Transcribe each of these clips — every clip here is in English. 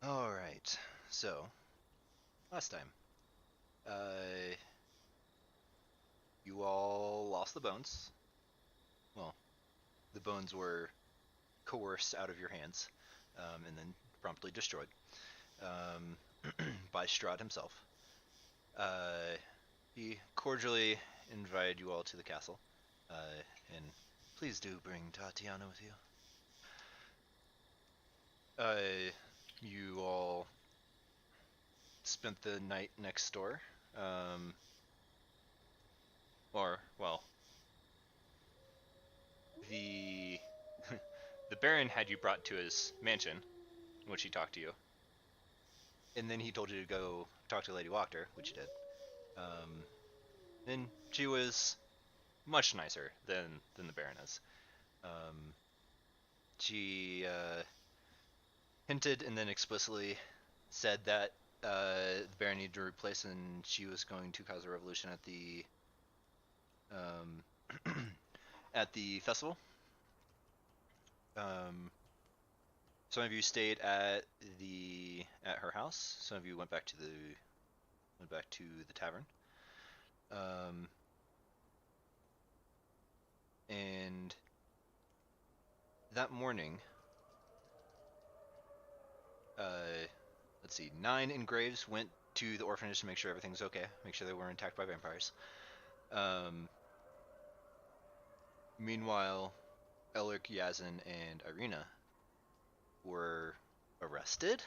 Alright, so, last time, you all lost the bones. Well, the bones were coerced out of your hands, and then promptly destroyed, um, by Strahd himself. He cordially invited you all to the castle, and please do bring Tatiana with you. You all spent the night next door, well, the the Baron had you brought to his mansion, in which he talked to you, and then he told you to go talk to Lady Wachter, which you did. And she was much nicer than the Baroness. She hinted and then explicitly said that the Baron needed to replace, and she was going to cause a revolution at the at the festival. Some of you stayed at her house. Some of you went back to the tavern. And that morning, let's see, 9 and Graves went to the orphanage to make sure everything's okay, make sure they weren't attacked by vampires. Meanwhile, Elric, Yazin, and Irina were arrested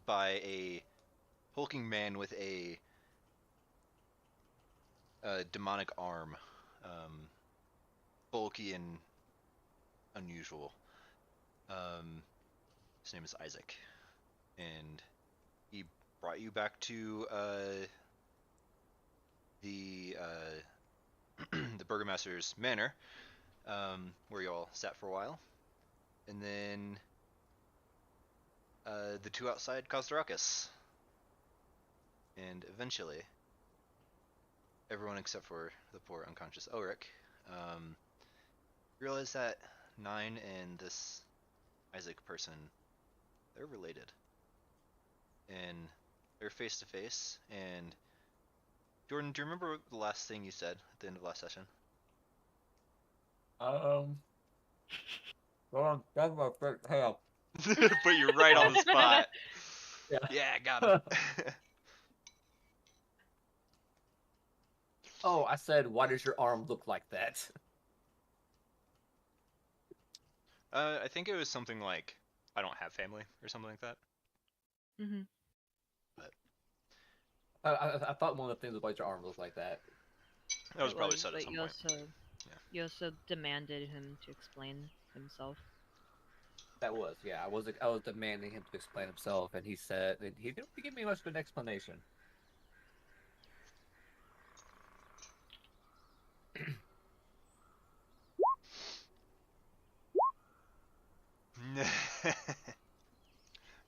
by a hulking man with a demonic arm, bulky and unusual. His name is Isaac, and he brought you back to the the Burgomaster's manor, where you all sat for a while, and then the two outside caused a ruckus, and eventually everyone except for the poor unconscious Ulrich realized that Nine and this Isaac person, they're related, and they're face to face. And Jordan, do you remember the last thing you said at the end of last session? Well, that's my first help. Put you right on the spot. Yeah. Yeah, got him. Oh, I said, why does your arm look like that? I think it was something like, I don't have family, or something like that. Mm-hmm. But I thought one of the things was why your arm looked like that. that was probably said at some point. You also demanded him to explain himself. That was, yeah. I was demanding him to explain himself, and he said that he didn't give me much of an explanation.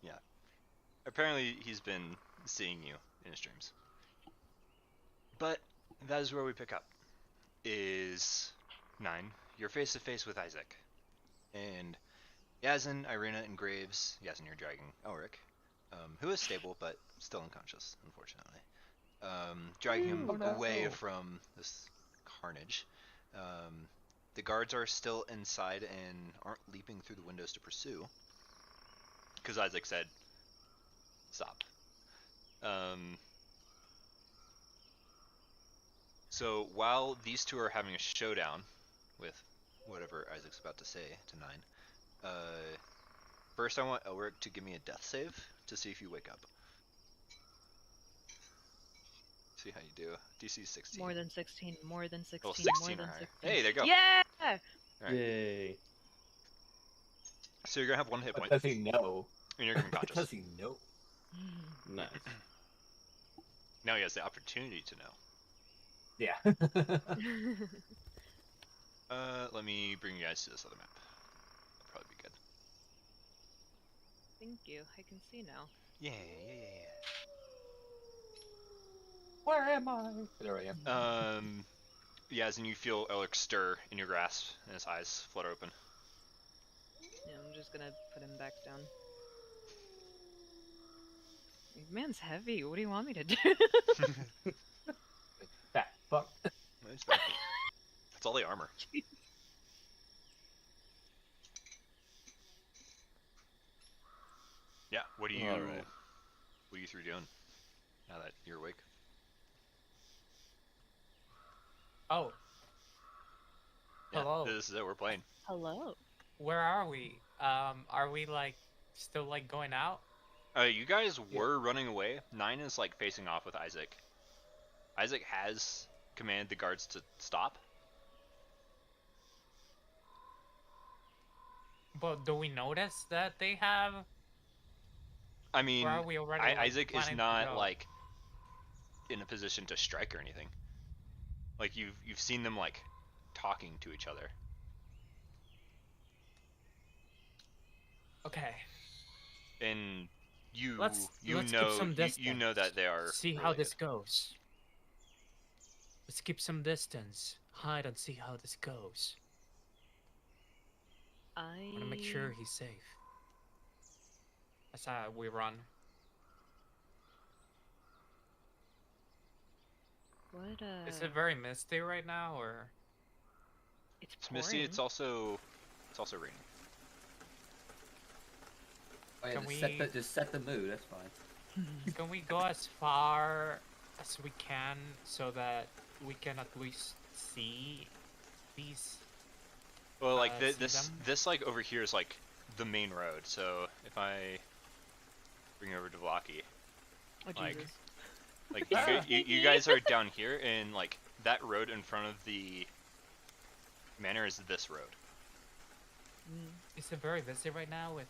Yeah. Apparently he's been seeing you in his dreams. But that is where we pick up. Is 9. You're face to face with Isaac. And Yazin, Irina, and Graves, Yazin, you're dragging Elric, who is stable but still unconscious, unfortunately. Dragging him away from this carnage. The guards are still inside and aren't leaping through the windows to pursue, because Isaac said, stop. So while these two are having a showdown with whatever Isaac's about to say to 9, first I want Elric to give me a death save to see if you wake up. See how you do. DC 16. More than 16. More than 16. Oh, 16 more or than higher. 16. Hey, there you go. Yeah! Right. Yay. So you're gonna have 1 hit point. Does he know? And you're gonna be conscious. Does he know? Nice. Now he has the opportunity to know. Yeah. Let me bring you guys to this other map. That'll probably be good. Thank you. I can see now. Yeah. Where am I? There I am. Yeah, as in you feel Elric stir in your grasp, and his eyes flutter open. Yeah, I'm just gonna put him back down. Man's heavy. What do you want me to do? Fat fuck. That's fair. That's all the armor. Yeah. What are you? All right. What are you three doing? Now that you're awake. Oh, Yeah. hello. This is it. We're playing. Hello. Where are we? Are we like still like going out? You guys were running away. 9 is like facing off with Isaac. Isaac has commanded the guards to stop. But do we notice that they have? I mean, Or are we already like, Isaac is planning to not go? like in a position to strike or anything. Like you've seen them like talking to each other. Okay. And you Let's you keep know some you know that they are See how related. this goes. Let's keep some distance. Hide and see how this goes. I Want to make sure he's safe. That's how we run. What Is it very misty right now, or? It's It's misty. It's also raining. Oh, yeah, Can just set the mood. That's fine. Can we go as far as we can so that we can at least see these? Well, like see this them? this like over here is like the main road. So if I bring it over to Vlaki, Oh like- Jesus. like Yeah. you guys are down here, and like that road in front of the manor is this road. Mm. Is it very busy right now with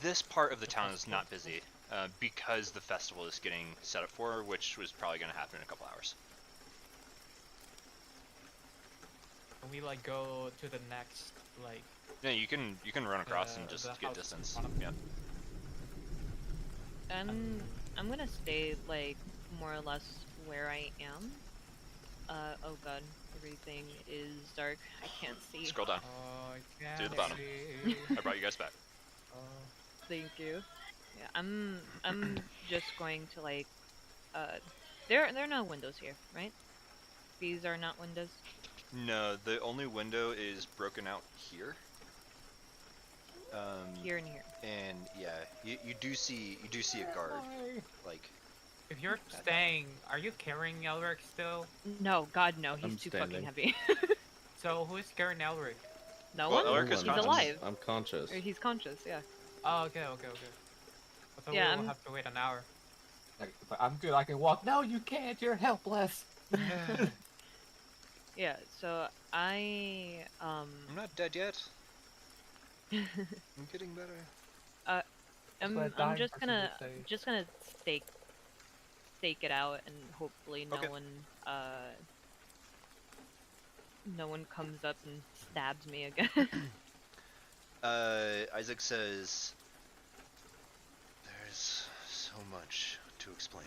This part of the The town is festival? not busy, because the festival is getting set up for, which was probably going to happen in a couple hours. Can we like go to the next like? Yeah, you can run across and The just house get in distance. front of- Yeah. I'm gonna stay like more or less where I am. Oh god, everything is dark. I can't see. Scroll down. Oh, I can't To the bottom. see. I brought you guys back. Oh. Thank you. Yeah, I'm just going to like there are no windows here, right? These are not windows. No, the only window is broken out here. Here and here. And yeah, you do see a guard like. If you're staying, are you carrying Elric still? No, God no, he's I'm too standing. fucking heavy. So who is carrying Elric? No Well, one? Elric is He's conscious. alive. I'm conscious. Or he's conscious, yeah. Oh, okay. I thought Yeah, we will I'm- have to wait an hour. Like, but I'm good. I can walk. No, you can't. You're helpless. Yeah, so I'm not dead yet. I'm getting better. I'm Let a dying just person gonna get saved. stake it out, and hopefully Okay. no one comes up and stabs me again. Isaac says, "There's so much to explain,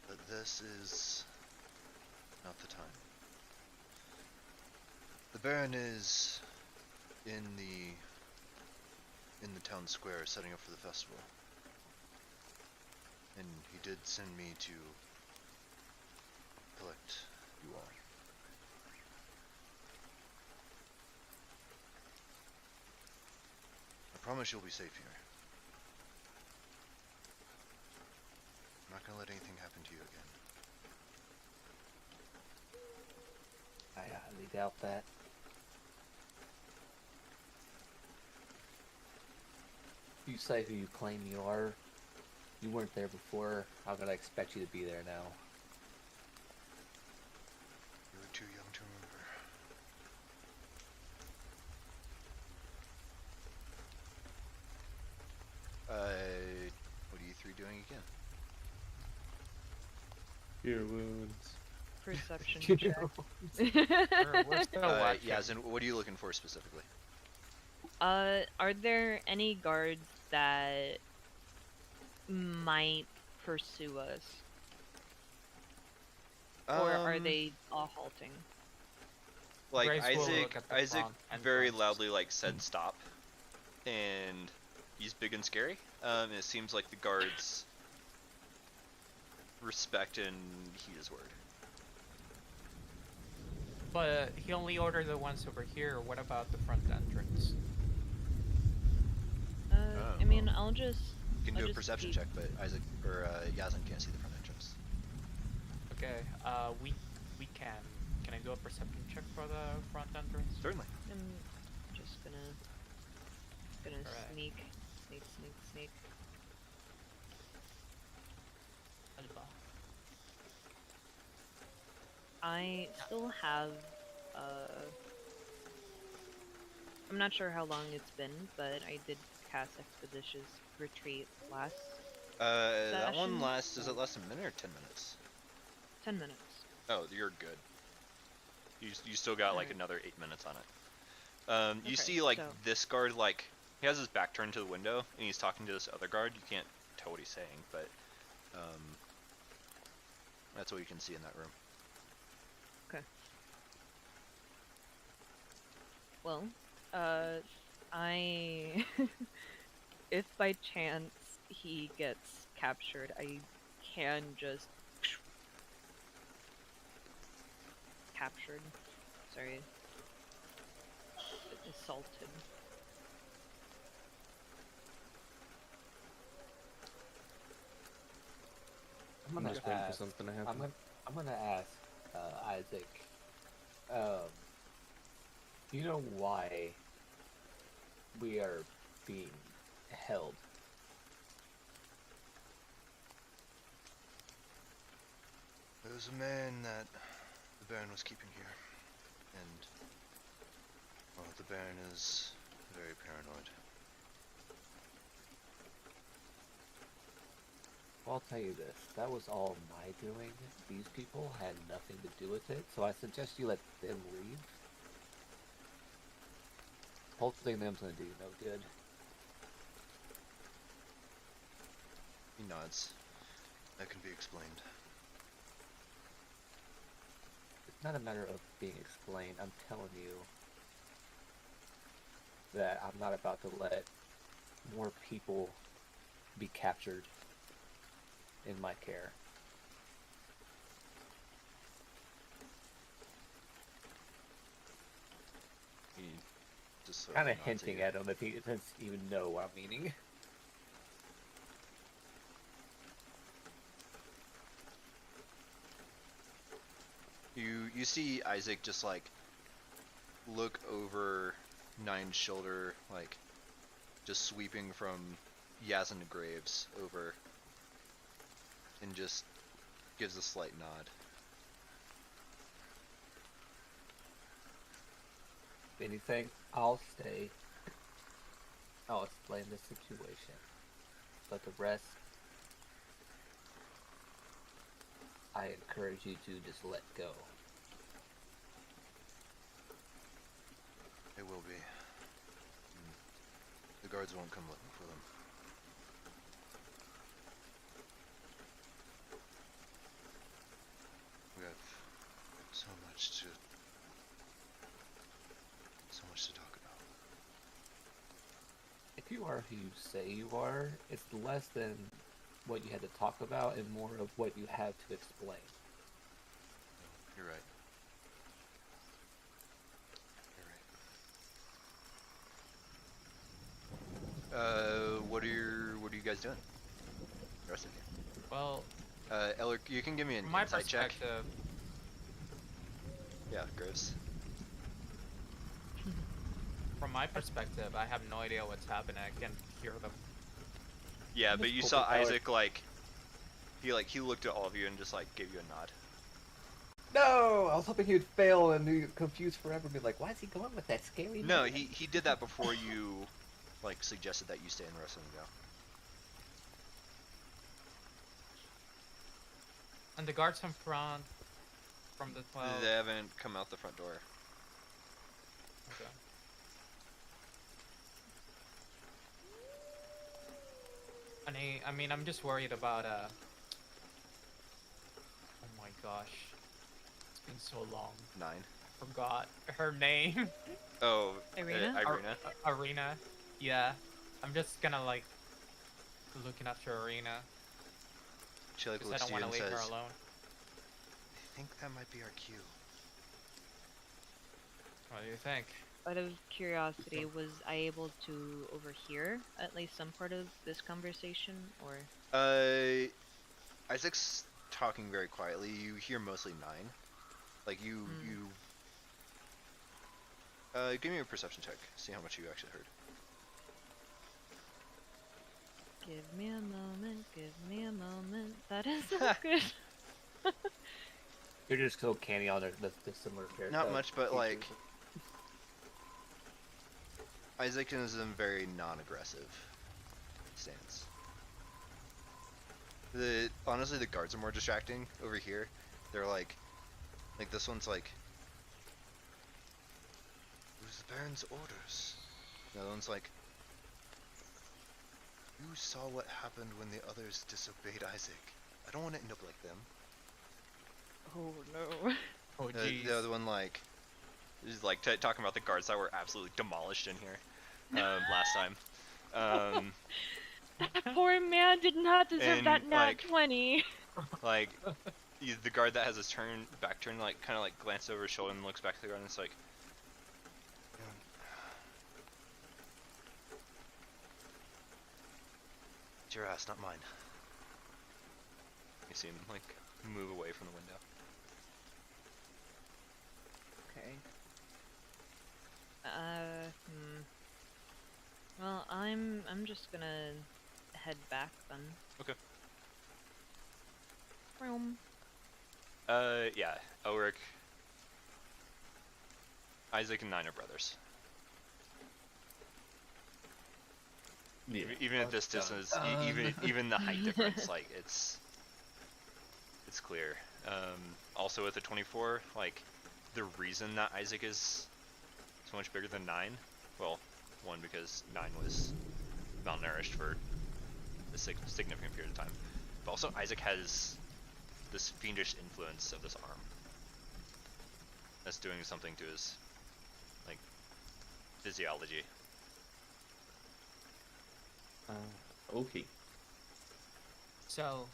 but this is not the time. The Baron is in the town square setting up for the festival, and he did send me to collect you all. I promise you'll be safe here. I'm not gonna let anything happen to you again." I highly doubt that. You say who you claim you are. You weren't there before. How could I expect you to be there now? You were too young to remember. What are you three doing again? Cure wounds. Perception You check. know? We're still watching. Yasin, what are you looking for specifically? Are there any guards that might pursue us? Or are they all halting? Like Grace will Isaac? look at the Isaac front and very front. loudly like said stop, and he's big and scary. And it seems like the guards respect and heed his word. But he only ordered the ones over here. What about the front entrance? I mean, I'll just. You can I'll do a just perception peek. check, but Isaac or Yasmin can't see the front entrance. Okay. We can. Can I do a perception check for the front entrance? Certainly. I'm just gonna Alright. sneak. Alba. I still have. I'm not sure how long it's been, but I did cast Expeditious Retreat last That one session? lasts. Does it last a minute or 10 minutes? 10 minutes. Oh, you're good. You still got like Alright. another 8 minutes on it. You Okay, see like so- this guard, like he has his back turned to the window and he's talking to this other guard. You can't tell what he's saying, but that's what you can see in that room. Okay. Well, I if by chance he gets captured, I can just captured. Sorry. Assaulted. I'm I'm gonna just waiting for ask. something to happen. I'm gonna ask Isaac. Do you know why we are being held? There was a man that the Baron was keeping here, and well, the Baron is very paranoid. Well, I'll tell you this. That was all my doing. These people had nothing to do with it, so I suggest you let them leave. Holding them's gonna do you no good. He nods. That can be explained. It's not a matter of being explained. I'm telling you that I'm not about to let more people be captured in my care. He just sort Kind of nods hinting you. at him if he doesn't even know what I'm meaning. You see Isaac just like look over Nine's shoulder, like just sweeping from Yazan to Graves over, and just gives a slight nod. If anything, I'll stay. I'll explain the situation. But the rest, I encourage you to just let go. It will be. The guards won't come looking for them. We have so much to talk about. If you are who you say you are, it's less than what you had to talk about and more of what you have to explain. You're right. What are you guys doing? The rest of you. Well, Eller, you can give me an from my insight check. perspective, Yeah, Graves. I have no idea what's happening. I can hear them. Yeah, but Just you pull saw the Eller. Isaac he looked at all of you and just like gave you a nod. No! I was hoping he would fail and be confused forever and be like, why is he going with that scary No, man?" he did that before you like suggested that you stay and the rest of them go. And the guards in front, from the 12. They haven't come out the front door. Okay. I mean, I'm just worried about, oh my gosh. It's been so long. 9. I forgot her name. Oh, Irina? Irina. Arena. Yeah, I'm just gonna like looking after Arena She like because I looks don't to you want to and leave her says, alone. "I think that might be our cue." What do you think? Out of curiosity, was I able to overhear at least some part of this conversation, or? Isaac's talking very quietly. You hear mostly 9. Like you, Hmm. give me a perception check. See how much you actually heard. Give me a moment, give me a moment. That is so good. You're just so canny on the similar character. Not much, but like features. Isaac is in a very non-aggressive stance. Honestly, the guards are more distracting over here. They're like this one's like, "It was the Baron's orders." The other one's like, "You saw what happened when the others disobeyed Isaac. I don't want to end up like them." Oh no. Oh The jeez. other one like is like talking about the guards that were absolutely demolished in here last time. That poor man did not deserve And, that nat like- 20. Like the guard that has his back turn, like kind of like glances over his shoulder and looks back to the guard and it's like, "It's your ass, not mine." You see him like move away from the window. Okay. Well, I'm just gonna head back then. Okay. Vroom. Yeah, Elric, Isaac, and 9 are brothers. Yeah. Even at this distance, even the height difference, like it's clear. Also with the 24, like the reason that Isaac is so much bigger than 9, well, one because 9 was malnourished for a significant period of time, but also Isaac has this fiendish influence of this arm that's doing something to his like physiology. Okay. So,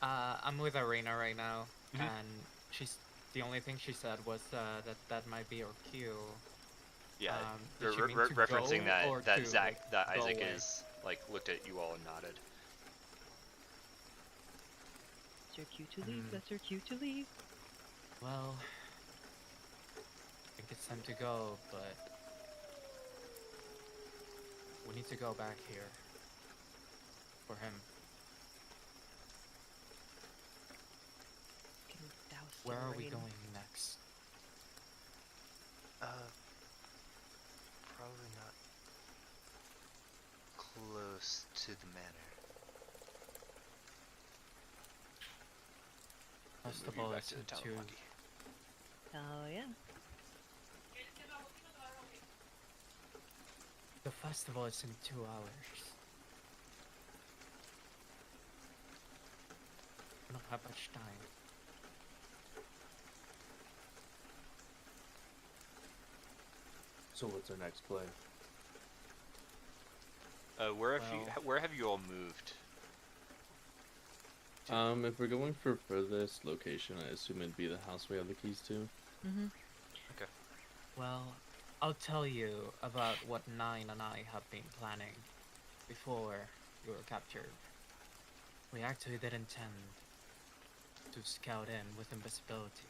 I'm with Arena right now, Mhm. and the only thing she said was that might be our cue. Yeah, Did she mean to referencing go or that to, Zach, like, that go Isaac away? is like looked at you all and nodded. That's your cue to leave. Mm. That's your cue to leave. Well, I think it's time to go, but we need to go back here for him. Can douse Where the are we rain. going next? Probably not close to the manor. First of Move you all, back it's to the town of into Lucky. Oh yeah. the festival is in 2 hours. We don't have much time. So what's our next play? Where have you all moved? If we're going for furthest location, I assume it'd be the house we have the keys to. Mm-hmm. Well, I'll tell you about what Nine and I have been planning before we were captured. We actually did intend to scout in with invisibility.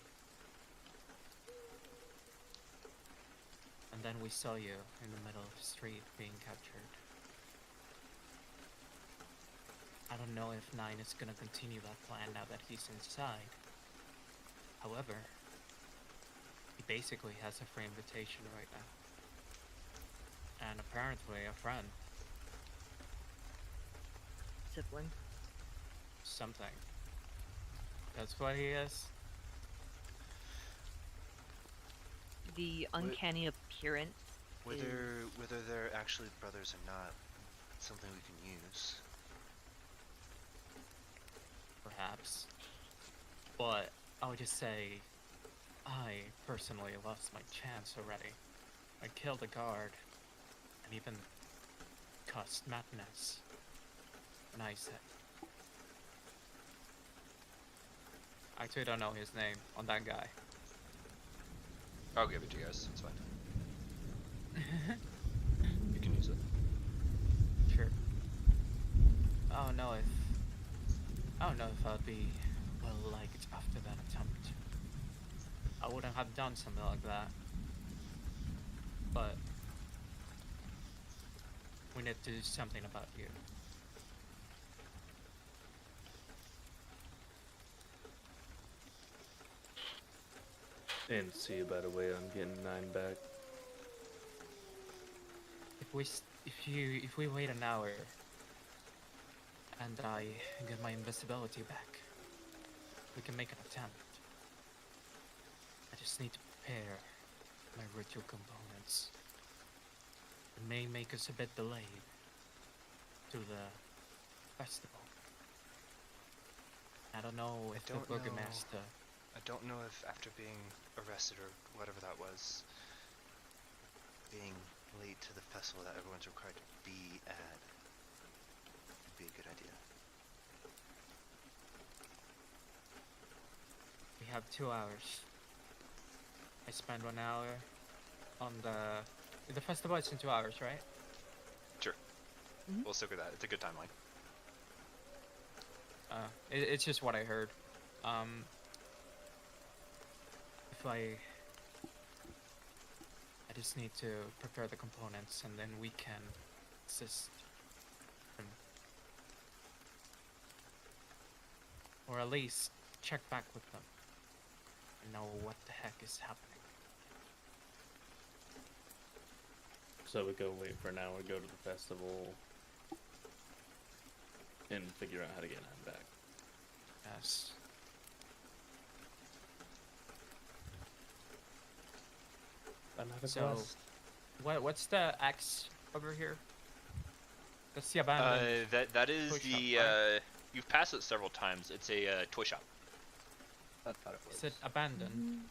And then we saw you in the middle of the street being captured. I don't know if Nine is gonna continue that plan now that he's inside. However, he basically has a free invitation right now. And apparently a friend. Sibling. Something. That's what he is. The uncanny appearance. Whether they're actually brothers or not, it's something we can use. Perhaps. But I would just say, I personally lost my chance already. I killed a guard, and even CoS Madness. And I said, I actually don't know his name on that guy. I'll give it to you guys. It's fine. You can use it. Sure. I don't know if I'd be well liked after that attempt. I wouldn't have done something like that. But we need to do something about you. And see a better way on getting 9 back. If we wait an hour and I get my invisibility back, we can make an attempt. I just need to prepare my ritual components. It may make us a bit delayed to the festival. I don't know if the don't know. burgomaster. I don't know if after being arrested or whatever that was, being late to the festival that everyone's required to be at would be a good idea. We have 2 hours. I spend 1 hour on the festival is in 2 hours, right? Sure. Mhm. We'll stick with that. It's a good timeline. It's just what I heard. If I just need to prepare the components and then we can assist him. Or at least check back with them and know what the heck is happening. So we go wait for an hour, go to the festival, and figure out how to get 9 back. Yes. Another So, quest? what's the X over here? That's the abandoned. That is toy the shop, right? you've passed it several times. It's a toy shop. That's how it works. Is it abandoned?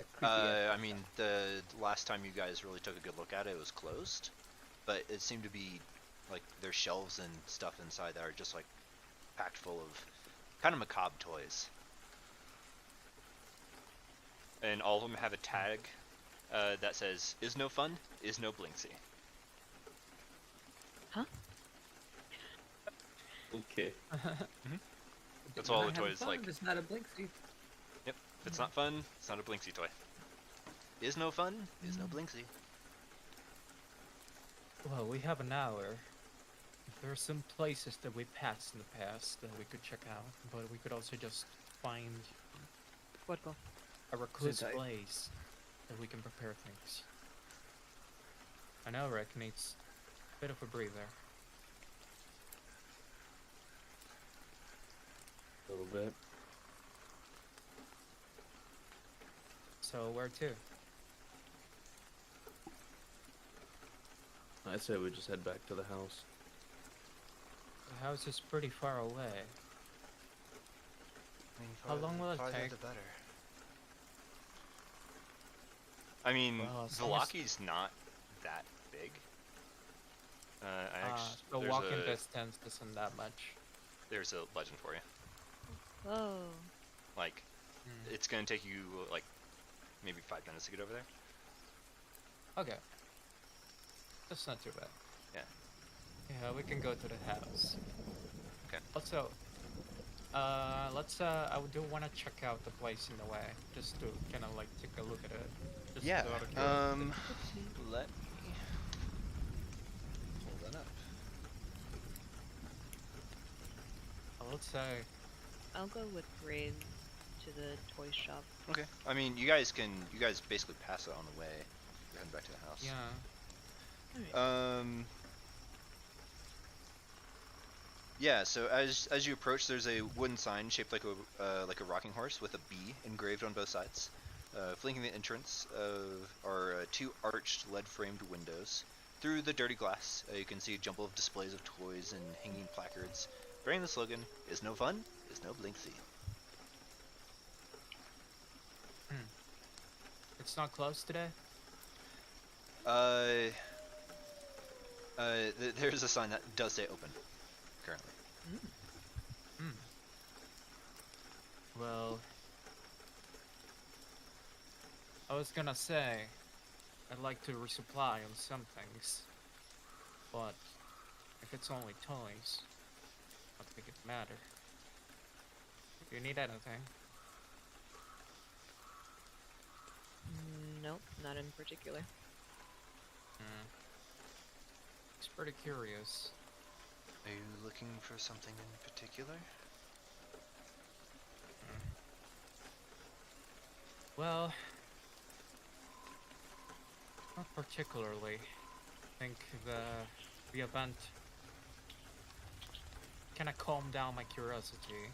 A creepy-ass I mean, the last time you guys really took a good look at it, it was closed, but it seemed to be like there's shelves and stuff inside that are just like packed full of kind of macabre toys, and all of them have a tag that says "is no fun, is no blinksy." Okay. That's all the You're not having toys fun, like. It's not a blinksy. Yep, if it's not fun, it's not a blinksy toy. Is no fun, is no blinksy. Well, we have an hour. There are some places that we passed in the past that we could check out, but we could also just find What go? a recluse Incite. place that we can prepare things. I know Rick needs a bit of a breather. A little bit. So where to? I say we just head back to the house. The house is pretty far away. I mean, How long will it farther take? the better. I mean, Well, as long as- Velaki's not that big. The there's walking a, distance isn't that much. there's a legend for you. Whoa. Like, Hmm. it's gonna take you like maybe 5 minutes to get over there. Okay. That's not too bad. Yeah. Yeah, we can go to the house. Okay. Also, I do want to check out the place in the way, just to kind of like take a look at it. Just Yeah. out of curiosity. Let me pull that up. Let's say, I'll go with Graves to the toy shop. Okay. I mean, you guys basically pass it on the way. You're heading back to the house. yeah. Alright. Yeah. So as you approach, there's a wooden sign shaped like a rocking horse with a B engraved on both sides. Flanking the entrance are 2 arched lead-framed windows. Through the dirty glass, you can see a jumble of displays of toys and hanging placards bearing the slogan, "Is no fun, is no blinksy." It's not closed today. Uh, There's a sign that does say open currently. Hmm. Well, I was gonna say, I'd like to resupply on some things, but if it's only toys, I don't think it matter. If you need anything, Nope, not in particular. it's pretty curious. Are you looking for something in particular? Well, not particularly. I think the event kinda calmed down my curiosity.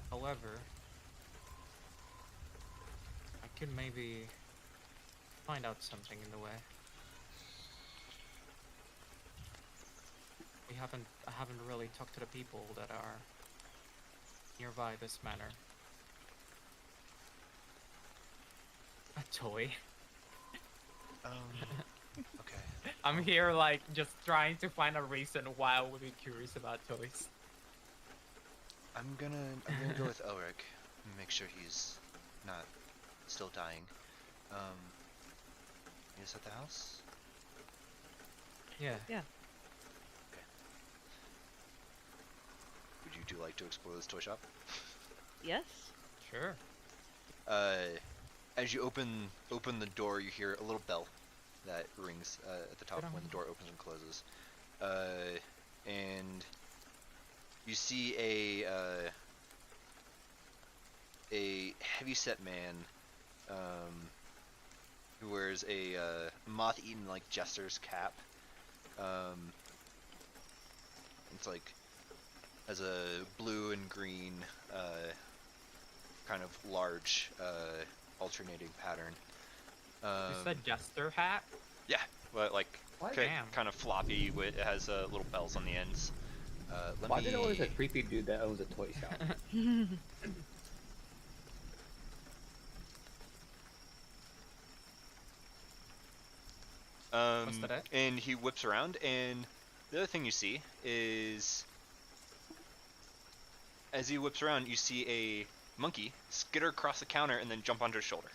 However, I could maybe find out something in the way. I haven't really talked to the people that are nearby this manor. A toy. Okay. I'm here like just trying to find a reason why I would be curious about toys. I'm gonna go with Elric and make sure he's not still dying. Is at the house? Yeah. Yeah. Would you like to explore this toy shop? Yes. Sure. As you open the door, you hear a little bell that rings at the top when the door opens and closes. And you see a heavy-set man who wears a moth-eaten like jester's cap. It's like has a blue and green kind of large alternating pattern. You said jester hat? Yeah, well, like What? Damn. kind of floppy. With it has little bells on the ends. Why is it always a creepy dude that owns a toy shop? What's that? And he whips around, and the other thing you see is, as he whips around, you see a monkey skitter across the counter and then jump onto his shoulder.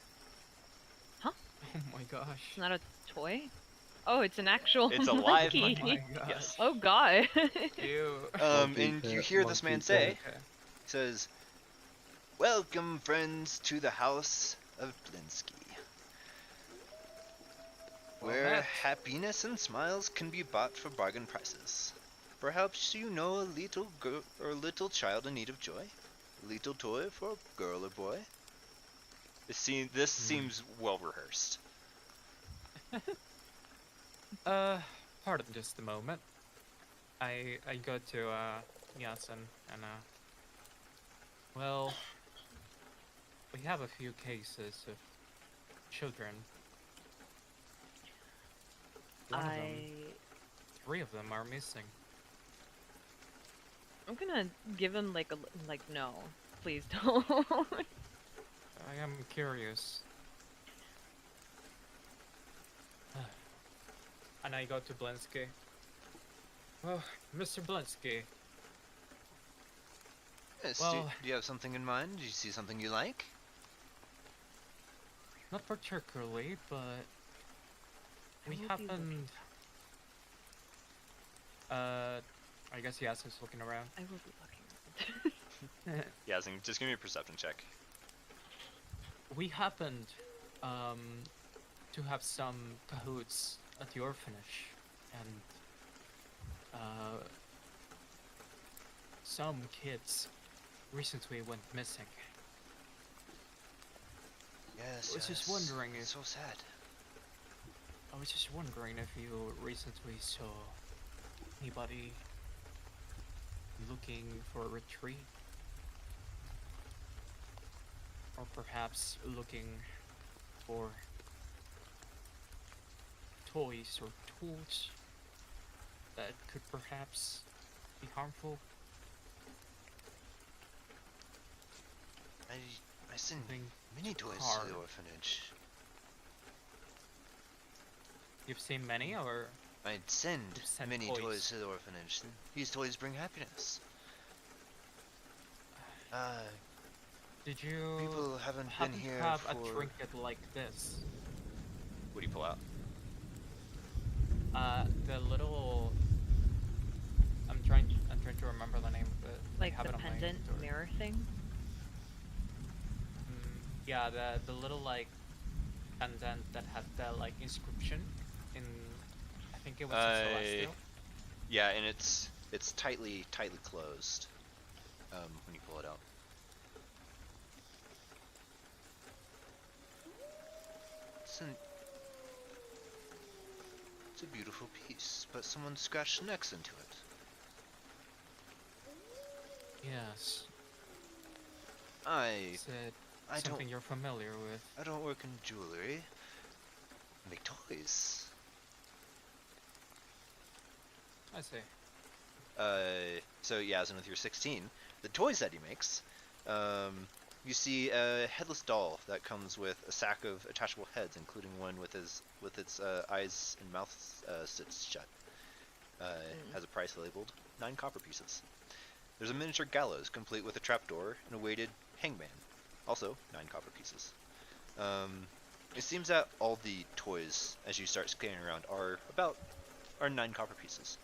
Oh my gosh. It's not a toy? Oh, it's an actual It's a live monkey. monkey. Oh my gosh. Yes. Oh god. Ew. And you hear this man say, Okay. he says, "Welcome, friends, to the house of Blinsky, Well where met. happiness and smiles can be bought for bargain prices. Perhaps you know a little girl or little child in need of joy, a little toy for a girl or boy." This seems well rehearsed. Pardon just a moment. I go to Yasin and well, we have a few cases of children. One of them, 3 of them are missing. I'm gonna give him like no, please don't. I am curious. And I go to Blinsky. Oh, Mr. Blinsky. Yes, Well- do you have something in mind? Do you see something you like? Not particularly, but we I will be happened. I guess Yasin's looking around. I will be looking. Yeah, just give me a perception check. We happened to have some cahoots at the orphanage, and some kids recently went missing. Yes, I was just wondering if- so sad. I was just wondering if you recently saw anybody looking for a retreat, or perhaps looking for toys or tools that could perhaps be harmful. I send Something many toys to hard. the orphanage. You've seen many, or I'd send you've sent many toys? toys to the orphanage. These toys bring happiness. Did you People haven't been happen to here have for... a trinket like this? What do you pull out? The little. I'm trying to remember the name of it. I Like have the it on my pendant inventory. mirror thing. Yeah, the little like pendant that had the like inscription in. I think it was a celestial. Yeah, and it's tightly closed. When you pull it out. It's a beautiful piece, but someone scratched necks into it. Yes. I Is it I something don't you're familiar with? I don't work in jewelry. I make toys. I see. So yeah, as in with your 16, the toys that he makes, you see a headless doll that comes with a sack of attachable heads, including one with its eyes and mouth sits shut. Has a price labeled 9 copper pieces. There's a miniature gallows, complete with a trapdoor and a weighted hangman, also 9 copper pieces. It seems that all the toys, as you start scanning around, are 9 copper pieces.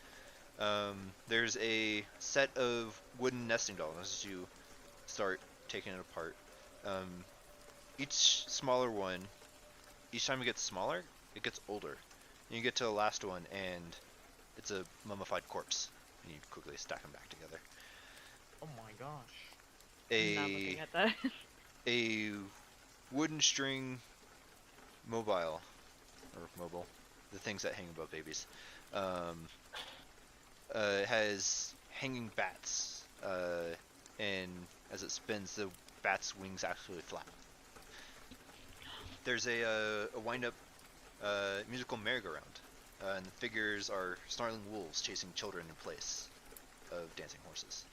There's a set of wooden nesting dolls as you start taking it apart. Each smaller one, each time it gets smaller, it gets older. And you get to the last one, and it's a mummified corpse. And you quickly stack them back together. Oh my gosh. I'm not looking at that. A wooden string mobile, the things that hang above babies, has hanging bats, and as it spins, the bat's wings actually flap. There's a wind-up musical merry-go-round, and the figures are snarling wolves chasing children in place of dancing horses.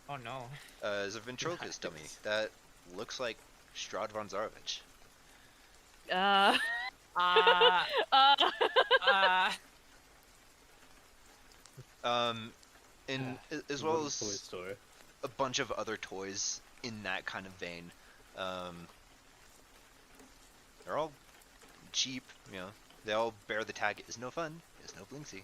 Oh no. There's a ventriloquist dummy that looks like Strahd von Zarovich. Ah. And as well as Toy store. a bunch of other toys in that kind of vein. They're all cheap, you know. They all bear the tag, "Is no fun, is no blinksy."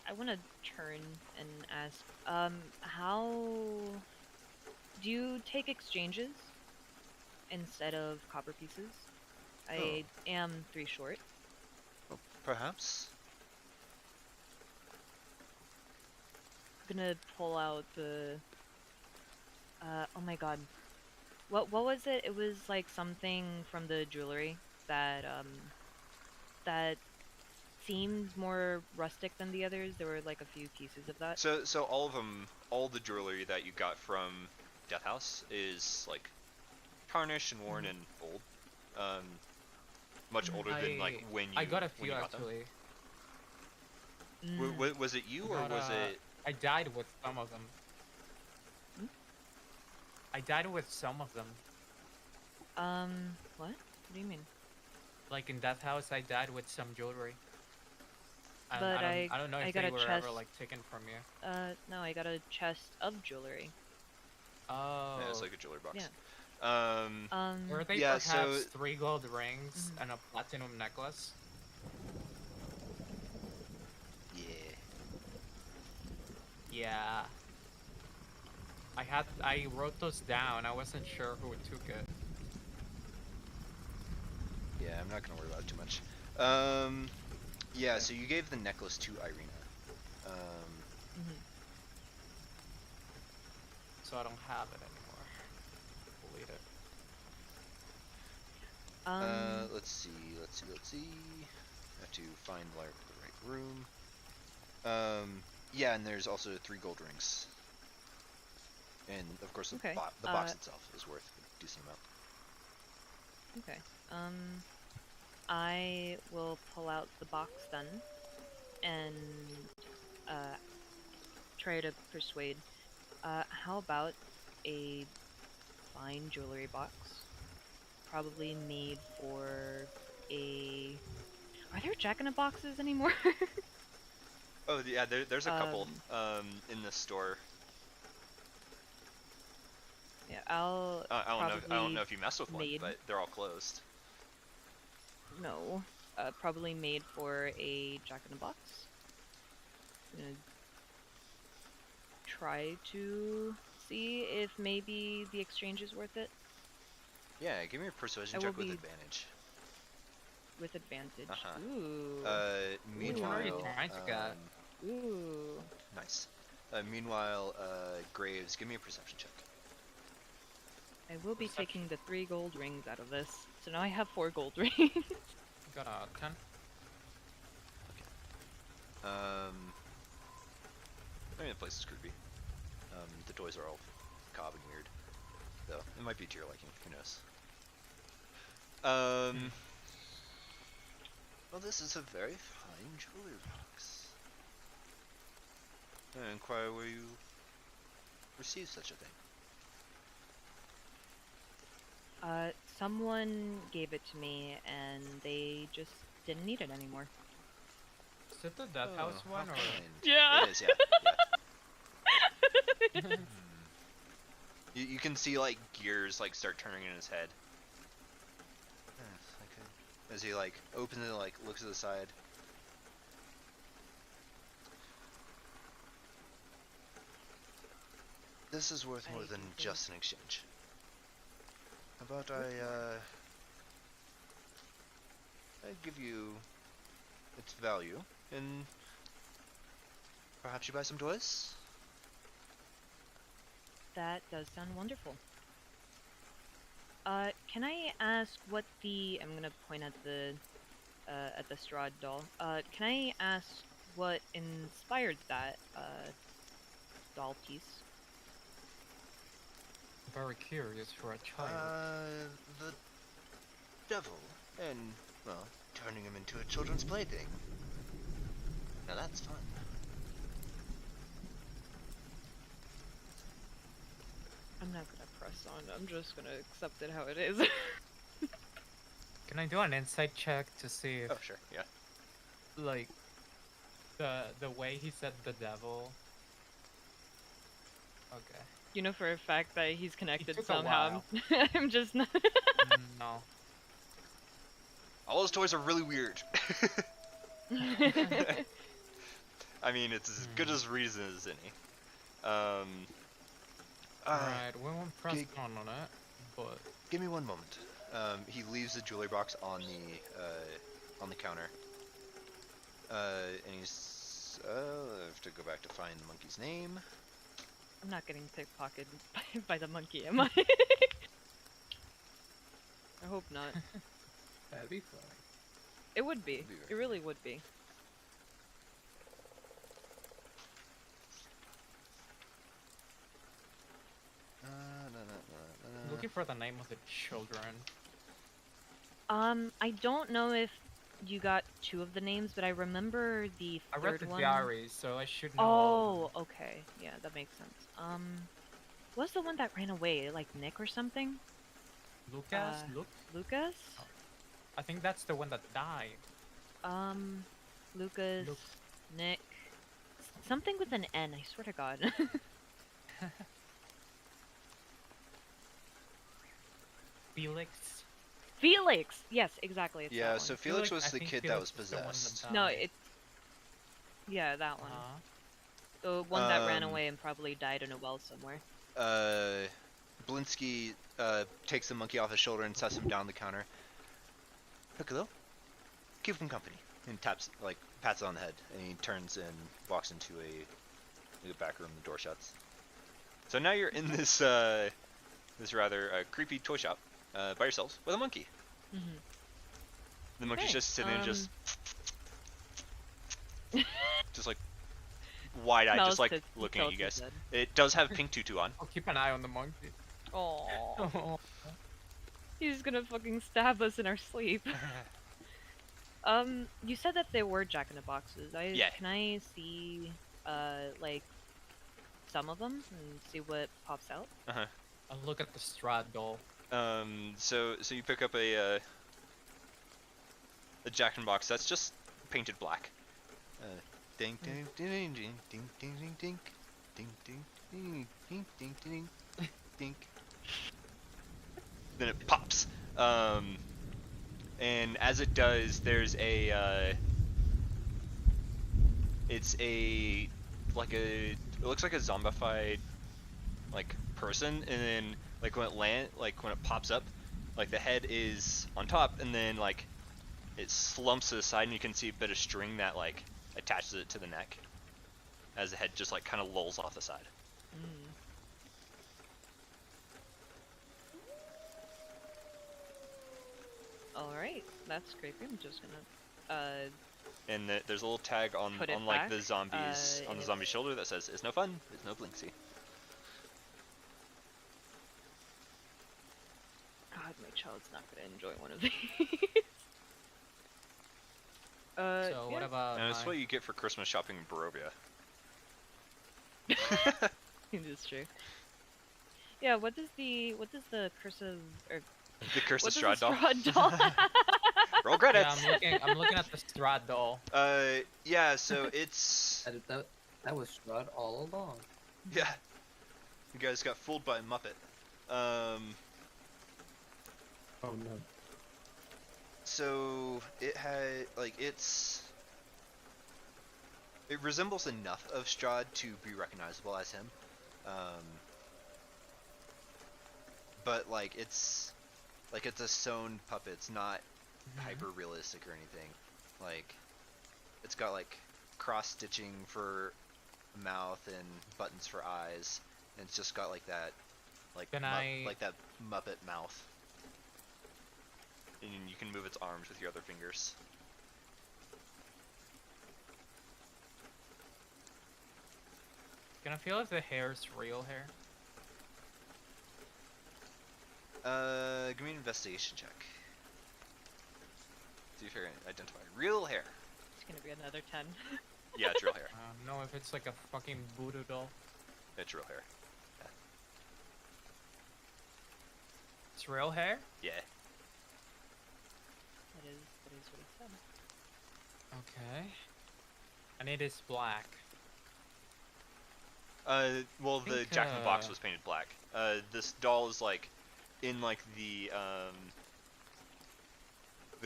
I want to turn and ask, how do you take exchanges instead of copper pieces? I am 3 short. Well, perhaps. Gonna pull out the. Oh my god, what was it? It was like something from the jewelry that that seemed more rustic than the others. There were like a few pieces of that. So all of them, all the jewelry that you got from Death House is like tarnished and worn and old. Much older than like when I got a when few you got them. actually. Was it you or Got, was it? I died with some of them. Hmm? I died with some of them. What? What do you mean? Like in Death House, I died with some jewelry. And But I don't know I if got they a were chest. ever like taken from you. No, I got a chest of jewelry. Oh. Yeah, it's like a jewelry box. Yeah. Were they yeah, perhaps so 3 gold rings and a platinum necklace? yeah. Yeah. I wrote those down. I wasn't sure who took it. Yeah, I'm not gonna worry about it too much. Yeah, so you gave the necklace to Irina. So I don't have it anymore. Delete it. Let's see. I have to find the right room. Yeah, and there's also 3 gold rings. And of course, Okay, the box itself is worth a decent amount. Okay. I will pull out the box then, and try to persuade. How about a fine jewelry box? probably made for a. Are there jack-in-the-boxes anymore? Oh yeah, there's a couple Um, in the store. Yeah, I'll I don't know probably if you messed with one, made. but they're all closed. No, probably made for a jack-in-the-box. Gonna try to see if maybe the exchange is worth it Yeah, give me a persuasion I will check with be- advantage. with advantage. Uh-huh. Ooh. Which one are you Meanwhile, trying to get? Ooh. nice. Meanwhile, Graves, give me a perception check. I will be Perception. taking the 3 gold rings out of this. So now I have 4 gold rings. Got a 10. I mean, the place is creepy. The toys are all cob and weird, though. It might be to your liking. Who knows? Well, this is a very fine jewelry box. I inquire where you received such a thing. Someone gave it to me and they just didn't need it anymore. Is it the Death House Oh, one how or? kind. Yeah. It is, yeah. You can see like gears like start turning in his head. Okay. As he like opens it, like looks to the side. This is worth more I than can see. just an exchange. How about I give you its value, and perhaps you buy some toys? That does sound wonderful. Can I ask what the... I'm gonna point at the Strahd doll. Can I ask what inspired that, doll piece? Very curious for a child. The devil, and, well, turning him into a children's plaything. Now that's fun. I'm not gonna press on. I'm just gonna accept it how it is. Can I do an insight check to see if, Oh, sure, yeah. like, the way he said the devil? Okay. You know for a fact that he's connected took a somehow. I'm just not. No. All those toys are really weird. I mean, it's as good as reason as any. Alright, we won't press on it, but Give me one moment. He leaves the jewelry box on the counter. And he's I have to go back to find the monkey's name. I'm not getting pickpocketed by the monkey, am I? I hope not. That'd be funny. It would be. Would be It really would be. looking for the name of the children. I don't know if you got 2 of the names, but I remember the I third read the one. diary, so I should know. all of Oh, okay. Yeah, that makes sense. What's the one that ran away? Like Nick or something? them. Lucas? Lucas? I think that's the one that died. Lucas, Luke. Nick, something with an N, I swear to God. Felix? Felix! Yes, exactly, it's Yeah, that so one. Felix was I the think kid that Felix was is the one that possessed. No, died. it... Yeah, that one. Uh-huh. The one that ran Um, away and probably died in a well somewhere. Blinsky takes the monkey off his shoulder and sets him down the counter. Piccolo, keep him company. And pats it on the head, and he turns and walks into a back room. The door shuts. So now you're in this this rather creepy toy shop by yourselves with a monkey. Mm-hmm. The monkey's Okay, just sitting there, just like wide-eyed, Smells just like 'cause he looking at killed you his guys. dead. It does have pink tutu on. I'll keep an eye on the monkey. Oh, he's gonna fucking stab us in our sleep. You said that there were jack-in-the-boxes. Yeah. Can I see, like, some of them and see what pops out? I'll look at the Strahd doll. So you pick up a jack-in-the-box that's just painted black. Ding ding ding ding ding ding ding ding ding ding ding ding ding ding ding. Then it pops. And as it does, there's it's a like a it looks like a zombified like person, and then like when it pops up, like the head is on top, and then like it slumps to the side, and you can see a bit of string that like attaches it to the neck as the head just like kind of lolls off the side. Mm. All right, that's creepy. I'm just gonna And there's a little tag on Put it like the back, zombies on in the its- zombie shoulder that says "It's no fun, it's no blinksy." God, my child's not gonna enjoy one of these. So what yeah. about And that's my... what you get for Christmas shopping in Barovia. It is true. Yeah, what does the curse of or The Curse what of does the Strahd doll. Strahd doll? Roll Yeah, credits. I'm looking at the Strahd doll. Yeah, so it's That was Strud all along. yeah. You guys got fooled by a Muppet. Oh no. So it had like it resembles enough of Strahd to be recognizable as him. But like it's a sewn puppet. It's not hyper realistic or anything. Like it's got like cross stitching for a mouth and buttons for eyes, and it's just got like that like like that Muppet mouth. And you can move its arms with your other fingers. Can I feel if the hair's real hair? Give me an investigation check. See if you can identify real hair. It's gonna be another 10. Yeah, it's real hair. No, if it's like a fucking voodoo doll. It's real hair. It's real hair? Yeah. That is what it said. Okay. And it is black. Well, the think, Jack in the Box was painted black. This doll is like in like the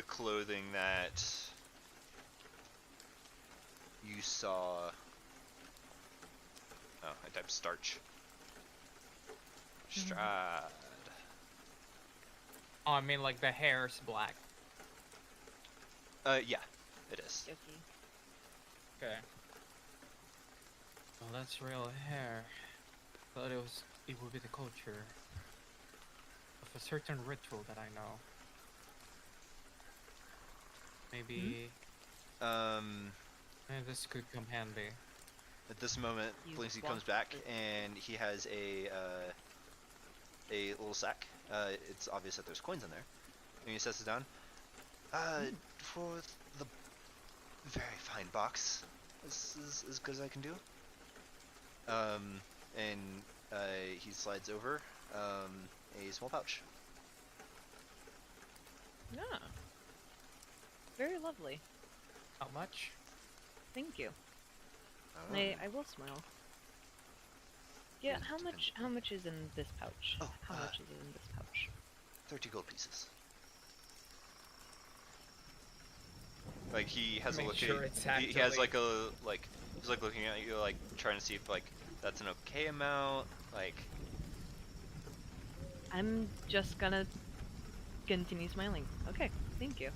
clothing that you saw. Oh, I typed starch. Strahd. Oh, I mean like the hair's black. Yeah, it is. Yucky. Okay. Well, that's real hair. Thought it would be the culture of a certain ritual that I know. Maybe this could come handy. At this moment, You Blinksy walk comes back it. and he has a little sack. It's obvious that there's coins in there, and he sets it down. For the very fine box, this is as good as I can do. And he slides over a small pouch. Yeah. Very lovely. How much? Thank you. Oh. I will smile. Yeah, Well, how much is in this pouch? Oh, How much is in this pouch? 30 gold pieces. Like he has a Make look sure at it's he has like actually- a like he's like looking at you like trying to see if like that's an okay amount, like I'm just gonna continue smiling. Okay, thank you.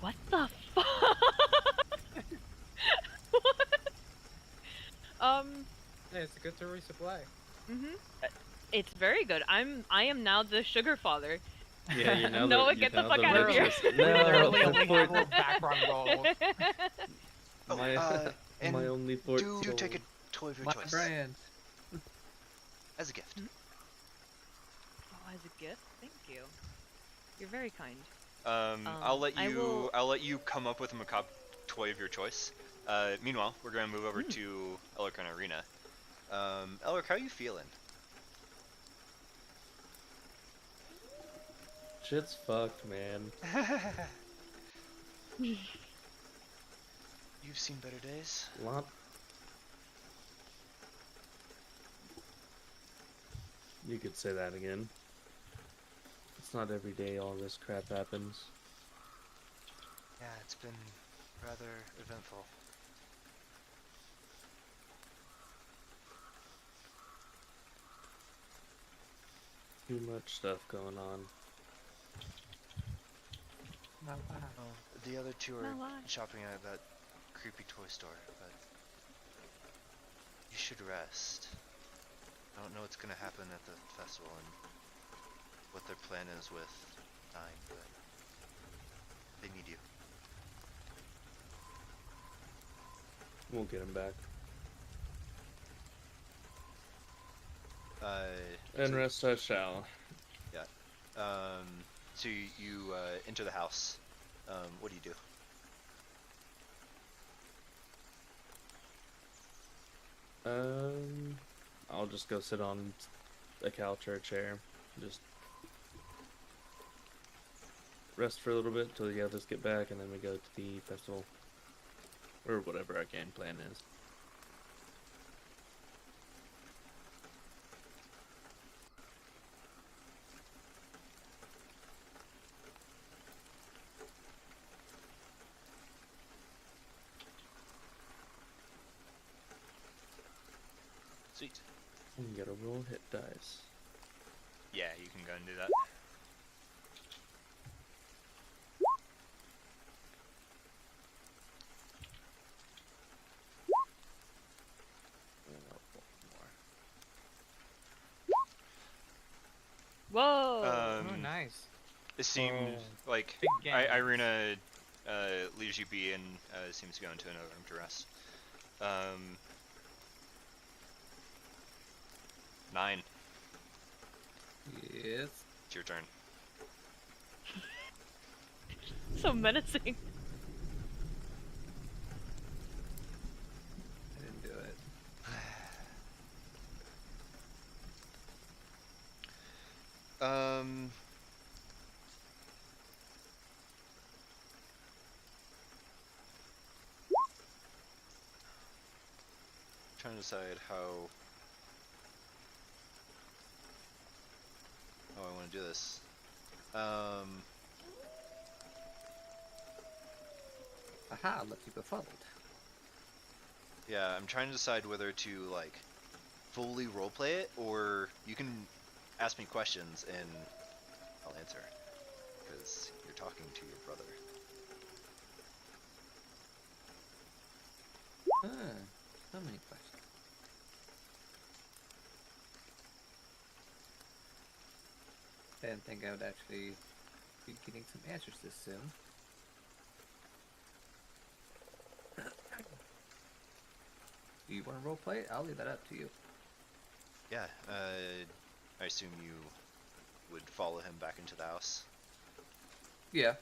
What the fuck? What? Yeah, it's good to resupply. It's very good. I am now the sugar father. Yeah, you know. Noah, you get the know fuck out of here. richest- Literally No, only my, have a background role. and my only do 14. take a toy of your My choice brand. as a gift. Oh, as a gift? Thank you. You're very kind. I'll let I you will- I'll let you come up with a macabre toy of your choice. Meanwhile, we're gonna move over to Elric and Arena. Elric, how are you feeling? Shit's fucked, man. You've seen better days. Lot. You could say that again. It's not every day all this crap happens. Yeah, it's been rather eventful. Too much stuff going on. Oh, wow. Well, the other two are No, why? shopping at that creepy toy store, but you should rest. I don't know what's gonna happen at the festival and what their plan is with dying, but they need you. We'll get him back. And So, rest I shall. so you enter the house. What do you do? I'll just go sit on a couch or a chair. Just rest for a little bit until the others get back, and then we go to the festival. Or whatever our game plan is. Sweet. You gotta roll hit dice. Yeah, you can go and do that. And I'll roll more. Whoa! Oh, nice. It seems like Big games. Irina leaves you be and seems to go into another room to rest. 9. Yes. It's your turn. So menacing. I didn't do it. Trying to decide how I want to do this. Aha, left you befuddled. Yeah, I'm trying to decide whether to like fully roleplay it, or you can ask me questions and I'll answer, because you're talking to your brother. So many questions. I didn't think I would actually be getting some answers this soon. Do you want to roleplay it? I'll leave that up to you. Yeah, I assume you would follow him back into the house. Yeah.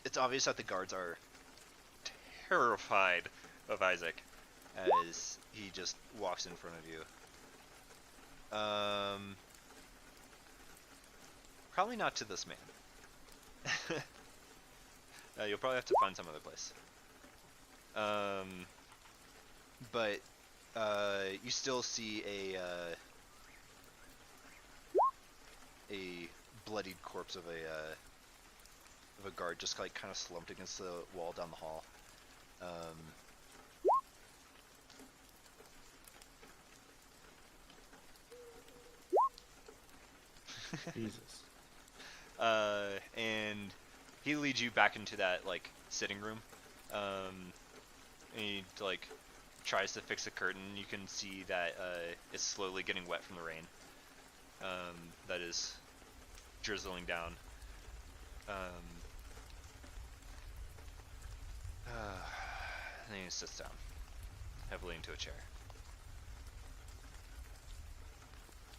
It's obvious that the guards are terrified of Isaac as he just walks in front of you. Probably not to this man. You'll probably have to find some other place. But you still see a bloodied corpse of a guard just like kind of slumped against the wall down the hall. Jesus. And he leads you back into that like sitting room. And he like tries to fix the curtain. You can see that it's slowly getting wet from the rain. That is drizzling down. And then he sits down heavily into a chair.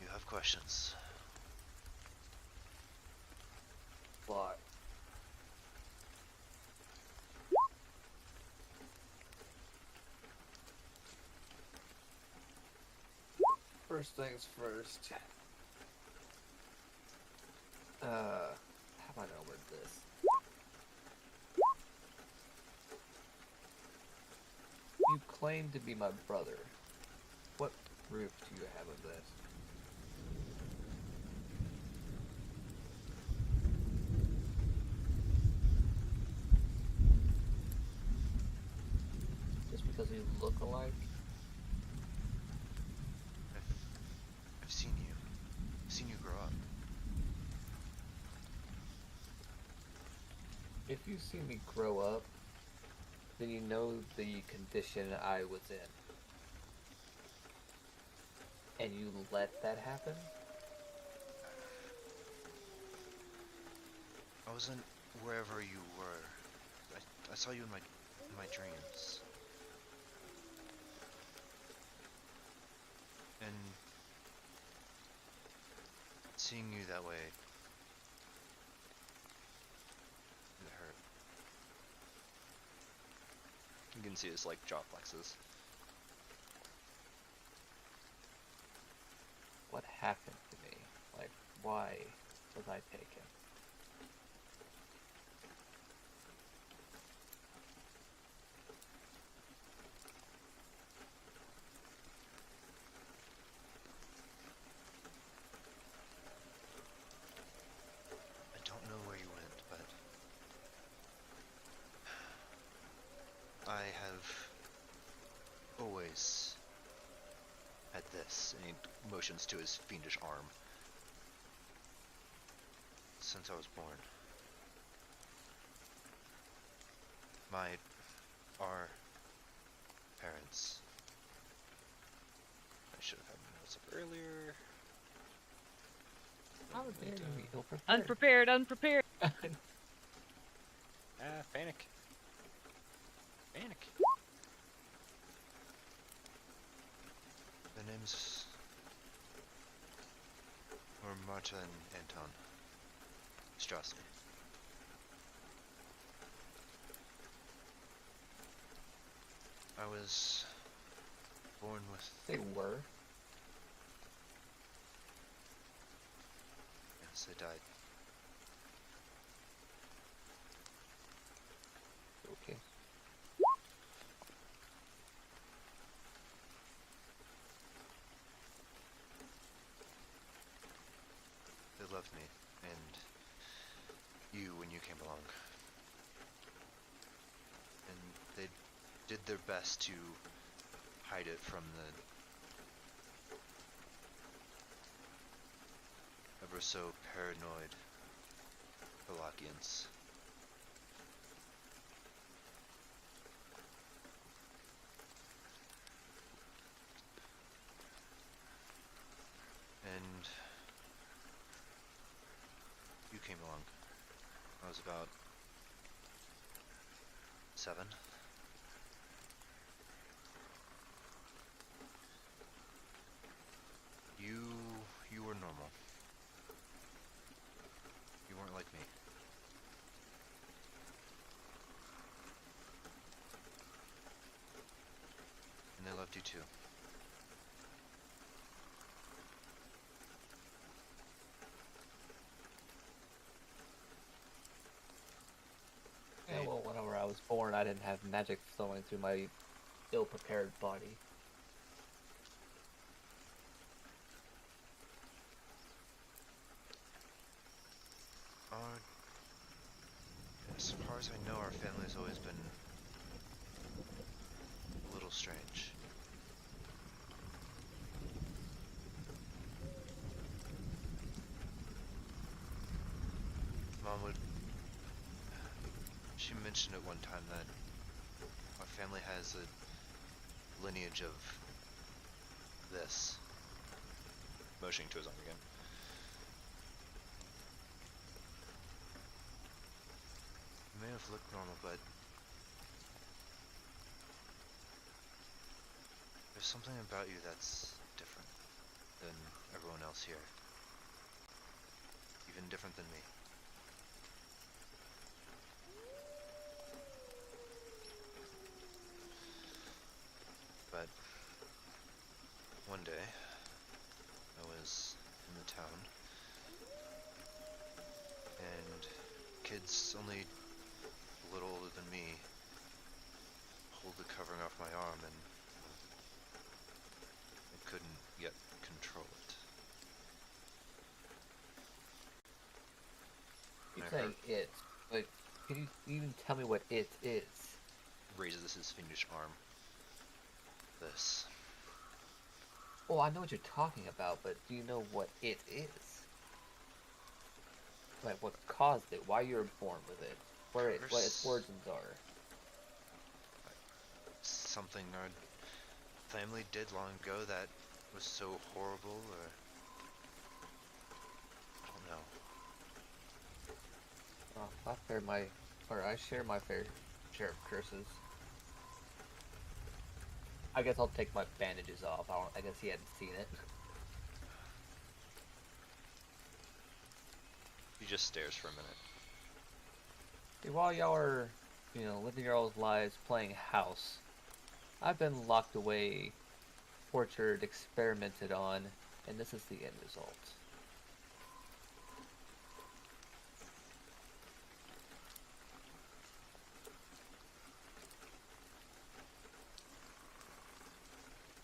You have questions. What? First things first. claim to be my brother. What proof do you have of this? Just because we look alike? I've seen you. I've seen you grow up. If you see me grow up, then you know the condition I was in. And you let that happen? I wasn't wherever you were. I saw you in my dreams. And seeing you that way, it hurt. You can see his like jaw flexes. What happened to me? Like, why was I taken? I don't know where you went, but I have always had this, and he motions to his fiendish arm, since I was born. Our parents. I should have had my notes up earlier. How dare you be ill-prepared? Unprepared, unprepared. Panic. Panic. Their names were Marta and Anton Strasser. I was born with... They were. Yes, they died. Okay. They loved me, and you when you came along. And they did their best to hide it from the ever so paranoid Halakians. And you came along. I was about 7. You were normal. You weren't like me. And they loved you too. Yeah, well, whenever I was born, I didn't have magic flowing through my ill-prepared body. As far as I know, our family's always been a little strange. Mom would... She mentioned at one time that our family has a lineage of this. Motioning to his arm again. You may have looked normal, but there's something about you that's different than everyone else here. Even different than me. But one day, I was in the town, and kids only a little older than me pulled the covering off my arm, and couldn't yet control it. You're I saying it, but can you even tell me what it is? raises his fiendish arm. This. Oh, I know what you're talking about, but do you know what it is? Like, what caused it? Why you were born with it? What its origins are? Something our family did long ago that was so horrible, or I don't know. I share my fair share of curses. I guess I'll take my bandages off. I guess he hadn't seen it. He just stares for a minute. See, while y'all are, living your own lives playing house, I've been locked away, tortured, experimented on, and this is the end result.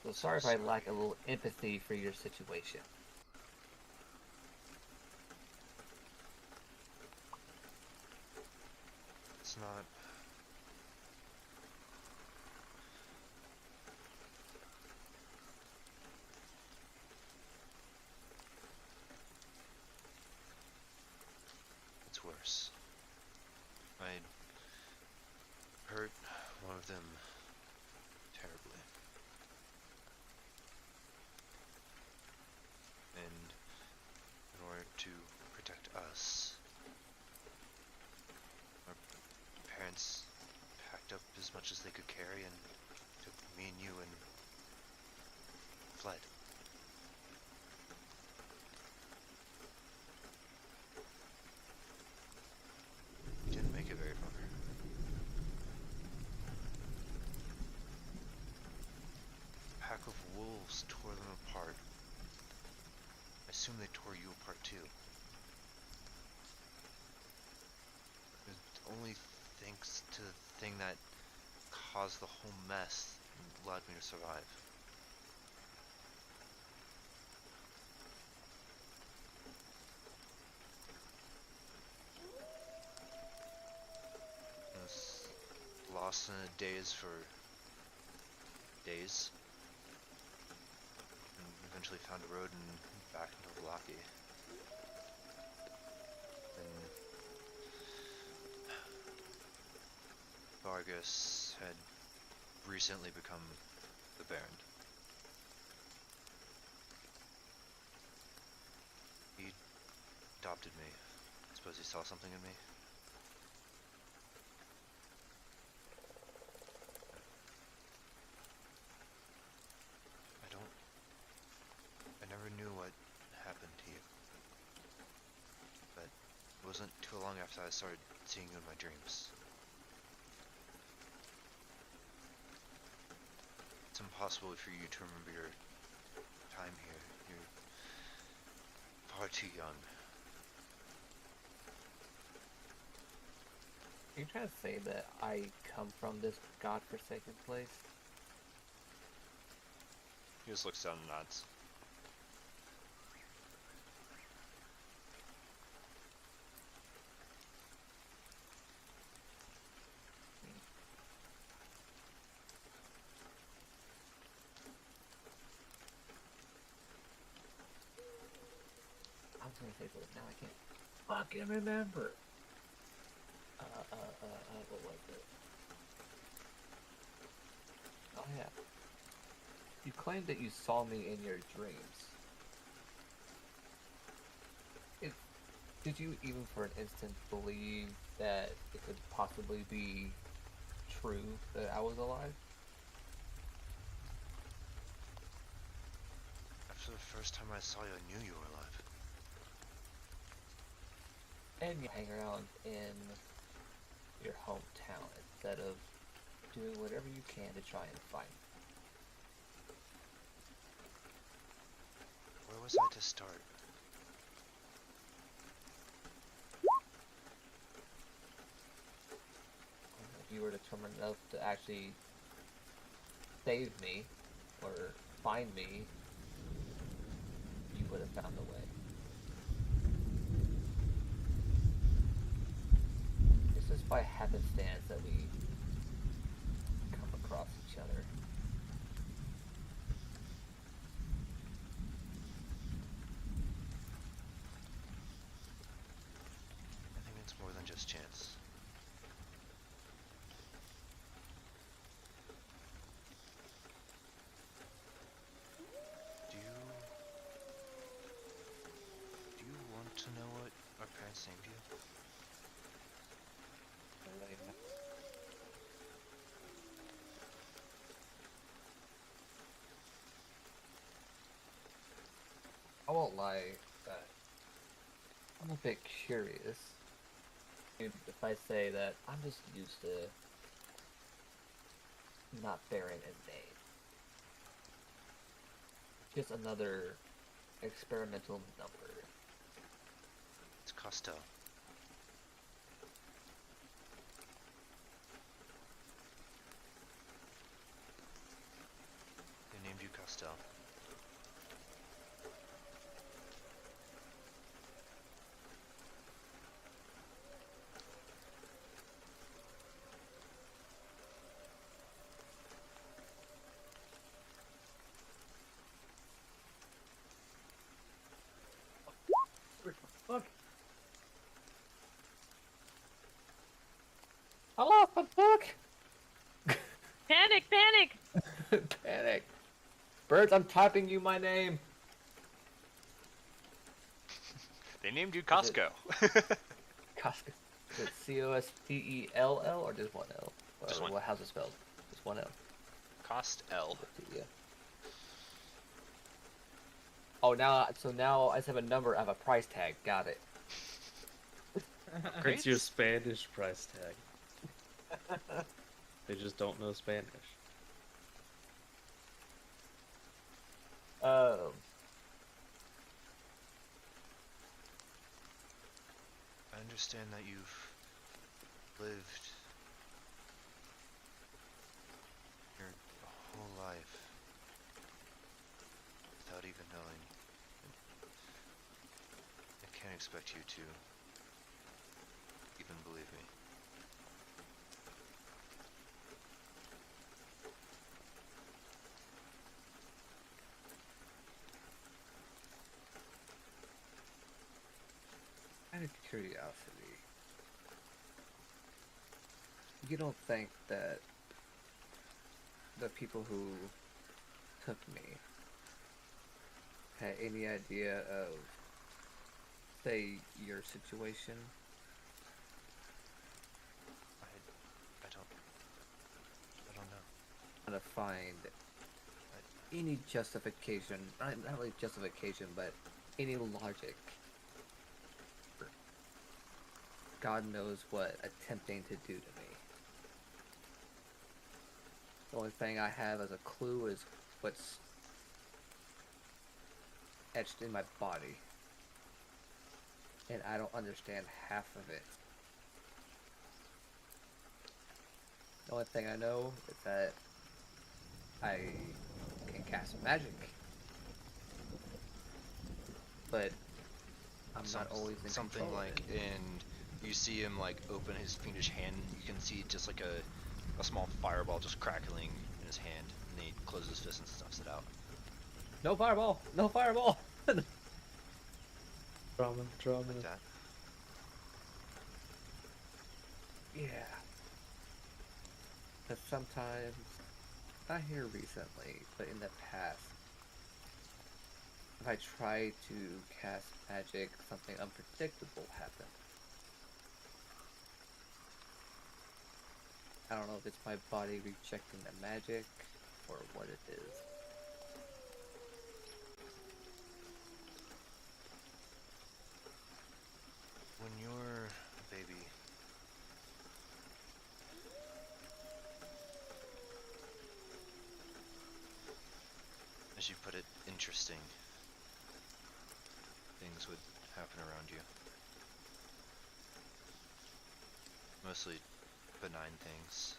So sorry if I lack a little empathy for your situation. It's not. It's worse. I hurt one of them terribly. And in order to protect us, our parents packed up as much as they could carry and took me and you and fled. We didn't make it very far. A pack of wolves tore them apart. I assume they tore you apart too. It only thanks to the thing that caused the whole mess and allowed me to survive. I was lost in a daze for days, and eventually found a road and back into Vlaki. And Vargas had recently become the Baron. He adopted me. Suppose he saw something in me? I never knew what happened to you. But it wasn't too long after I started seeing you in my dreams. It's impossible for you to remember your time here. You're far too young. Are you trying to say that I come from this godforsaken place? He just looks down and nods. I was gonna say something, now I can't fucking remember. What was it? Oh yeah. You claimed that you saw me in your dreams. Did you even for an instant believe that it could possibly be true that I was alive? After the first time I saw you, I knew you were alive. And you hang around in your hometown instead of doing whatever you can to try and find me. Where was I to start? If you were determined enough to actually save me or find me, would have found a way. It's just by happenstance that we come across each other. I think it's more than just chance. Do you want to know what our parents named you? I won't lie that I'm a bit curious. If I say that I'm just used to not bearing a name. Just another experimental number. It's Costello. They named you Costello. Fuck. I lost my book! Panic! Panic! Panic. Birds, I'm typing you my name. They named you it- Costco. Costco. Is it Costell or just one L? Just Or one. what? How's it spelled? Just one L. Cost L. Yeah. Oh, now I just have a number. I have a price tag. Got it. It's your Spanish price tag. They just don't know Spanish. Um. I understand that you've lived your whole life without even knowing. I can't expect you to even believe me. Out of curiosity, you don't think that the people who took me had any idea of, say, your situation? I don't know. Trying to find any justification, not really justification, but any logic. God knows what attempting to do to me. The only thing I have as a clue is what's etched in my body. And I don't understand half of it. The only thing I know is that I can cast magic. But I'm not always in Something control of like it. you see him like open his fiendish hand, and you can see just like a small fireball just crackling in his hand, and then he closes his fist and stuffs it out. No fireball! No fireball! Drama. Like that. Yeah. Because sometimes, not here recently, but in the past, if I try to cast magic, something unpredictable happens. I don't know if it's my body rejecting the magic, or what it is. When you're a baby, as you put it, interesting things would happen around you. Mostly benign things.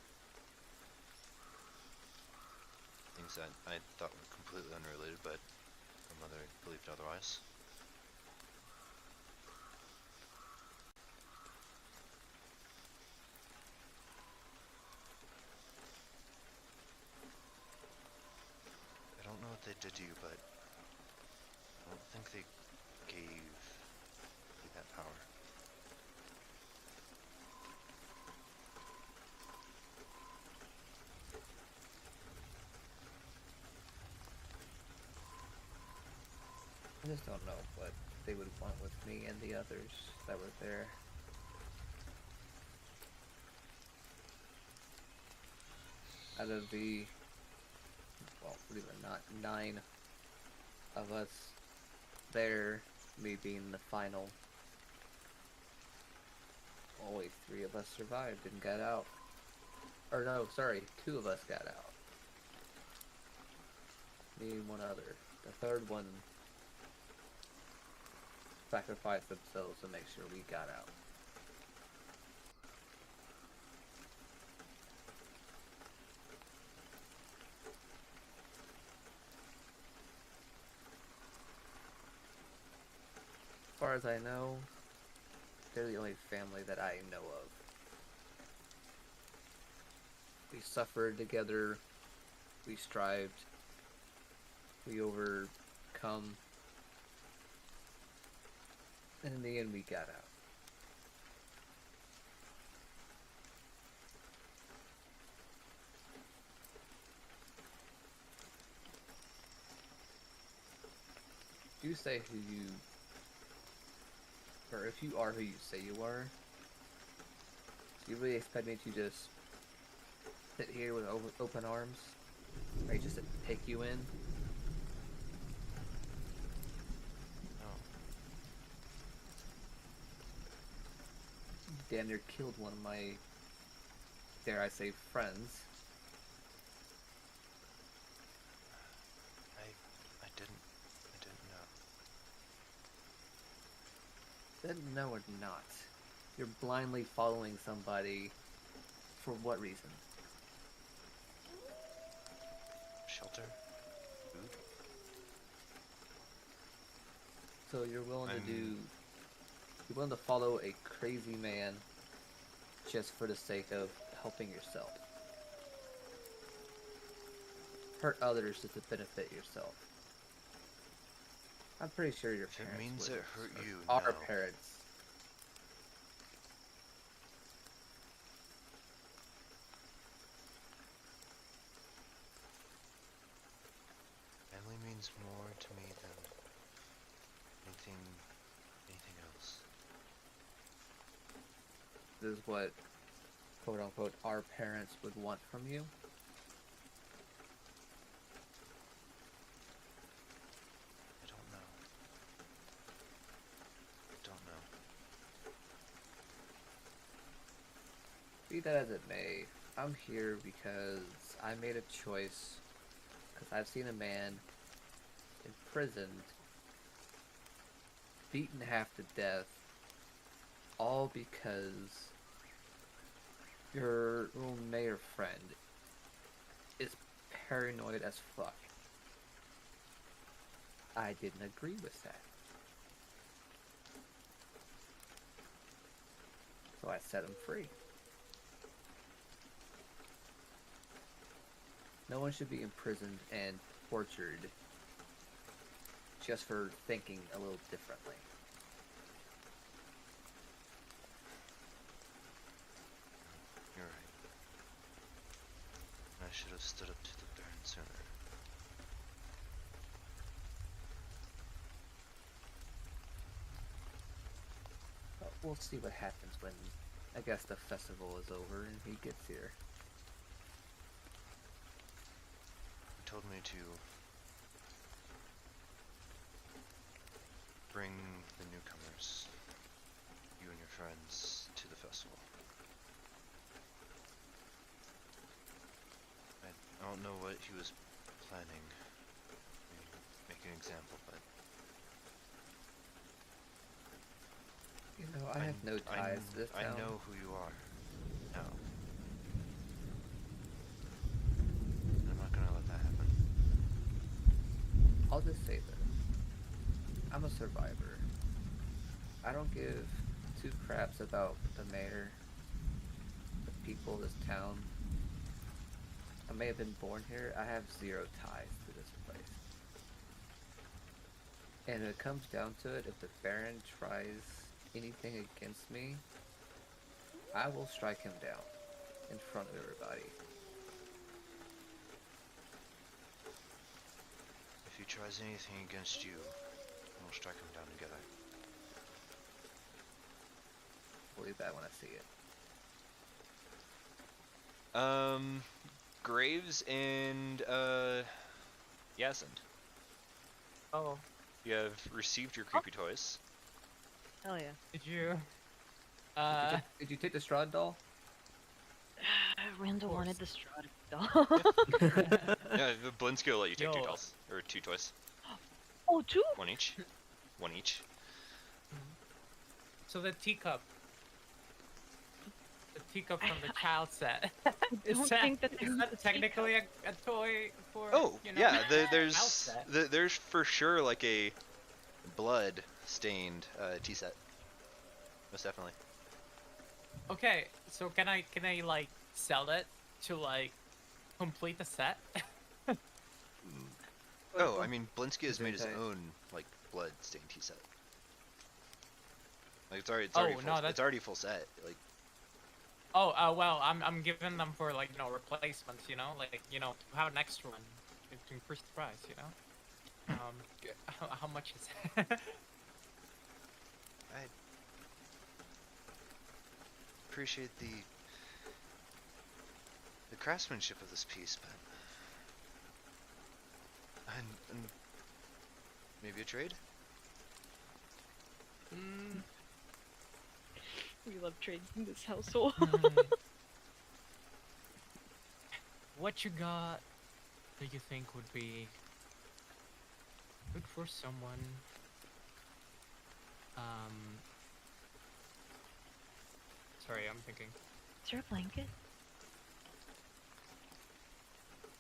Things that I thought were completely unrelated, but my mother believed otherwise. did to you, but I don't think they gave you that power. I just don't know what they would want with me and the others that were there. Out of the, well, believe it or not, 9 of us there, me being the final, only 3 of us survived and got out. Or no, sorry, 2 of us got out. Me and 1 other. The 3rd one sacrificed themselves to make sure we got out. As far as I know, they're the only family that I know of. We suffered together, we strived, we overcome, and in the end we got out. If you say who you, or if you are who you say you are, do you really expect me to just sit here with open arms? Or just to take you in? No. Damn near killed one of my, dare I say, friends. I didn't know. Then no or not. You're blindly following somebody for what reason? Shelter? Food? So you're willing to you're willing to follow a crazy man just for the sake of helping yourself. Hurt others just to benefit yourself. I'm pretty sure your If it parents means would. it hurt you, Our no. parents. Family means more to me than anything else. This is what, quote unquote, our parents would want from you. I don't know. Be that as it may, I'm here because I made a choice. Because I've seen a man imprisoned, beaten half to death, all because your little mayor friend is paranoid as fuck. I didn't agree with that. So I set him free. No one should be imprisoned and tortured just for thinking a little differently. You're right. I should have stood up to the Baron sooner. But we'll see what happens when, I guess, the festival is over and he gets here. He told me to bring the newcomers, you and your friends, to the festival. I don't know what he was planning. Maybe make an example, but You know, I have no ties to this I town. know who you are. No. I'm not gonna let that happen. I'll just say this. I'm a survivor. I don't give 2 craps about the mayor, the people of this town. I may have been born here, I have 0 ties to this place. And when it comes down to it, if the Baron tries anything against me, I will strike him down in front of everybody. If he tries anything against you, we'll strike him down together. Believe that when I see it. Graves and Yasend, Oh, you have received your creepy toys. Hell yeah. did you? Did you take the Strahd doll? Randall course. wanted the Strahd doll. Yeah, the Blinsky will let you take two Yo. dolls or two toys, Oh, two? one each, one each. So the teacup from the child set. don't think that is there's that a technically a toy for? Oh, you know, yeah, child there's set? there's for sure like a blood stained tea set. Most definitely. Okay, so can I like sell it to like complete the set? Oh, I mean, Blinsky has made his Okay. own like blood stained tea set. Like it's already Oh, full, no, it's already full set. Like Oh, well, I'm giving them for like replacements, like to have an extra one to increase the price, how much is it? I appreciate the craftsmanship of this piece, but and maybe a trade. Mm, We love trades in this household. what you got that you think would be good for someone? Sorry, I'm thinking. Is there a blanket?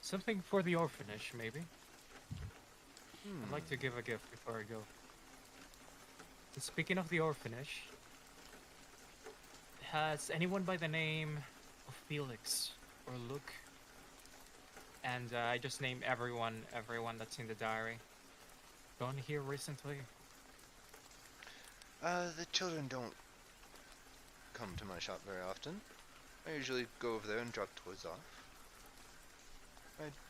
Something for the orphanage, maybe. I'd like to give a gift before I go. And speaking of the orphanage, has anyone by the name of Felix or Luke? And I just named everyone that's in the diary. Gone here recently? The children don't come to my shop very often. I usually go over there and drop toys off.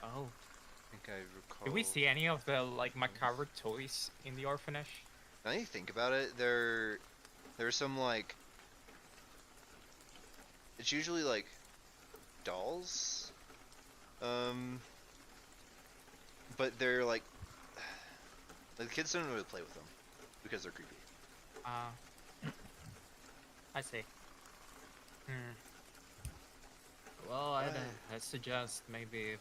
Oh. I think I recall. Did we see any of the like macabre toys in the orphanage? Now that you think about it, there's some like. It's usually like dolls. But they're like the kids don't really play with them because they're creepy. I see. Well, I'd suggest maybe if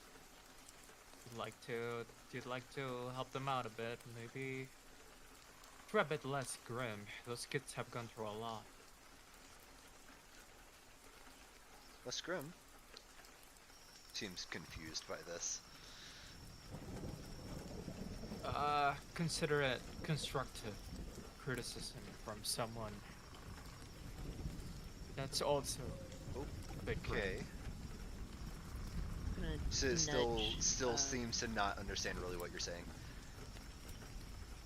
you'd like to help them out a bit, maybe try a bit less grim. Those kids have gone through a lot. Less grim. Seems confused by this. Consider it constructive criticism from someone that's also a bit grim. Okay. I'm gonna So still nudge, seems to not understand really what you're saying.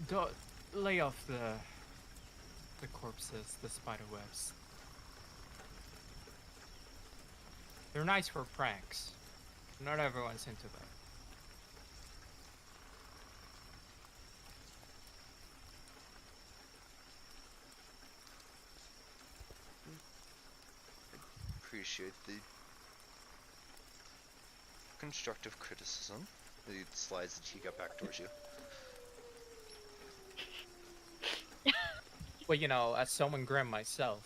Don't lay off the corpses, the spider webs. They're nice for pranks. Not everyone's into them. Appreciate the constructive criticism. He slides the teacup back towards you. Well, as someone grim myself,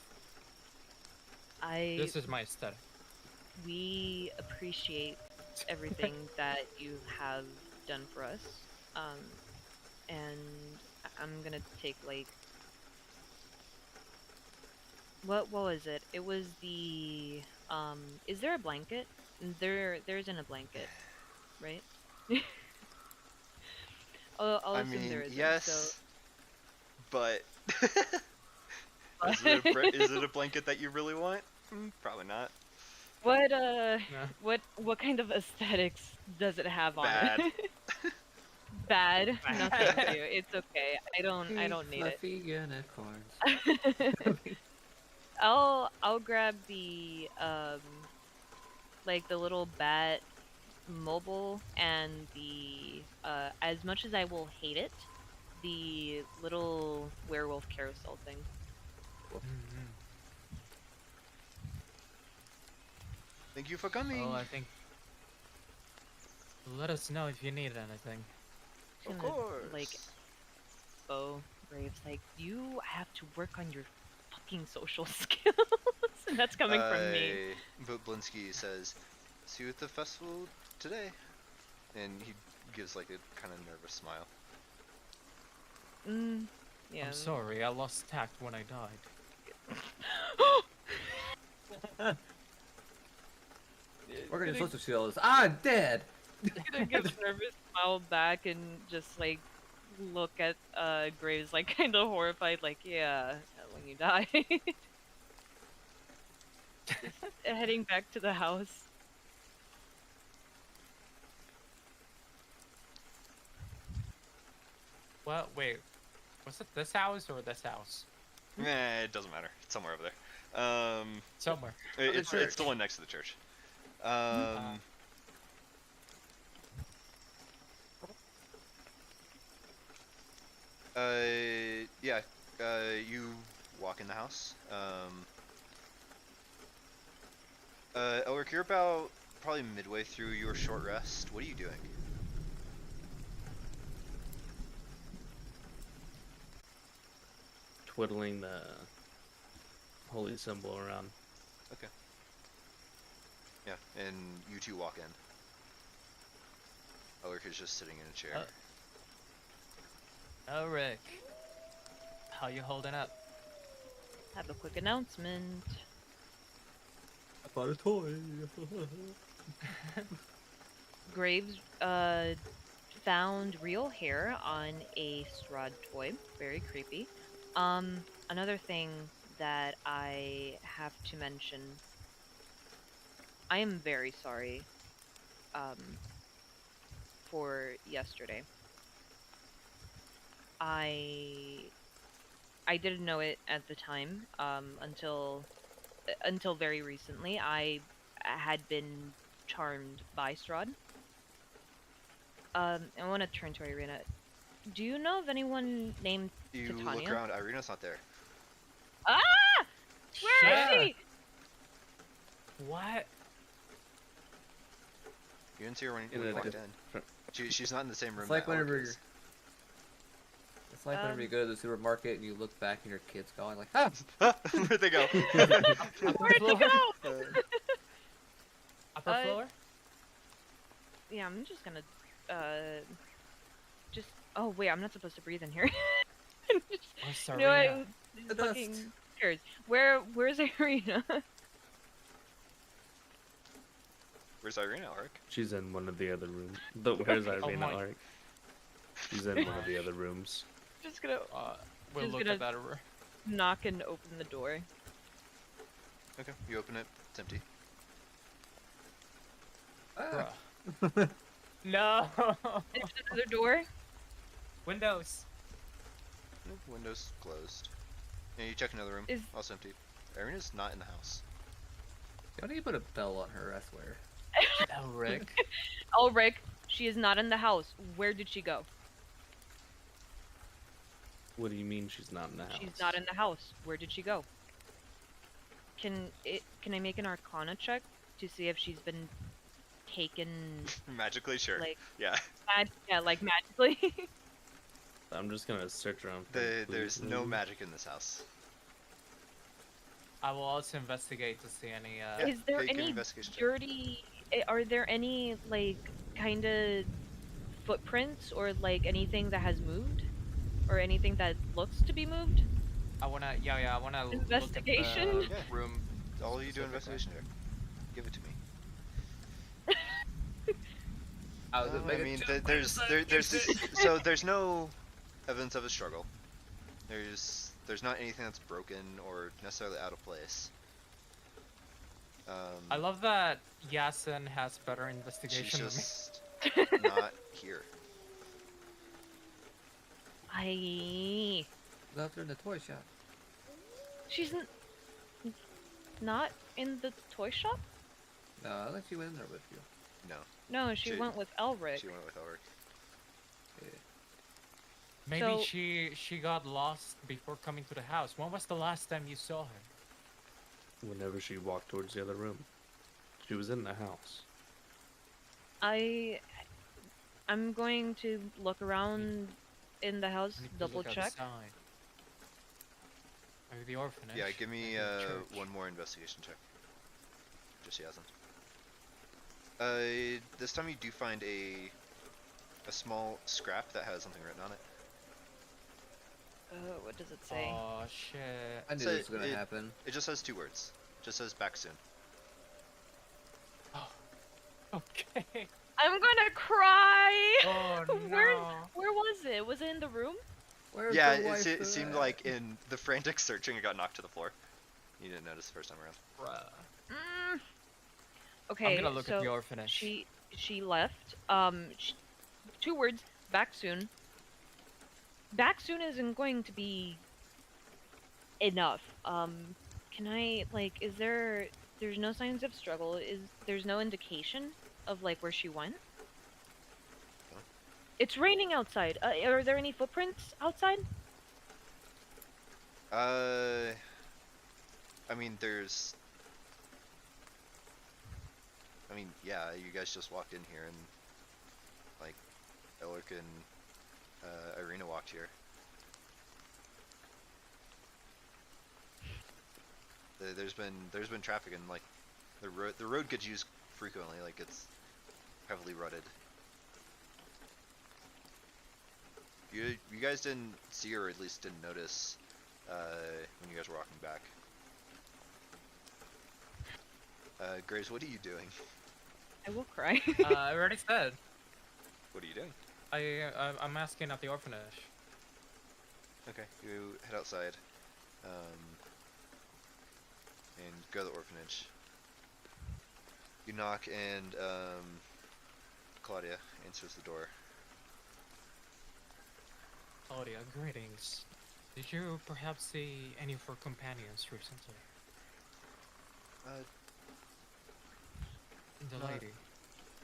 this I is my aesthetic. we appreciate everything that you have done for us. And I'm gonna take like what was it? It was the is there a blanket? There isn't a blanket, right? I'll I assume mean, there isn't. yes, but So is it a blanket that you really want? Probably not. what kind of aesthetics does it have on Bad. it? Bad. No, Bad. thank you. It's okay. I don't need it. Fluffy unicorns. I'll grab the like the little bat mobile and the as much as I will hate it, the little werewolf carousel thing. Mhm. Thank you for coming. Well, I think. Let us know if you need anything. Of Gonna, course. like, Oh, Graves, like, you have to work on your fucking social skills. And that's coming from me. But Blinsky says, "See you at the festival today," and he gives like a kind of nervous smile. Yeah. I'm sorry, I lost tact when I died. Working in social skills. I'm dead. Gonna give a nervous smile back and just like look at Graves like kind of horrified, like, yeah, when you die. Just heading back to the house. Well, wait. Was it this house or this house? It doesn't matter. It's somewhere over there. Somewhere. It's the church. one next to the church. Yeah. You walk in the house. Elric, you're about probably midway through your short rest. What are you doing? Twiddling the holy symbol around. Okay. Yeah, and you two walk in. Elric is just sitting in a chair. Oh, Rick. How you holding up? Have a quick announcement. I bought a toy. Graves found real hair on a Strahd toy. Very creepy. Another thing that I have to mention. I am very sorry for yesterday. I didn't know it at the time until very recently. I had been charmed by Strahd. I want to turn to Irina. Do you know of anyone named You Titania? look around. Irina's not there. Ah! Where is Shit. she? What? You didn't see her when In you a walked in. different- She's not in the same room. It's like that Elric whenever is. It's like whenever you go to the supermarket and you look back and your kid's going like, ah! Where'd they go? Where'd you go? Upper floor? Yeah, I'm just gonna just. Oh wait, I'm not supposed to breathe in here. Where's You know what? Serena? The Fucking dust. scared. Where's Irina? Where's Irina, Elric? She's in one of the other rooms. Where's Irina, my- Ark? She's in one of the other rooms. Just gonna We'll Just look gonna- at that. Over. knock and open the door. Okay, you open it. It's empty. Ah. Bruh. No! Is there another door? Windows! Nope, windows closed. Yeah, you check another room. Is- Also empty. Irina's not in the house. Why don't you put a bell on her? I swear. Oh, Rick. Oh, Rick, she is not in the house. Where did she go? What do you mean she's not in the house? She's not in the house. Where did she go? Can I make an Arcana check to see if she's been taken Magically, sure. like Yeah. like magically? I'm just gonna search around for There's clues. no magic in this house. I will also investigate to see any, Yeah, Is there make an any investigation check. dirty? Are there any like kind of footprints or like anything that has moved, or anything that looks to be moved? I wanna, I wanna Investigation? look at the Yeah. room. All you do specifically. investigation check. Give it to me. I was I making mean, two there's so there's no evidence of a struggle. There's not anything that's broken or necessarily out of place. I love that Yasin has better She's investigation than me. just not here. I. Left her in the toy shop. She's not in the toy shop? No, I thought she went in there with you. No, No, she She- went with Elric. she went with Elric. Yeah. Maybe So- she got lost before coming to the house. When was the last time you saw her? Whenever she walked towards the other room, she was in the house. I'm going to look around in the house, I need to double look check. outside. Maybe the orphanage. Yeah, give me maybe the church. one more investigation check. Just he hasn't. This time you do find a small scrap that has something written on it. What does it say? Oh shit. I knew So this was gonna happen. It just has 2 words. Just says back soon. Okay. I'm gonna cry! Oh no. Where was it? Was it in the room? Where's Yeah, the wife it seemed at? like in the frantic searching it got knocked to the floor. You didn't notice the first time around. Bruh. Mm. Okay, I'm gonna look so at the orphanage. she left. 2 words. Back soon. Back soon isn't going to be enough. Can I is there's no signs of struggle? There's no indication of like where she went? Huh? It's raining outside. Are there any footprints outside? I mean, yeah, you guys just walked in here and, like, Elric and, Irina walked here. There's been traffic and, like, the road gets used frequently, like, it's heavily rutted. You guys didn't see or at least didn't notice, when you guys were walking back. Grace, what are you doing? I will cry. I already said. What are you doing? I'm asking at the orphanage. Okay, you head outside, and go to the orphanage. You knock and, Claudia answers the door. Claudia, greetings. Did you perhaps see any of her companions recently? The Not- lady.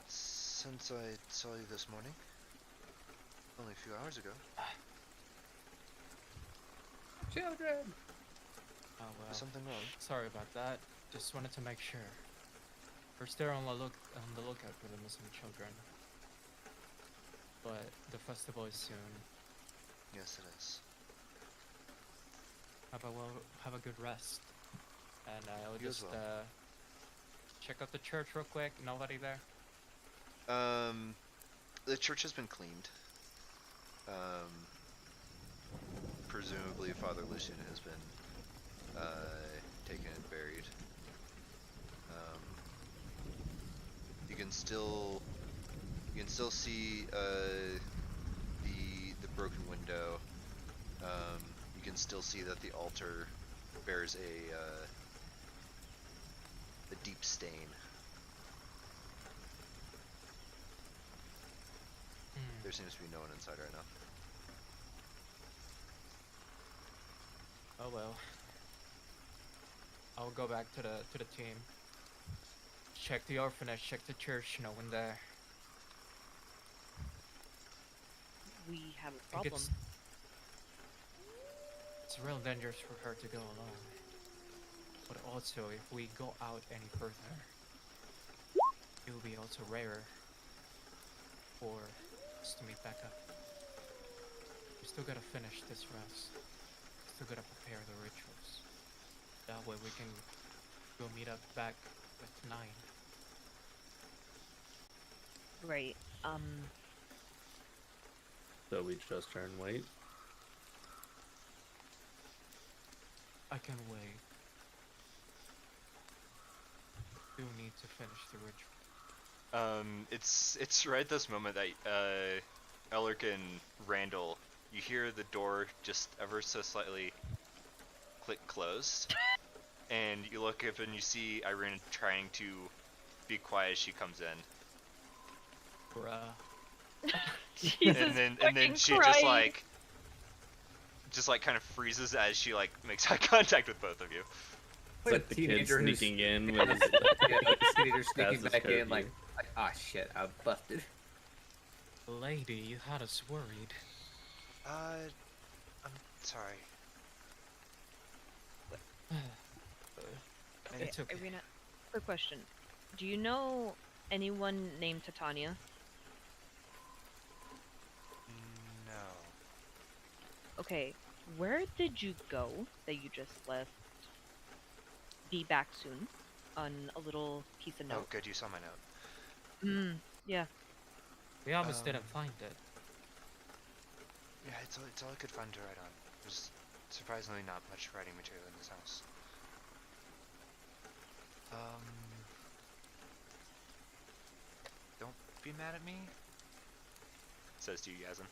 Since I saw you this morning, only a few hours ago, Children! Oh well. is something wrong? Sorry about that. Just wanted to make sure. We're still on the lookout for the missing children. But the festival is soon. Yes, it is. Have a good rest. And I'll You as just well. check out the church real quick. Nobody there. The church has been cleaned. Presumably Father Lucian has been, taken and buried. You can still see, the broken window. You can still see that the altar bears a deep stain. Hmm. There seems to be no one inside right now. Oh well. I'll go back to the team. Check the orphanage, check the church, no one there. We have a I think problem. It's real dangerous for her to go alone. But also, if we go out any further, it will be also rarer for us to meet back up. We still gotta finish this rest. Still gotta prepare the rituals. That way we can go meet up back with 9. Right. So we just turn and wait. I can wait. We do need to finish the ritual. It's right at this moment that Elric and Randall, you hear the door just ever so slightly click closed, and you look up and you see Irene trying to be quiet as she comes in, Bruh. Jesus and then fucking she Christ. just like just like kind of freezes as she like makes eye contact with both of you. It's like the kid Teenager who's- sneaking in with his Yeah, like this teenager sneaking fastest back in, curfew. like, ah, shit, I'm busted. Lady, you had us worried. I'm sorry. It's okay. Irina, quick question. Do you know anyone named Titania? No. Okay, where did you go that you just left? Be back soon on a little piece of Oh, note. good. You saw my note. Yeah. We almost didn't Um, find it. Yeah, it's all I could find to write on. There's surprisingly not much writing material in this house. Don't be mad at me. Says to you, Yazin.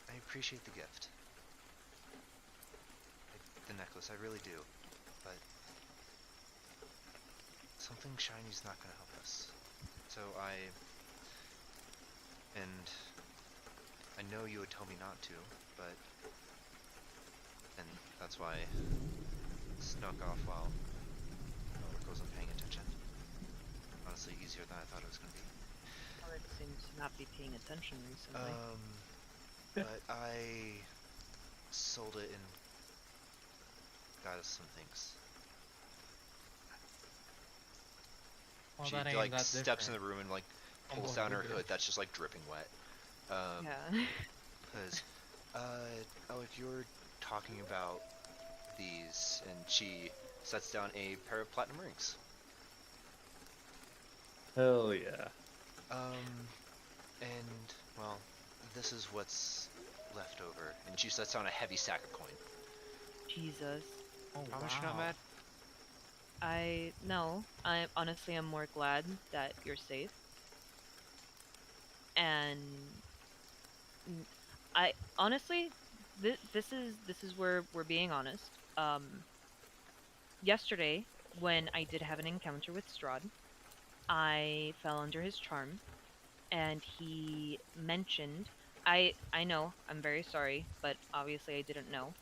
I appreciate the gift. The necklace, I really do. But something shiny's not gonna help us. So and I know you would tell me not to, but and that's why I snuck off while Rick wasn't paying attention. Honestly, easier than I thought it was gonna be. Alex seems to not be paying attention recently. But I sold it and got us some things. Well, She that ain't like that steps in the different. room and like From pulls what down we her did. hood that's just like dripping wet. Yeah. Cause, Alec, you're talking about These, and she sets down a pair of platinum rings. Hell yeah. And, well, this is what's left over. And she sets down a heavy sack of coin. Jesus. Oh, Promise you're not wow. mad? No. I honestly am more glad that you're safe. And I honestly, this is where we're being honest. Yesterday, when I did have an encounter with Strahd, I fell under his charm, and he mentioned, I know, I'm very sorry, but obviously I didn't know.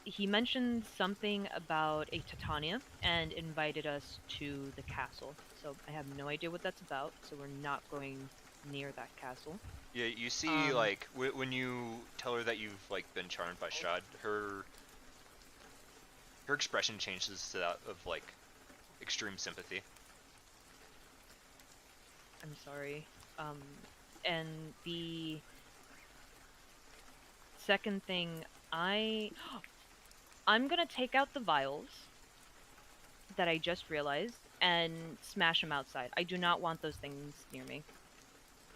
He mentioned something about a Titania and invited us to the castle. So I have no idea what that's about, so we're not going near that castle. Yeah, you see, Um, like when you tell her that you've like been charmed by Strahd, her expression changes to that of like extreme sympathy. I'm sorry. And the second thing, I'm gonna take out the vials that I just realized and smash them outside. I do not want those things near me.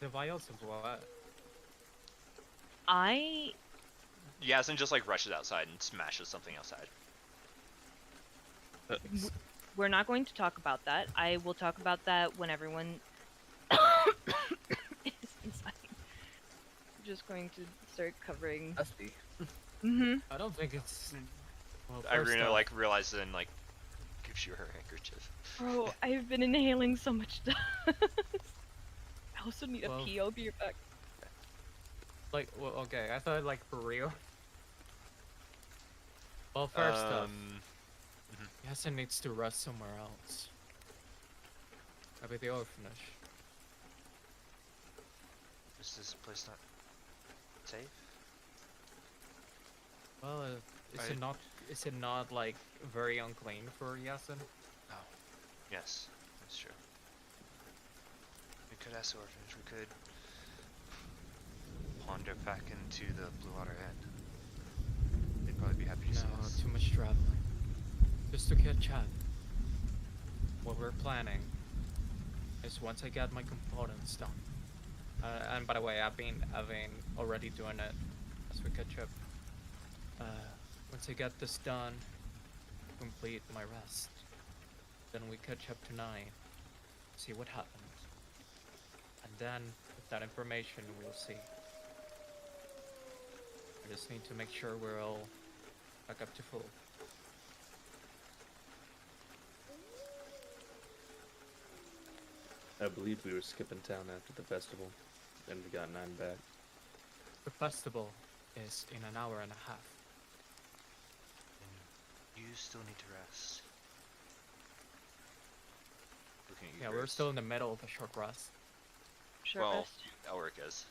The vials of what? Yasin just like rushes outside and smashes something outside. We're not going to talk about that. I will talk about that when everyone is inside. I'm just going to start covering. Dusty. I don't think it's. Well, first Irina off, like realizes and like gives you her handkerchief. Bro, I've been inhaling so much dust. I also need a Well- pee. I'll be right back. like, well, okay, I thought like for real. Well, first off, Yasin needs to rest somewhere else. Maybe the orphanage. Is this place not safe? Well, is it not like very unclean for Yasin? Oh, yes, that's true. We could ask the orphanage. We could wander back into the Blue Water Inn. They'd probably be happy to see No, us. too much traveling. Just to catch up. What we're planning is once I get my components done. And by the way, I've been already doing it as we catch up. Once I get this done, complete my rest, then we catch up tonight, see what happens, and then with that information we'll see. I just need to make sure we're all back up to full. I believe we were skipping town after the festival, and we got 9 back. The festival is in an hour and a half. And you still need to rest. Looking at you, Yeah, we're Grace. still in the middle of a short rest. Short Well, rest. Elric is.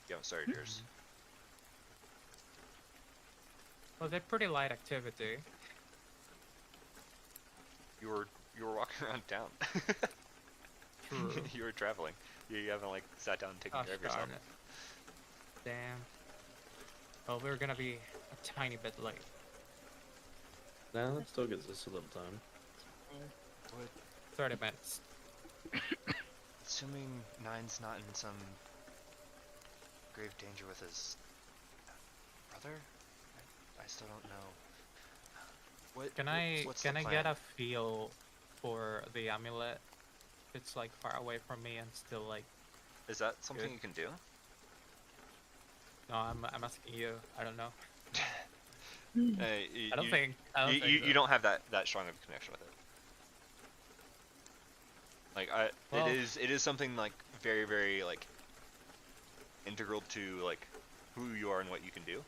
You haven't started yours. Well, they're pretty light activity. You were walking around town. True. You were traveling. You haven't like sat down and taken Gosh care of yourself. darn it. Damn. Well, we're gonna be a tiny bit late. Nah, that still gives us a little time. What? 30 minutes. Assuming Nine's not in some grave danger with his brother? I still don't know. What? What's Can the I plan? get a feel for the amulet? If it's like far away from me and still like Is that something Good. you can do? no, I'm asking you. I don't know. You, I don't think you so. don't have that strong of a connection with it. Like Well- it is something like very very like integral to like who you are and what you can do,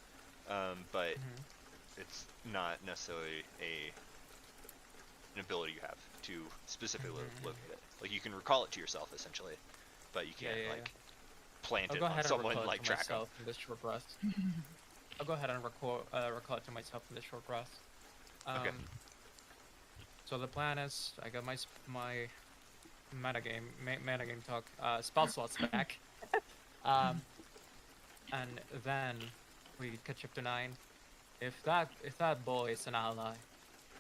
but Mhm. it's not necessarily an ability you have to specifically locate it. Like you can recall it to yourself essentially, but you Yeah, can't yeah, like plant I'll it go on ahead and someone recall it like to track 'em. myself in this short rest. I'll go ahead and recall it to myself in this short rest. Okay. So the plan is, I got my metagame talk, spell slots back, and then we catch up to 9. If that boy is an ally,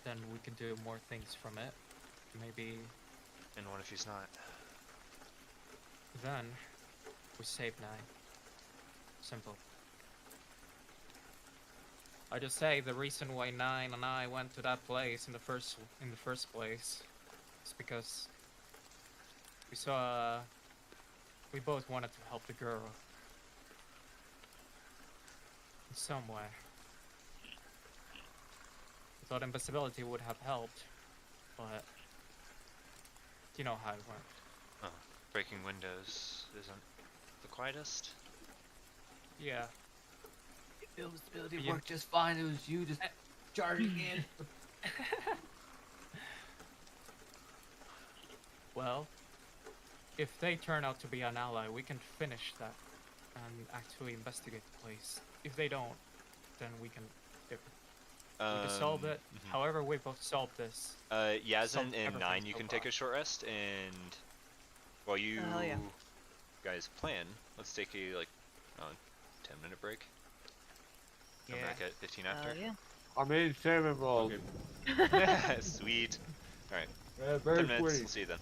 then we can do more things from it. Maybe And what if he's not? then we save 9. Simple. I just say the reason why 9 and I went to that place in the first place is because we both wanted to help the girl in some way. We thought invisibility would have helped, but you know how it went. Oh, breaking windows isn't the quietest. Yeah. Invisibility Yeah. worked just fine. It was you just charging in. Well, if they turn out to be an ally, we can finish that and actually investigate the place. If they don't, then we can solve it. Mhm. However, we both solve this. Yazin solved and everything 9, you so can far. take a short rest, and while you hell yeah. guys plan, let's take a like 10-minute break. Come Yeah. back at 15 Hell after. yeah. I'm in cinnamon rolls. Sweet. All right, Very 10 minutes. sweet. We'll see you then.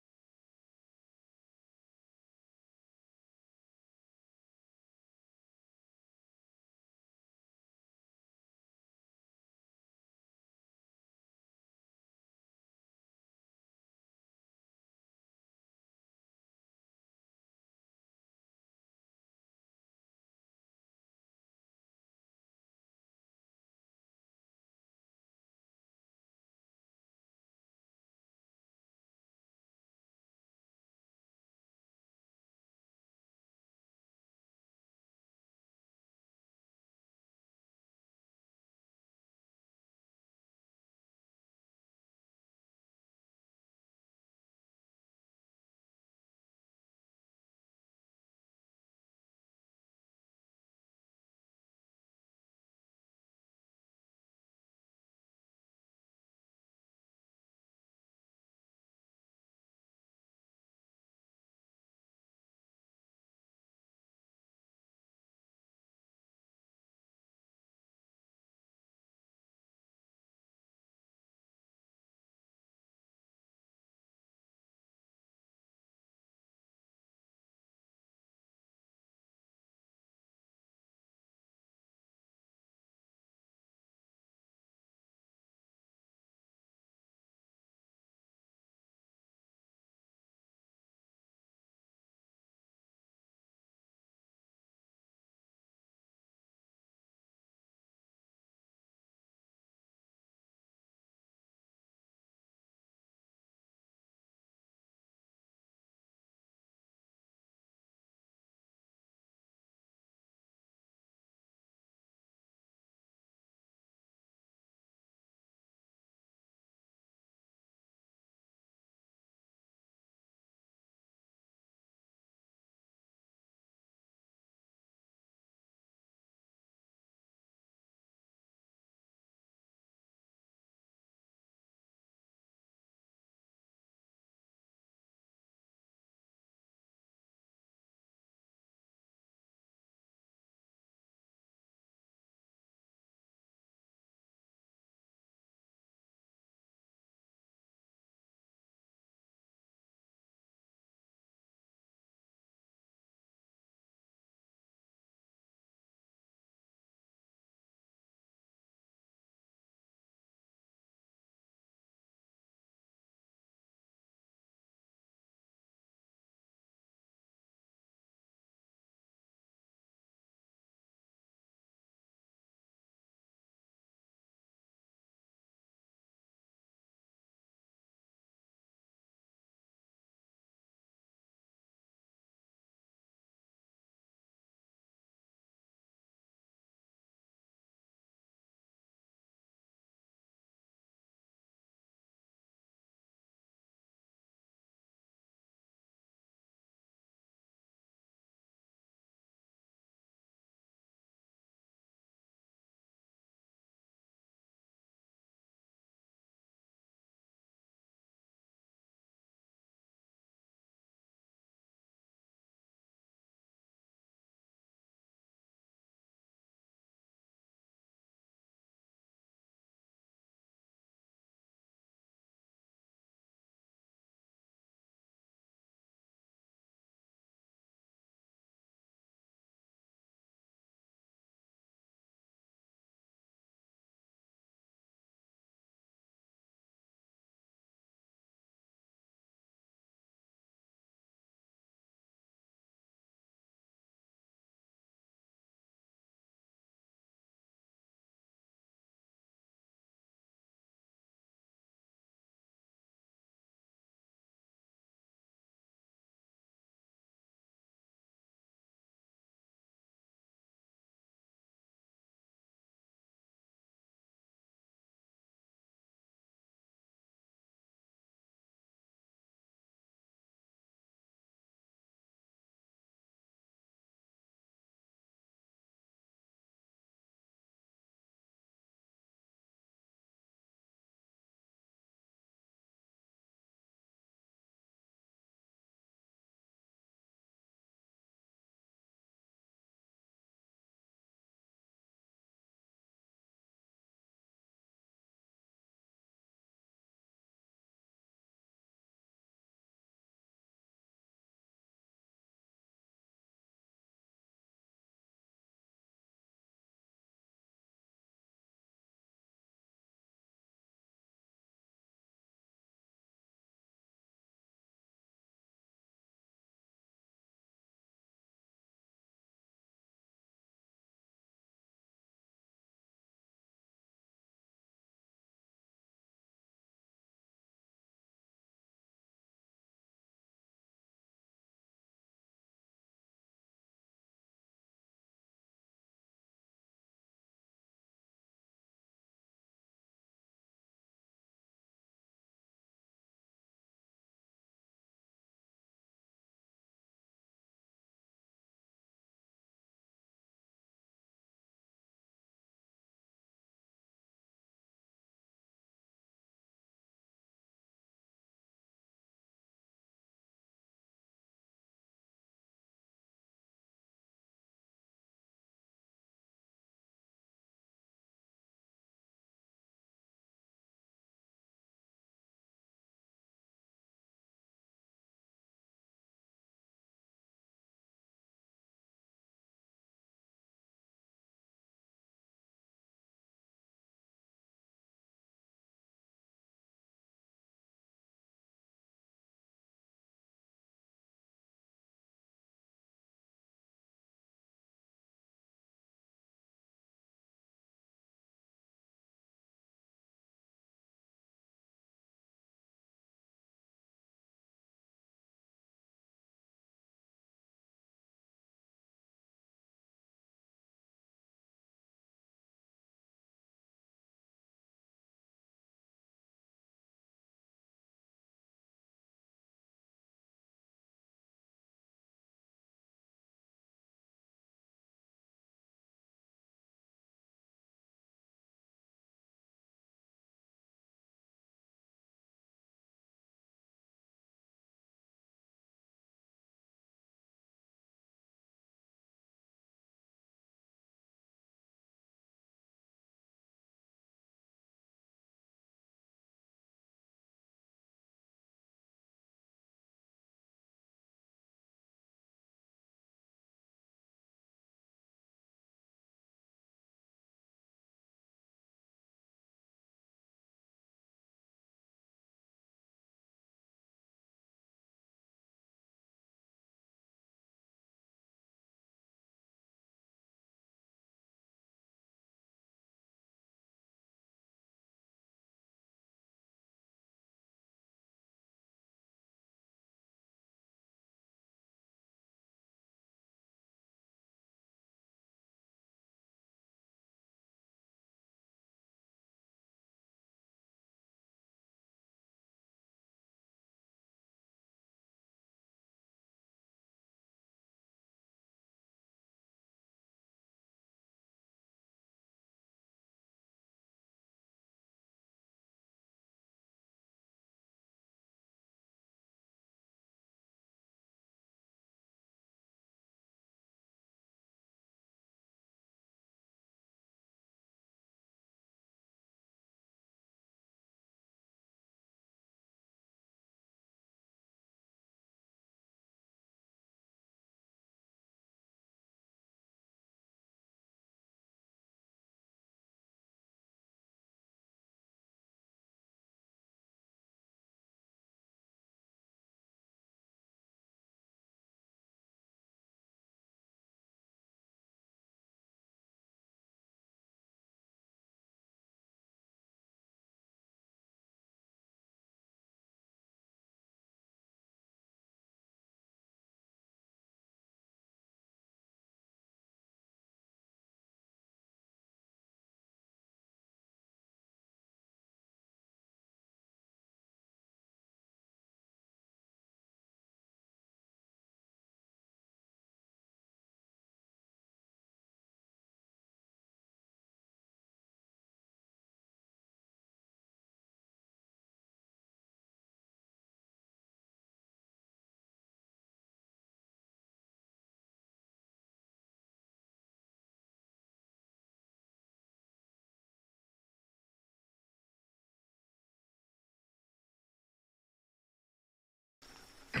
um,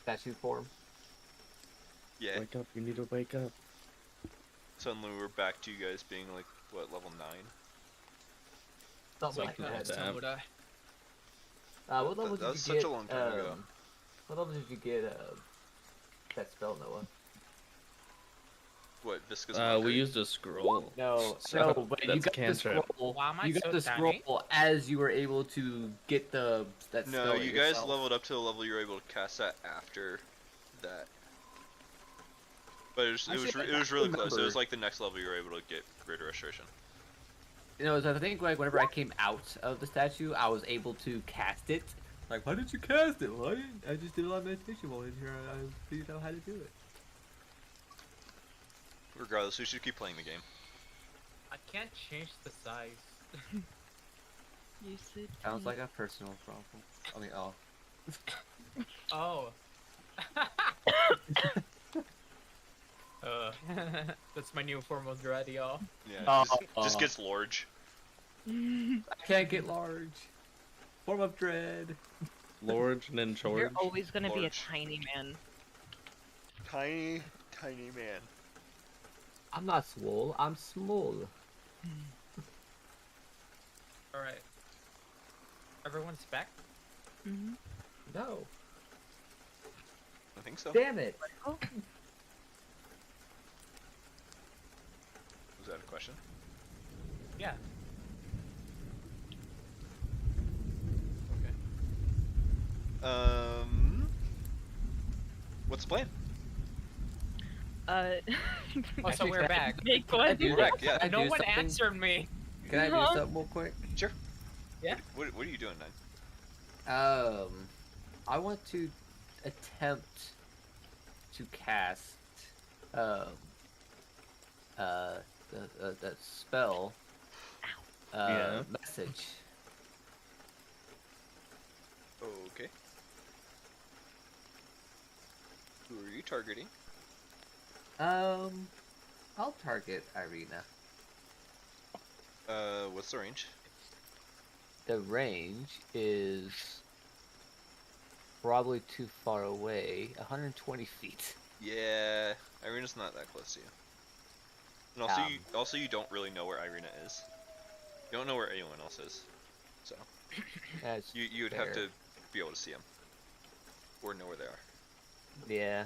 statue form. Yeah. Wake up! You need to wake up. Suddenly we're back to you guys being like what, level 9? Something Wake like up, that. that. samurai. What level That did was you such get? a long time ago. What level did you get? That spell, Noah. What, viscous We mockery? used a scroll. No, So, but you that's a got the cantrip. scroll. Why am I You got so the tiny? scroll as you were able to get that No, spell you guys yourself. leveled up to the level you were able to cast that after that. But Actually, it was I really close. It remember. was like the next level you were able to get greater restoration. You know, so I think like whenever I came out of the statue, I was able to cast it. Like, why did you cast it? Why didn't I just did a lot of meditation while in here? I figured out how to do it. Regardless, we should keep playing the game. I can't change the size. You said Sounds like a personal problem. I mean, oh. Oh. That's my new form of dread, y'all. Yeah, just gets large. I can't get large. Form of dread. Large and then charge. You're always gonna be a Large. tiny man. Tiny, tiny man. I'm not swole. I'm small. Alright. Everyone's back? Mm-hmm. No. I think so. Damn it. Oh, Was that a question? Yeah. What's the plan? uh. Oh, so we're back. Big Can I one. do We're back, yeah. Can I No do one something? answered me. Can I do Huh? something real quick? Sure. Yeah. What are you doing, Nine? I want to attempt to cast that spell Yeah. message. Okay. Who are you targeting? I'll target Irina. What's the range? The range is probably too far away. 120 feet. Yeah, Irina's not that close to you. And also you don't really know where Irina is. You don't know where anyone else is. So That's you would fair. have to be able to see them. Or know where they are. Yeah.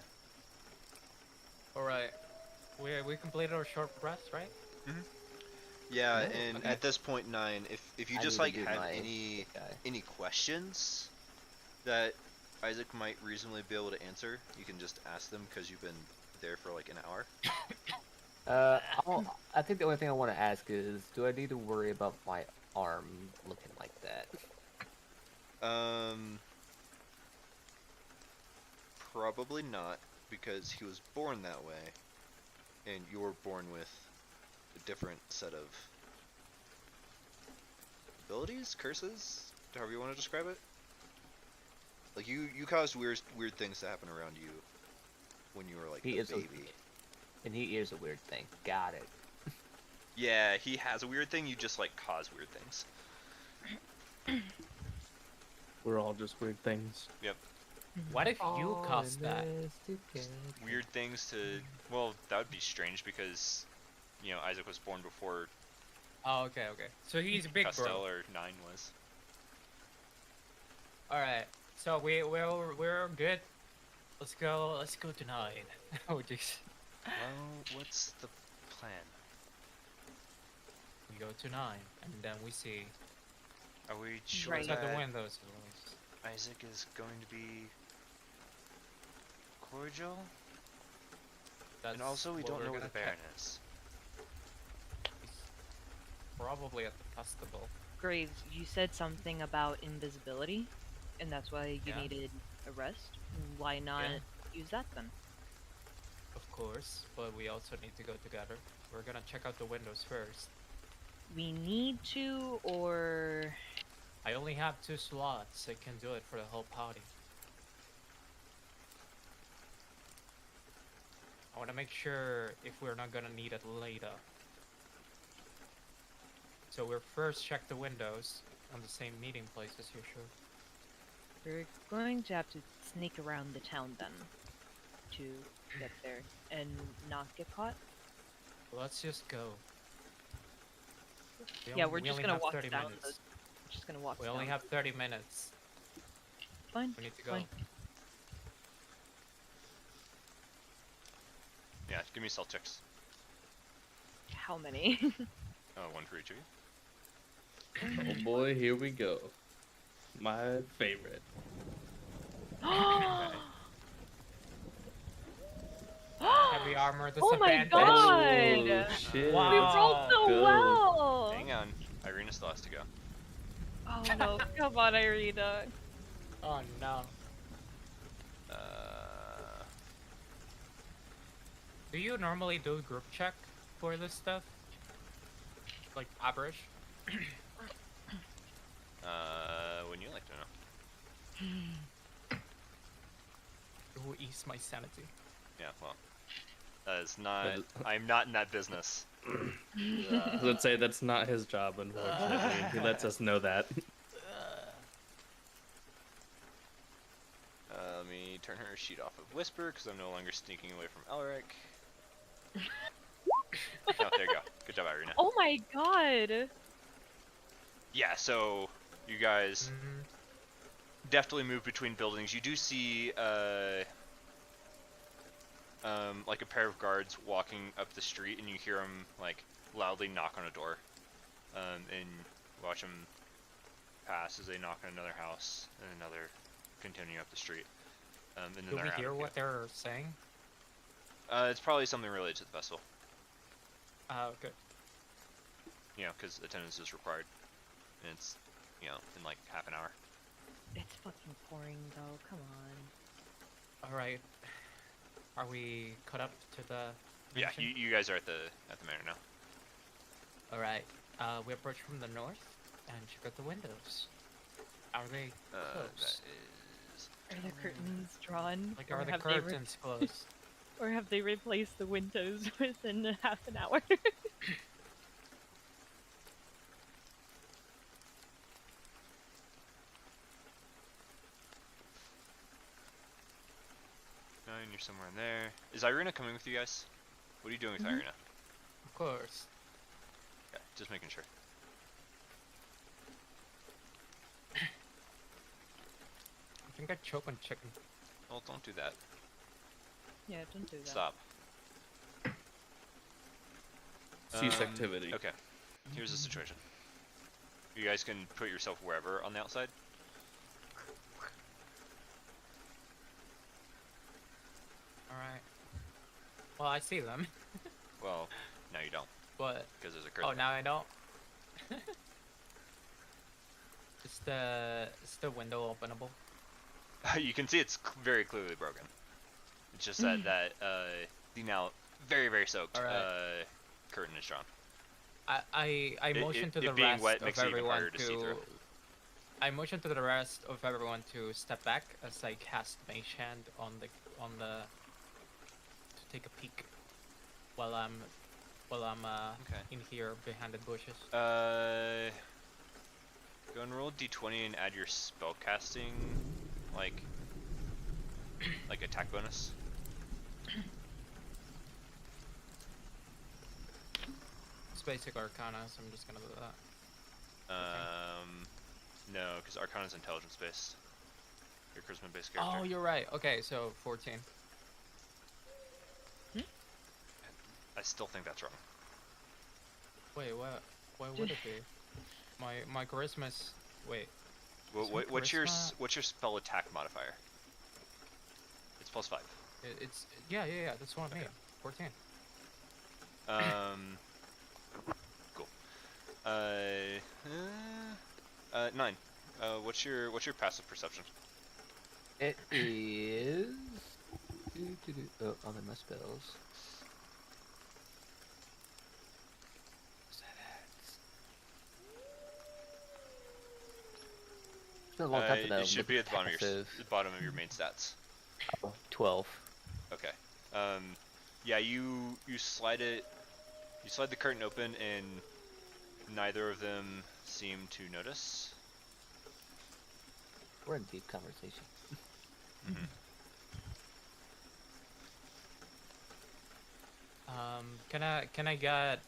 Alright. We completed our short rest, right? Yeah, Oh, and okay. at this point, Nine, if you I just need like to do have my guy. any questions that Isaac might reasonably be able to answer, you can just ask them because you've been there for like an hour. I think the only thing I want to ask is, do I need to worry about my arm looking like that? Probably not, because he was born that way, and you were born with a different set of abilities, curses, however you want to describe it. Like you caused weird things to happen around you when you were like He a is a- baby. And he is a weird thing. Got it. Yeah, he has a weird thing. You just like cause weird things. We're all just weird things. What if you caused that? Weird things to. Well, that would be strange because, you know, Isaac was born before Oh, okay. So he's a big Castell bro. or Nine was. Alright. So we're good. Let's go to 9. Oh jeez. Well, what's the plan? We go to 9 and then we see Are we sure Right. outside that the windows at least. Isaac is going to be cordial? That's And also, we what don't we're know where the gonna Baron check. is. He's probably at the festival. Graves, you said something about invisibility, and that's why you Yeah. needed a rest. Why not use that then? Of course, but we also need to go together. We're gonna check out the windows first. We need to, or I only have 2 slots. I can do it for the whole party. I want to make sure if we're not gonna need it later. So we'll first check the windows on the same meeting place as usual. We're going to have to sneak around the town then to get there and not get caught. Let's just go. Yeah, we're just only gonna have walk 30 down. minutes. We're just gonna walk. We down. only have 30 minutes. Fine. We need to go. Fine. Yeah, give me stealth checks. How many? One for each of you. Oh boy, here we go. My favorite. Heavy armor Oh my disadvantage. god! Oh, shit. Wow. We rolled so Good. well. Hang on, Irina still has to go. Oh no! Come on, Irina. Oh no. Uh, Do you normally do group check for this stuff? Like average? Wouldn't you like to know? Who eats my sanity? Yeah, well, that is not. But- I'm not in that business. Let's say that's not his job, unfortunately. He lets us know that. Let me turn her sheet off of Whisper because I'm no longer sneaking away from Elric. Oh, there you go. Good job, Irina. Oh my god! Yeah, so you guys Mhm. deftly move between buildings. You do see like a pair of guards walking up the street, and you hear them like loudly knock on a door, and watch them pass as they knock on another house and another, continue up the street. And then Do they're we out hear again. what they're saying? It's probably something related to the festival. Good. You know, because attendance is required, and it's, you know, in like half an hour. It's fucking pouring though. Come on. Alright. Are we caught up to the Yeah, mansion? you guys are at the manor now. Alright. We approach from the north and check out the windows. Are they That closed? is. Are the curtains drawn? Like, or are the have they re- curtains closed? or have they replaced the windows within half an hour? Nine, you're somewhere in there. Is Irina coming with you guys? What are you doing with Irina? Of course. Okay, just making sure. I think I choke on chicken. Well, don't do that. Yeah, don't do that. Stop. Cease activity. Okay, here's the situation. You guys can put yourself wherever on the outside. Alright. Well, I see them, Well, no, you don't, but... because there's a curtain. Oh, now I don't? Is the window openable? You can see it's very clearly broken. It's just that the now very very soaked Alright. curtain is drawn. I motion to it the being rest wet makes of it even everyone harder to see through. I motion to the rest of everyone to step back as I cast Mage Hand on the to take a peek while I'm Okay. in here behind the bushes. Go and roll d20 and add your spellcasting, like attack bonus. It's basic Arcana, so I'm just gonna do that. No, because Arcana's intelligence based. Your charisma based Oh, character. you're right. Okay, so 14. I still think that's wrong. Wait, what? Why would it be? My charisma's wait. Is my What's your charisma- what's your spell attack modifier? It's +5. It's yeah. That's what I mean. 14. Cool. 9. What's your passive perception? It is. Oh, I'm in my spells. What's that at? It's been a long time for that. It should be at the bottom of passive. the bottom of your main stats. 12. Okay. Yeah, you slide it. You slide the curtain open, and neither of them seem to notice. We're in deep conversation. Can I get,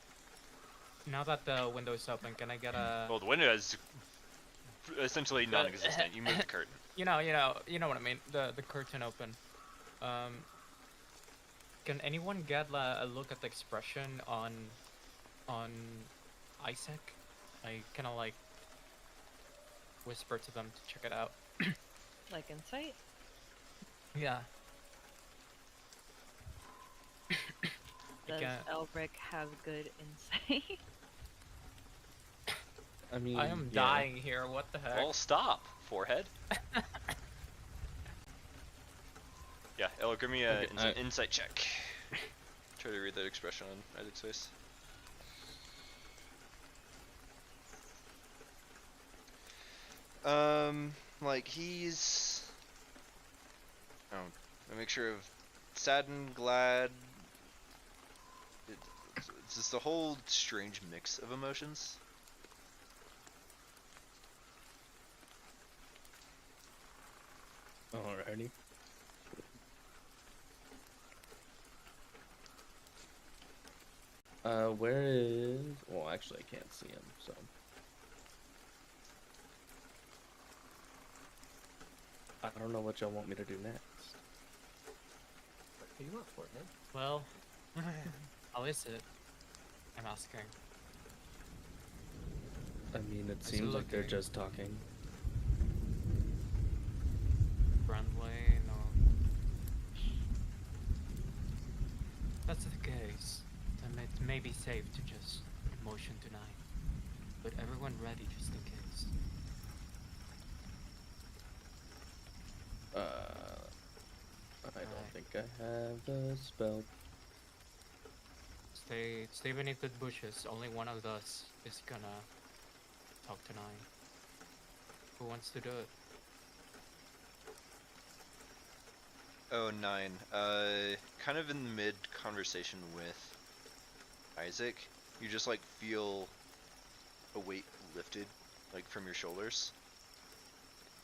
now that the window is open, can I get a, Well, the window is essentially non-existent. You moved the curtain. you know what I mean, the curtain open. Can anyone get a look at the expression on Isaac? I kind of like whisper to them to check it out. Like Incite? Yeah. Does Elric have good insight? I mean, I am yeah. dying here. What the heck? Well, stop, forehead. Yeah, Ella, give me an insight check. Try to read that expression on Isaac's face. Like he's, a mixture of sad and glad. It's just a whole strange mix of emotions. Alrighty. Where is... Well, actually, I can't see him, so... I don't know what y'all want me to do next. What do you want for it? Well, how is it? I'm asking. I mean, it Is he seems like they're looking? just talking. Friendly, no. If that's the case, then it may be safe to just motion tonight. But everyone ready just in case. I don't think I have the spell. Stay beneath the bushes. Only one of us is gonna talk tonight. Who wants to do it? Oh, 9. Kind of in the mid conversation with Isaac, you just like feel a weight lifted, like from your shoulders,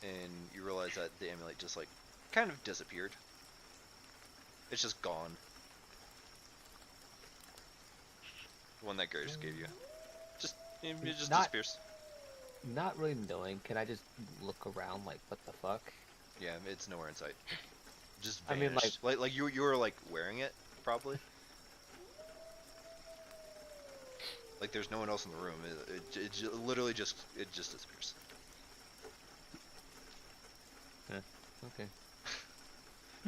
and you realize that the amulet just like kind of disappeared. It's just gone. The one that Gary just gave you. It just disappears. Not really knowing, can I just look around like, what the fuck? Yeah, it's nowhere in sight. Just I mean, vanished. like you were like wearing it, probably. Like there's no one else in the room. It literally just disappears. Okay.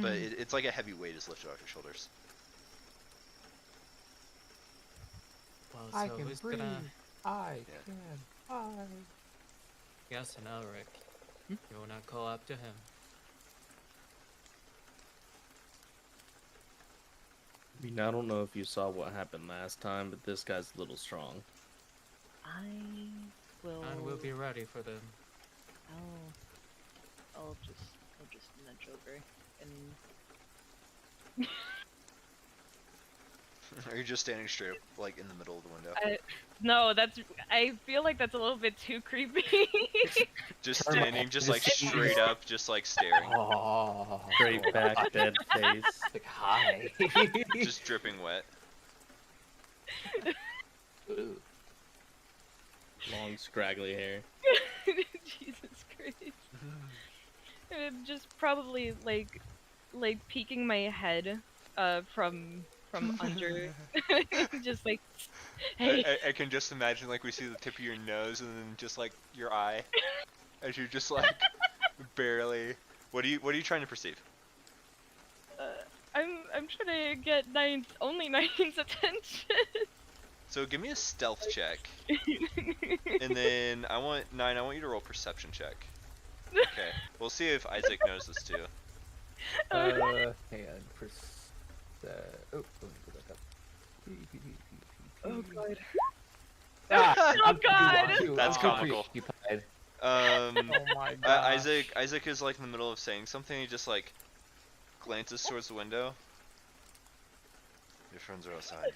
But it's like a heavy weight is lifted off your shoulders. Well, so who's gonna... I Yeah. can. I. Yes, and Elric. You wanna call up to him? I mean, I don't know if you saw what happened last time, but this guy's a little strong. I will. And we'll be ready for them. I'll just nudge over and. Are you just standing straight up, like in the middle of the window? No, I feel like that's a little bit too creepy. Just standing, just like straight up, just like staring, Oh. Straight back, dead face. Like, hi. just dripping wet. Ooh. Long, scraggly hair. Jesus Christ. And I'm just probably like peeking my head from under, just like, hey. I can just imagine like we see the tip of your nose and then just like your eye, as you're just like barely. What are you trying to perceive? I'm trying to get only Nine's attention. So give me a stealth check, and then I want you to roll perception check. Okay, we'll see if Isaac knows this too. Hang on. Oh, let me go back up. Oh god. Ah, Oh god! That's I'm too comical. preoccupied. Oh my god. Isaac is like in the middle of saying something. He just like glances towards the window. Your friends are outside.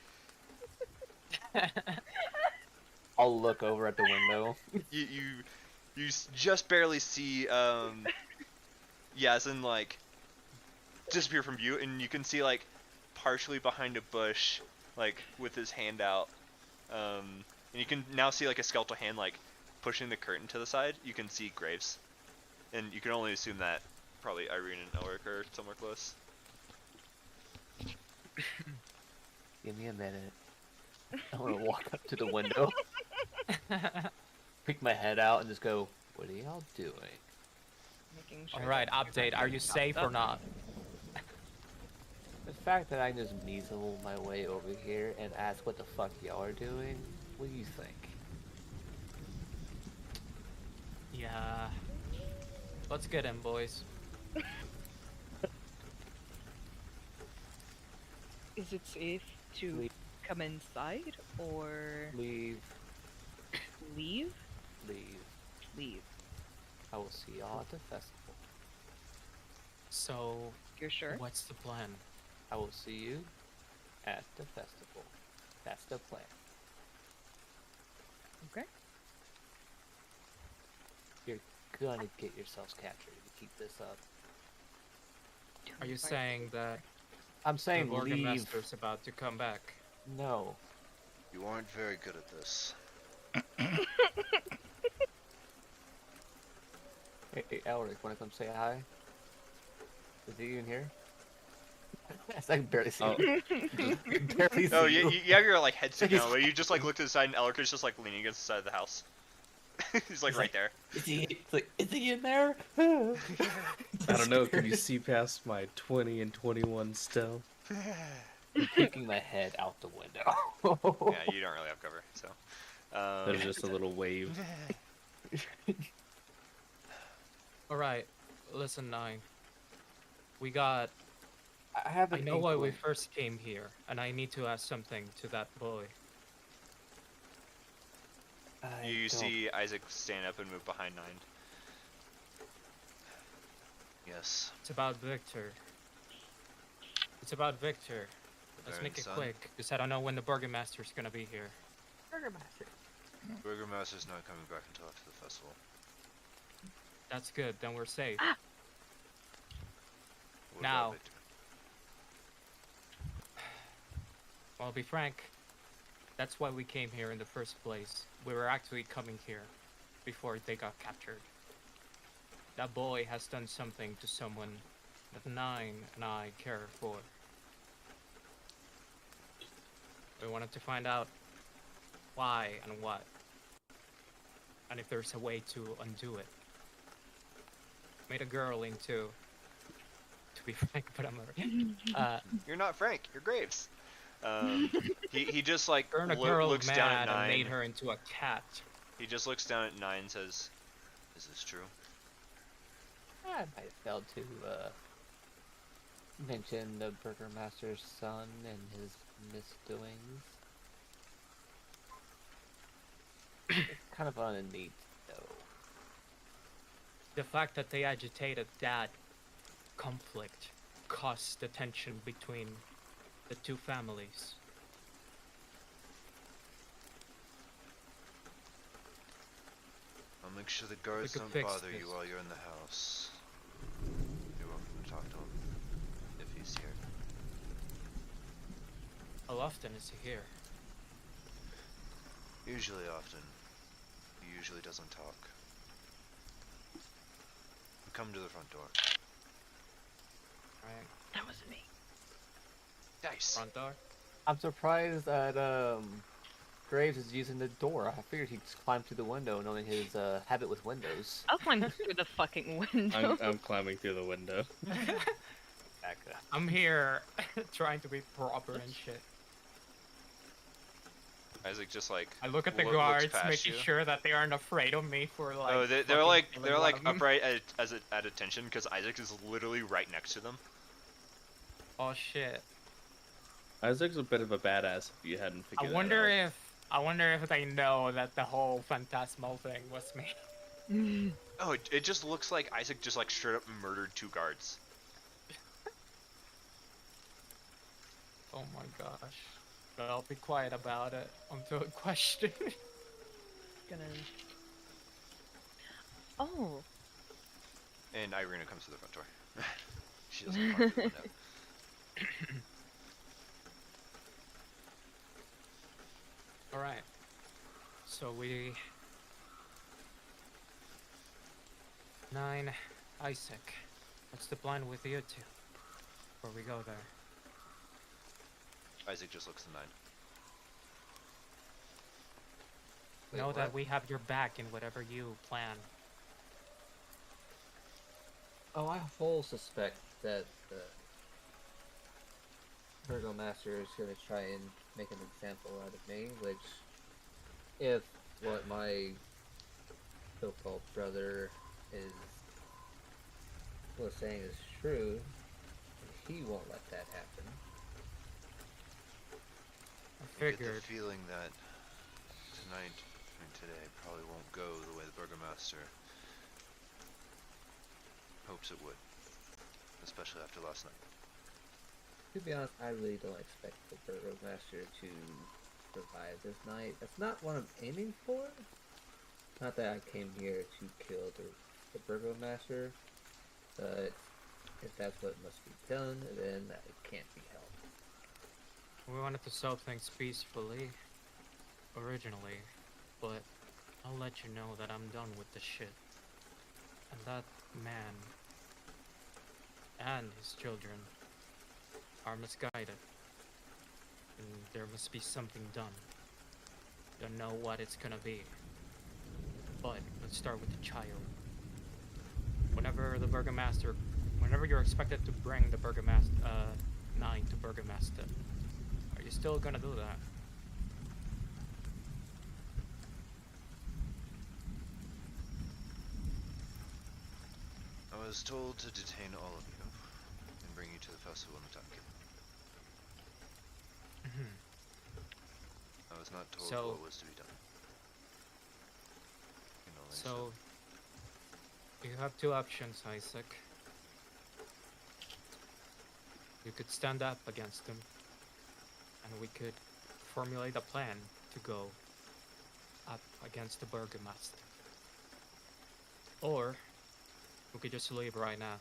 I'll look over at the window. You just barely see Yasin like disappear from view, and you can see like partially behind a bush, like with his hand out, and you can now see like a skeletal hand like pushing the curtain to the side. You can see Graves, and you can only assume that probably Irene and Elric are somewhere close. Give me a minute. I want to walk up to the window, peek my head out, and just go, "What are y'all doing?" Making sure All right, that update. Are you everything's safe up. or not? The fact that I just measle my way over here and ask what the fuck y'all are doing, what do you think? Yeah. Let's get in, boys. Is it safe to Leave. come inside or Leave, leave? leave. Leave. I will see y'all at the festival. So, You're sure? what's the plan? I will see you at the festival. That's the plan. Okay. You're gonna get yourselves captured if you keep this up. Are you saying that I'm the saying leave. Burgomaster's about to come back? No. You aren't very good at this. Hey, Elric, wanna come say hi? Is he even here? I can barely see Oh. you. I can barely see Oh, you. you have your like headset down, but you just like look to the side, and Elric is just like leaning against the side of the house. He's like He's right like- there. Is he in there? I don't know. Can you see past my 20 and 21 stealth? I'm peeking my head out the window. Yeah, you don't really have cover, so. There's just a little wave. All right, listen, Nine. We got. I have I an know why we inkling. first came here, and I need to ask something to that boy. I You don't- see Isaac stand up and move behind Nine. Yes. It's about Victor. It's about Victor. Let's Baron make it son. quick, because I don't know when the Burgomaster's gonna be here. Burgermaster. Burgermaster's not coming back until after the festival. That's good, then we're safe. What about Now. Victor? Well, I'll be frank. That's why we came here in the first place. We were actually coming here before they got captured. That boy has done something to someone that Nine and I care for. We wanted to find out why and what, and if there's a way to undo it. Made a girl into, to be frank, but I'm You're not Frank. You're Graves. He just like turned a girl looks mad down at and Nine. made her into a cat. He just looks down at Nine and says, Is this true? I might have failed to mention the Burgermaster's son and his misdoings. It's kind of on a neat though. The fact that they agitated that conflict caused the tension between the two families. I'll make sure the guards could don't fix bother you this. while you're in the house. You're welcome to talk to him if he's here. How often is he here? Usually often. He usually doesn't talk. Come to the front door. Right. That wasn't me. "Dice." Front door? I'm surprised that Graves is using the door. I figured he'd just climb through the window, knowing his habit with windows. I'll climb through the fucking window. I'm climbing through the window. Back up. I'm here trying to be proper and shit. Isaac just like. I look at the looks guards, past making you. sure that they aren't afraid of me for like. Oh, they're fucking like killing one like of them. upright at attention because Isaac is literally right next to them. Oh shit! Isaac's a bit of a badass if you hadn't I figured wonder that out. if they know that the whole phantasmal thing was me. Oh, it just looks like Isaac just like straight up murdered 2 guards. Oh my gosh. But I'll be quiet about it until questioned. Gonna. Oh. And Irina comes through the front door. She doesn't climb through the window. All right. So we 9, Isaac. What's the plan with you two? Before we go there. Isaac just looks at 9. Wait, Know that what? we have your back in whatever you plan. Oh, I full suspect that the Virgo Master is going to try and make an example out of me, which, if what my so-called brother was saying is true, he won't let that happen. I I get the figured. feeling that tonight and today probably won't go the way the Burgomaster hopes it would, especially after last night. To be honest, I really don't expect the Virgo Master to survive this night. That's not what I'm aiming for. Not that I came here to kill the Virgo Master, but if that's what must be done, then it can't be helped. We wanted to solve things peacefully, originally, but I'll let you know that I'm done with this shit. And that man and his children are misguided. And there must be something done. Don't know what it's gonna be. But let's start with the child. Whenever you're expected to bring the Burgomaster, 9 to Burgomaster, are you still gonna do that? I was told to detain all of you and bring you to the festival in the time given. I was not told So- what was to be done. You know, So, you have 2 options, Isaac. You could stand up against them, and we could formulate a plan to go up against the Burgomaster. Or, we could just leave right now.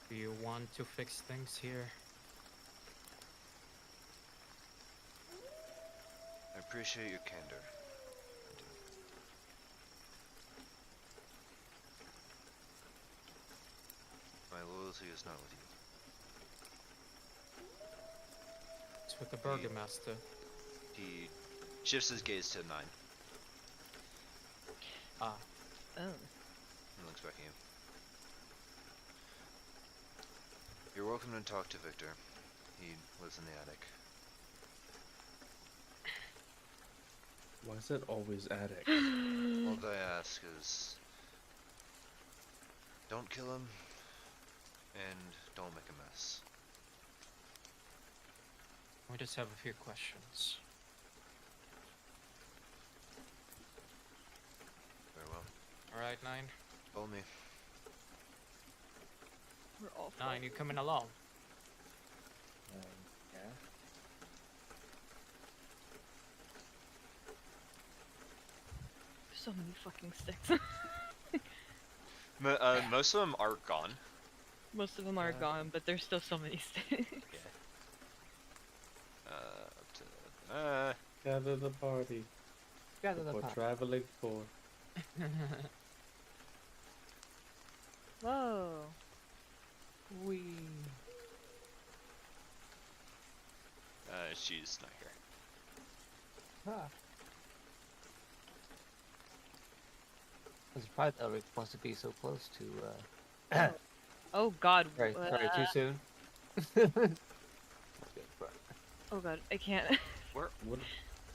Do you want to fix things here? I appreciate your candor. I do. My loyalty is not with you. It's with the Burgomaster. He shifts his gaze to 9 Ah, Oh. and looks back at you. You're welcome to talk to Victor. He lives in the attic. Why is it always attic? All that I ask is, don't kill him, and don't make a mess. we just have a few questions. Very well. Alright, 9. Follow me. We're all 9, you coming along? Yeah. So many fucking sticks. Most of them are gone. Most of them are Yeah. gone, but there's still so many sticks. Up to Gather the party. Gather the We're pot. traveling for. Whoa. We. she's not here. Ah. I'm surprised Elric wants to be so close to. Oh god. Sorry, too soon. Oh god, I can't. Where? What?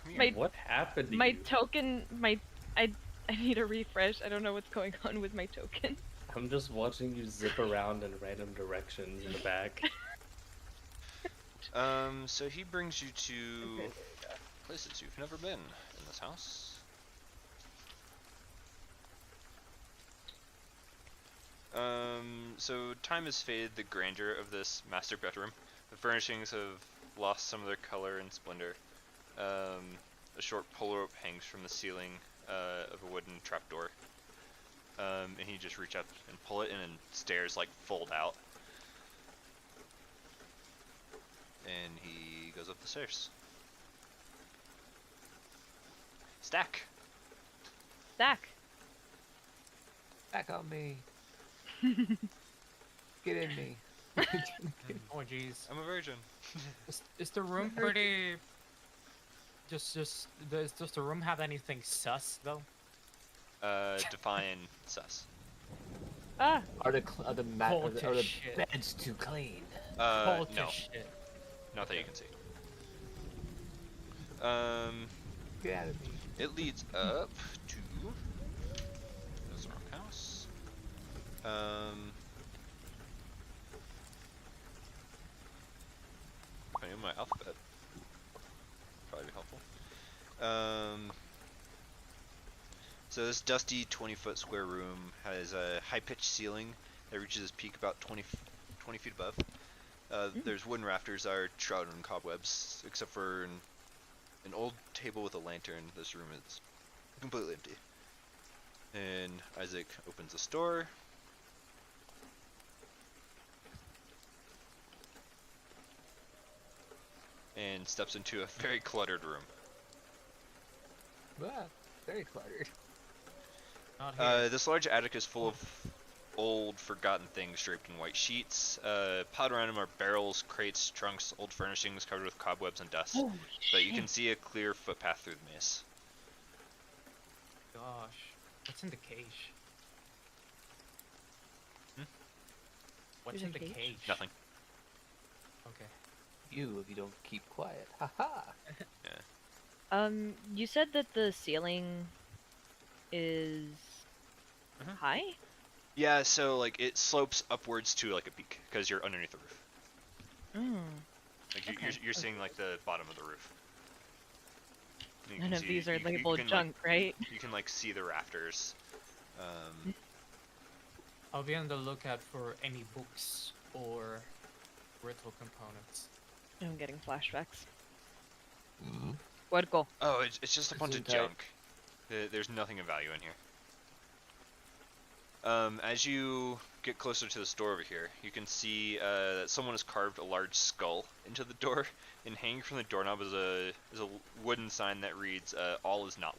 Come here. My- What happened to My you? token, I need a refresh. I don't know what's going on with my token. I'm just watching you zip around in random directions in the back. So he brings you to places you've never been in this house. So time has faded the grandeur of this master bedroom. The furnishings have lost some of their color and splendor. A short pole rope hangs from the ceiling, of a wooden trapdoor. And he just reach up and pull it, and then stairs like fold out. And he goes up the stairs. Stack. Stack. Back on me. Get in me. Oh jeez. I'm a virgin. Is the room pretty? Does the room have anything sus though? Define sus. Ah. Are the Cold to shit. beds too clean? Cold No, to shit. not that you can see. Get out of me. It leads up to. That's the wrong house. If I knew my alphabet, probably be helpful. So this dusty 20-foot square room has a high-pitched ceiling that reaches its peak about 20 feet above. There's wooden rafters that are shrouded in cobwebs, except for an old table with a lantern. This room is completely empty. And Isaac opens the store. And steps into a very cluttered room. Ah, very cluttered. Not here. This large attic is full of old, forgotten things draped in white sheets. Piled around them are barrels, crates, trunks, old furnishings covered with cobwebs and dust. Oh, But you can see a clear footpath through the maze. Gosh, what's in the cage? Hmm? What's There's in a the cage? cage? Nothing. Okay. You, if you don't keep quiet. Haha. You said that the ceiling is high? Yeah, so like it slopes upwards to like a peak because you're underneath the roof. Mm. Like Okay. you're seeing like the bottom of the roof. You None can of see- these are you labeled can, junk, right? You can like see the rafters. I'll be on the lookout for any books or ritual components. I'm getting flashbacks. Puerco. Oh, it's just a bunch of Gesundheit. junk. There's nothing of value in here. As you get closer to the store over here, you can see that someone has carved a large skull into the door, and hanging from the doorknob is a wooden sign that reads "All is not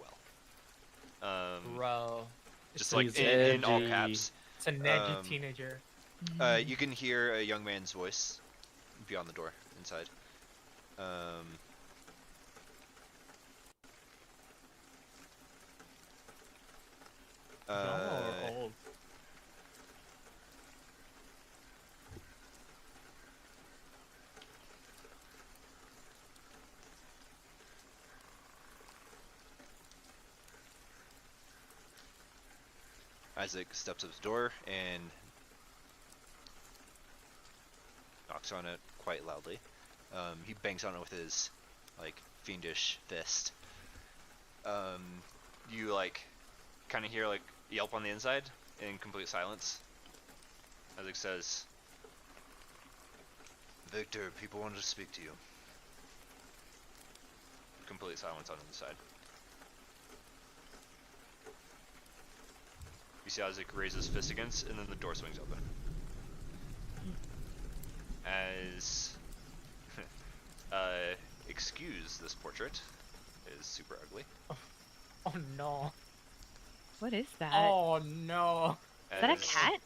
well." Bro, Just it's like He's in all edgy. caps. it's an edgy um, teenager. You can hear a young man's voice beyond the door inside. Young or old? Isaac steps up to the door and knocks on it quite loudly. He bangs on it with his like fiendish fist. You like kind of hear like yelp on the inside in complete silence. Isaac says, "Victor, people wanted to speak to you." Complete silence on the inside. You see Isaac raise his fist against, and then the door swings open. As excuse this portrait is super ugly. Oh no. What is that? Oh no. Is that a As- cat?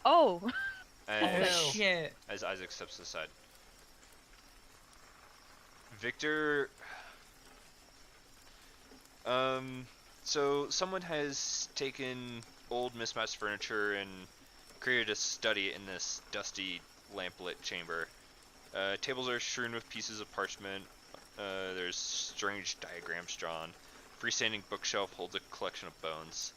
Oh. Oh As, shit. as Isaac steps aside. Victor, so someone has taken old mismatched furniture and created a study in this dusty lamplit chamber. Tables are strewn with pieces of parchment. There's strange diagrams drawn. Freestanding bookshelf holds a collection of bones.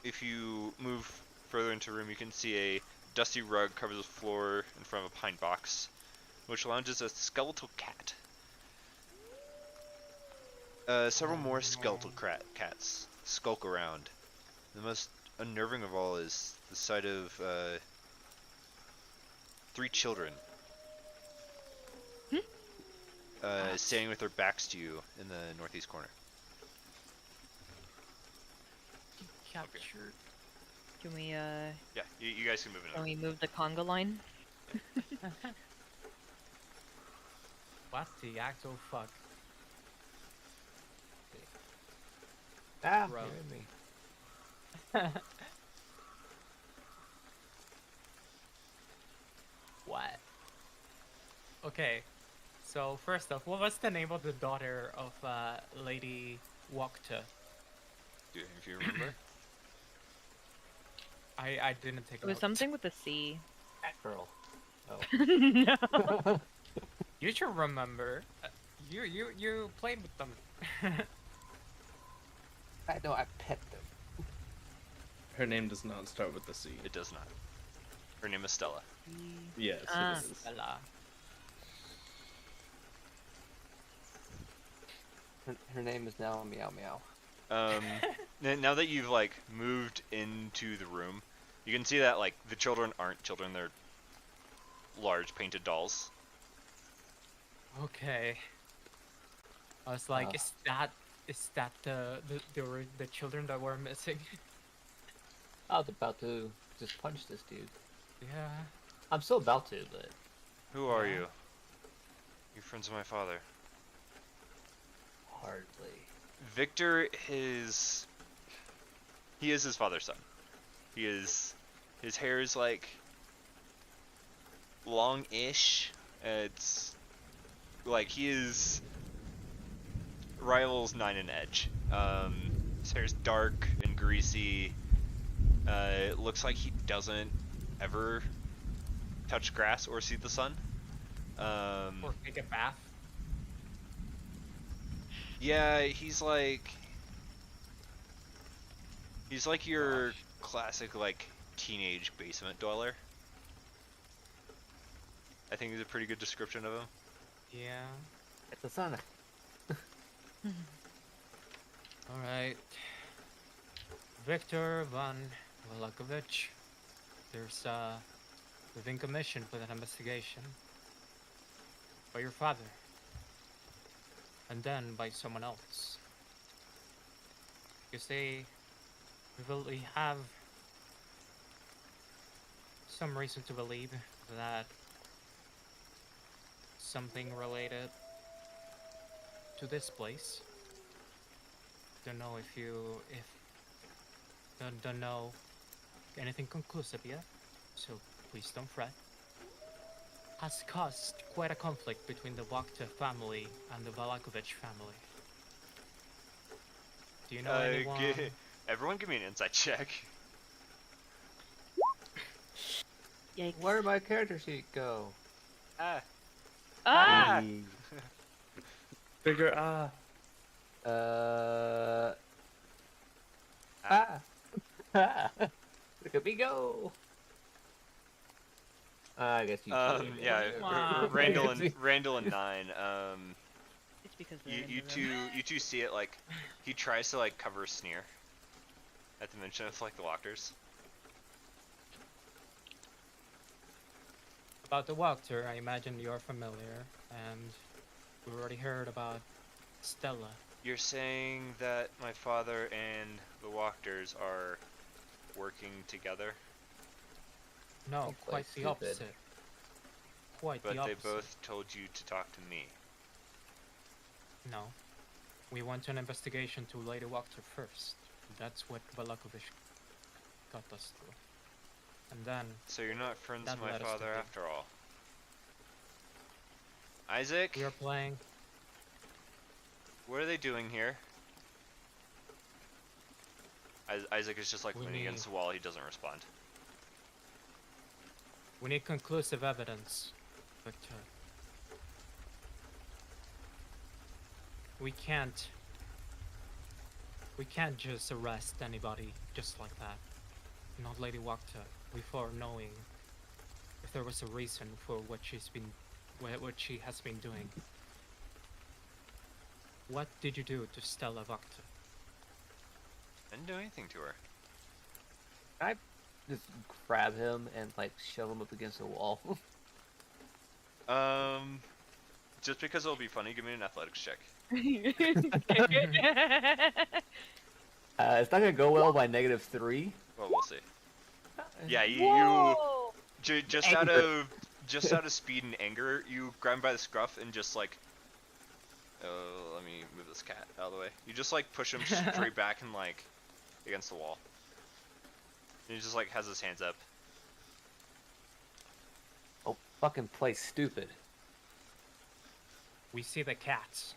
If you move further into the room, you can see a dusty rug covers the floor in front of a pine box, which lounges a skeletal cat. Several more skeletal cats skulk around. The most unnerving of all is the sight of 3 children. standing with their backs to you in the northeast corner. Captured. Can we Yeah, you guys can move can in. we move the conga line? What the actual fuck? Ah, Bro. you're in me. What? Okay, so first off, what was the name of the daughter of Lady Wakta? If you remember. I didn't take It was notes. something with a C. That girl. Oh. No. You should remember. You played with them. I know, I pet them. Her name does not start with the C. It does not. Her name is Stella. Yes, Ah. it is. Stella. Her name is now Meow Meow. Now that you've like moved into the room, you can see that like the children aren't children; they're large painted dolls. Okay. I was like, Ah. is that the children that were missing? I was about to just punch this dude. Yeah. I'm still about to, but Who are Yeah. you? You're friends of my father. hardly. Victor is. He is his father's son. He is. His hair is like. Long-ish. It's. Like, he is. Rivals 9 in Edge. His hair's dark and greasy. It looks like he doesn't ever touch grass or see the sun. Or take a bath. Yeah, he's like your classic like teenage basement dweller. I think is a pretty good description of him. Yeah. It's a son. All right. Victor von Velakovich. We've been commissioned with an investigation by your father, and then by someone else. You see, we have some reason to believe that something related to this place. Don't know don't know anything conclusive yet, so please don't fret. Has caused quite a conflict between the Wakta family and the Valakovich family. Do you know anyone? Everyone give me an insight check. Yikes. Where did my character sheet go? Ah. Ah! Figure Look at me go! I guess you. Yeah, Wow. Randall and 9. It's because they're in You the room. two see it like he tries to like cover a sneer at the mention of like the Walkers. About the Wakta, I imagine you're familiar, and we already heard about Stella. You're saying that my father and the Walkers are working together, No, Don't play quite the stupid. opposite. Quite but the they opposite. both told you to talk to me. No. We went an investigation to Lady Wakta first. That's what Valakovich got us to. And then, So you're not friends That with my led us to father him. after all. Isaac, we are playing. what are they doing here? Isaac is just like We leaning need- against the wall. He doesn't respond. We need conclusive evidence, Victor. We can't just arrest anybody just like that. Not Lady Wakta, before knowing if there was a reason for what she has been doing. What did you do to Stella Wakta? I didn't do anything to her. Just grab him and like shove him up against the wall. just because it'll be funny, give me an athletics check. It's not gonna go well by -3. Well, we'll see. Yeah, Whoa! just out of speed and anger, you grab him by the scruff and just like, let me move this cat out of the way. You just like push him straight back and like against the wall. And he just like has his hands up. Oh, fucking play stupid. We see the cats.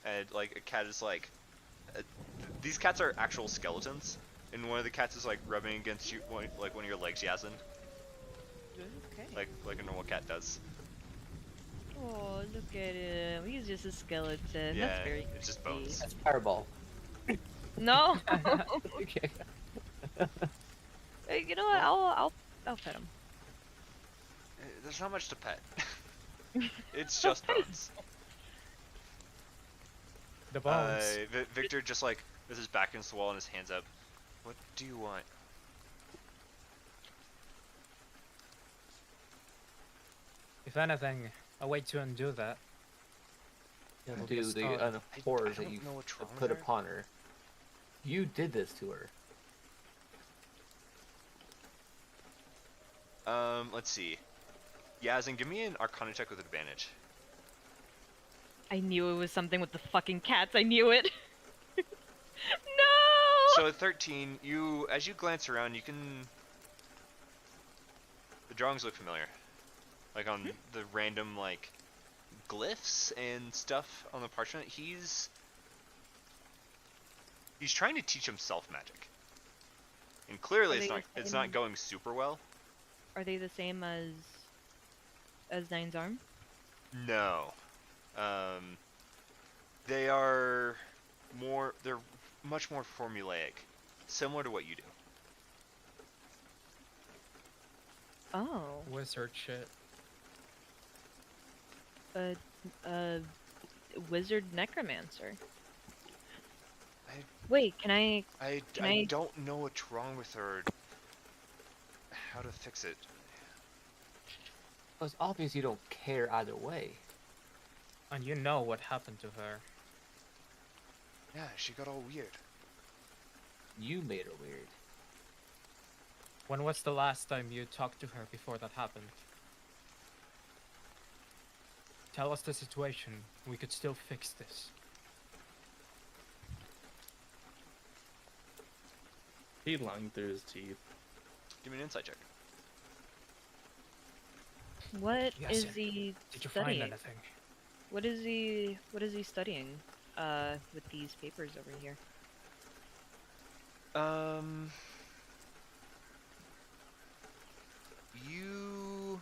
And like a cat is like, these cats are actual skeletons, and one of the cats is like rubbing against you, like one of your legs, Yasin, Okay. like a normal cat does. Oh, look at him. He's just a skeleton. Yeah, That's very it's just creepy. bones. That's Fireball. No. Okay. Hey, you know what? I'll pet him. There's not much to pet. It's just bones. The bones. Victor just like with his back against the wall and his hands up. What do you want? If anything, a way to undo that. will be Do a the start. horrors I that you don't know what's wrong with put her. upon her. You did this to her. Let's see. Yazin, give me an Arcana check with advantage. I knew it was something with the fucking cats. I knew it. No. So at 13, as you glance around, you can. The drawings look familiar, like on the random like glyphs and stuff on the parchment. He's trying to teach himself magic, and clearly Are they it's the not same- going super well. Are they the same as Nine's arm? No, they are more. They're much more formulaic, similar to what you do. Oh. Wizard shit. A wizard necromancer. I- Wait, can I? I Can I- don't know what's wrong with her. How to fix it? Well, it's obvious you don't care either way. And you know what happened to her. Yeah, she got all weird. You made her weird. When was the last time you talked to her before that happened? Tell us the situation. We could still fix this. He lying through his teeth. Give me an insight check. What Yes, is sir. he Did you studying? find anything? What is he studying? With these papers over here. You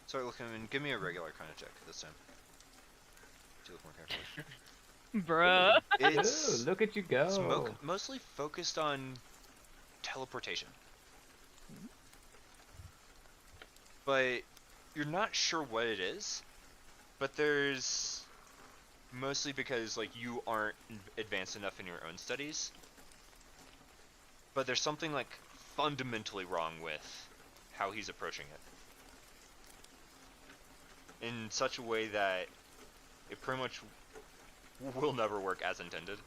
start looking and give me a regular kind of check this time. To look more carefully. Bruh. It's, Ooh, look at you go. it's mostly focused on teleportation. But you're not sure what it is. But there's mostly because like you aren't advanced enough in your own studies. But there's something like fundamentally wrong with how he's approaching it. In such a way that it pretty much will never work as intended.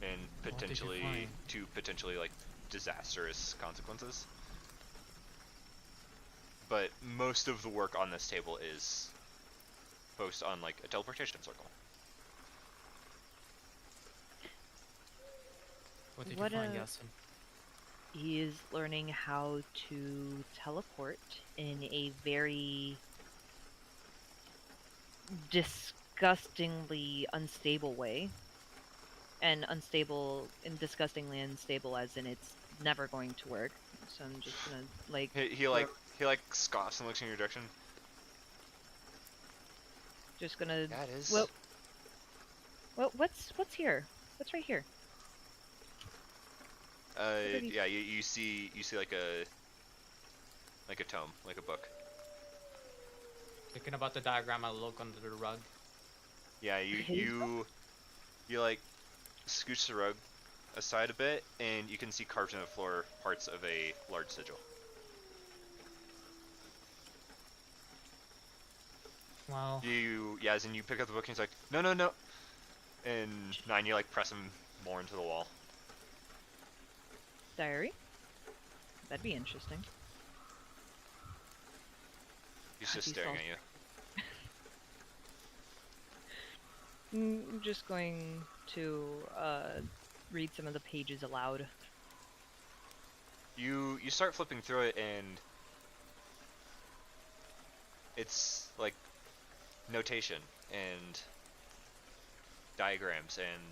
And What did you potentially find? to potentially like disastrous consequences. But most of the work on this table is focused on like a teleportation circle. What did What, you find, uh, Yasin? He is learning how to teleport in a very disgustingly unstable way. And disgustingly unstable as in it's never going to work. So I'm just gonna like He like scoffs and looks in your direction. just gonna Yeah, it is. Well, what's here? What's right here? did he- Yeah, you see like a tome, like a book. Thinking about the diagram, I look under the rug. Yeah, you like scooch the rug aside a bit, and you can see carved in the floor parts of a large sigil. Well, As in you pick up the book and he's like, no, no, no. And 9, you like press him more into the wall. Diary? That'd be interesting. He's just He's staring all- at you. I'm just going to read some of the pages aloud. You start flipping through it, and it's like notation and diagrams and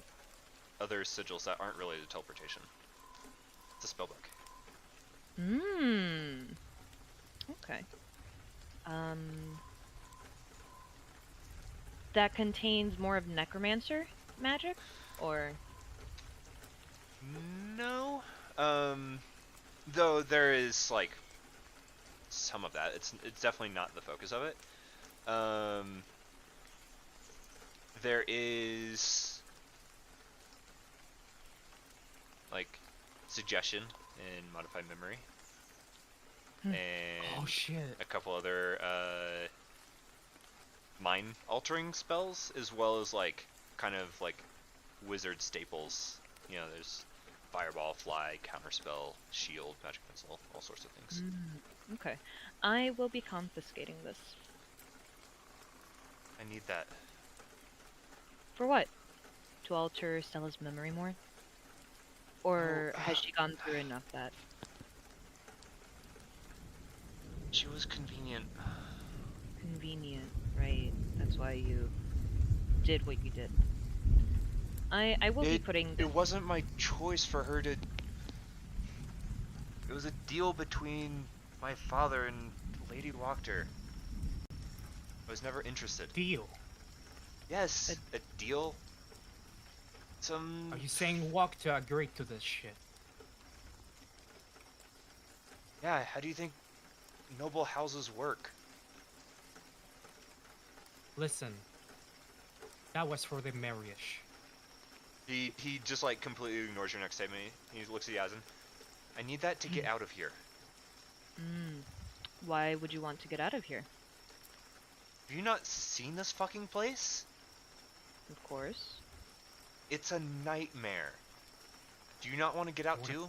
other sigils that aren't related to teleportation. It's a spellbook. Hmm. Okay. That contains more of necromancer magic, or No. Though there is like some of that. It's definitely not the focus of it. There is like suggestion and modified memory, Hmm. and oh shit. a couple other mind altering spells, as well as like kind of like wizard staples. You know, there's fireball, fly, counterspell, shield, magic missile, all sorts of things. Okay. I will be confiscating this. I need that. For what? To alter Stella's memory more? Or Oh, has she gone through enough that? She was convenient. Convenient, right? That's why you did what you did. I will be putting this. It wasn't my choice for her to. It was a deal between my father and Lady Wachter. I was never interested. Deal. Yes, a deal. Some. Are you saying walk to agree to this shit? Yeah, how do you think noble houses work? Listen. That was for the marriage. He just like completely ignores your next statement. He looks at Yazin. I need that to get out of here. Why would you want to get out of here? Have you not seen this fucking place? Of course. It's a nightmare. Do you not want to get out too?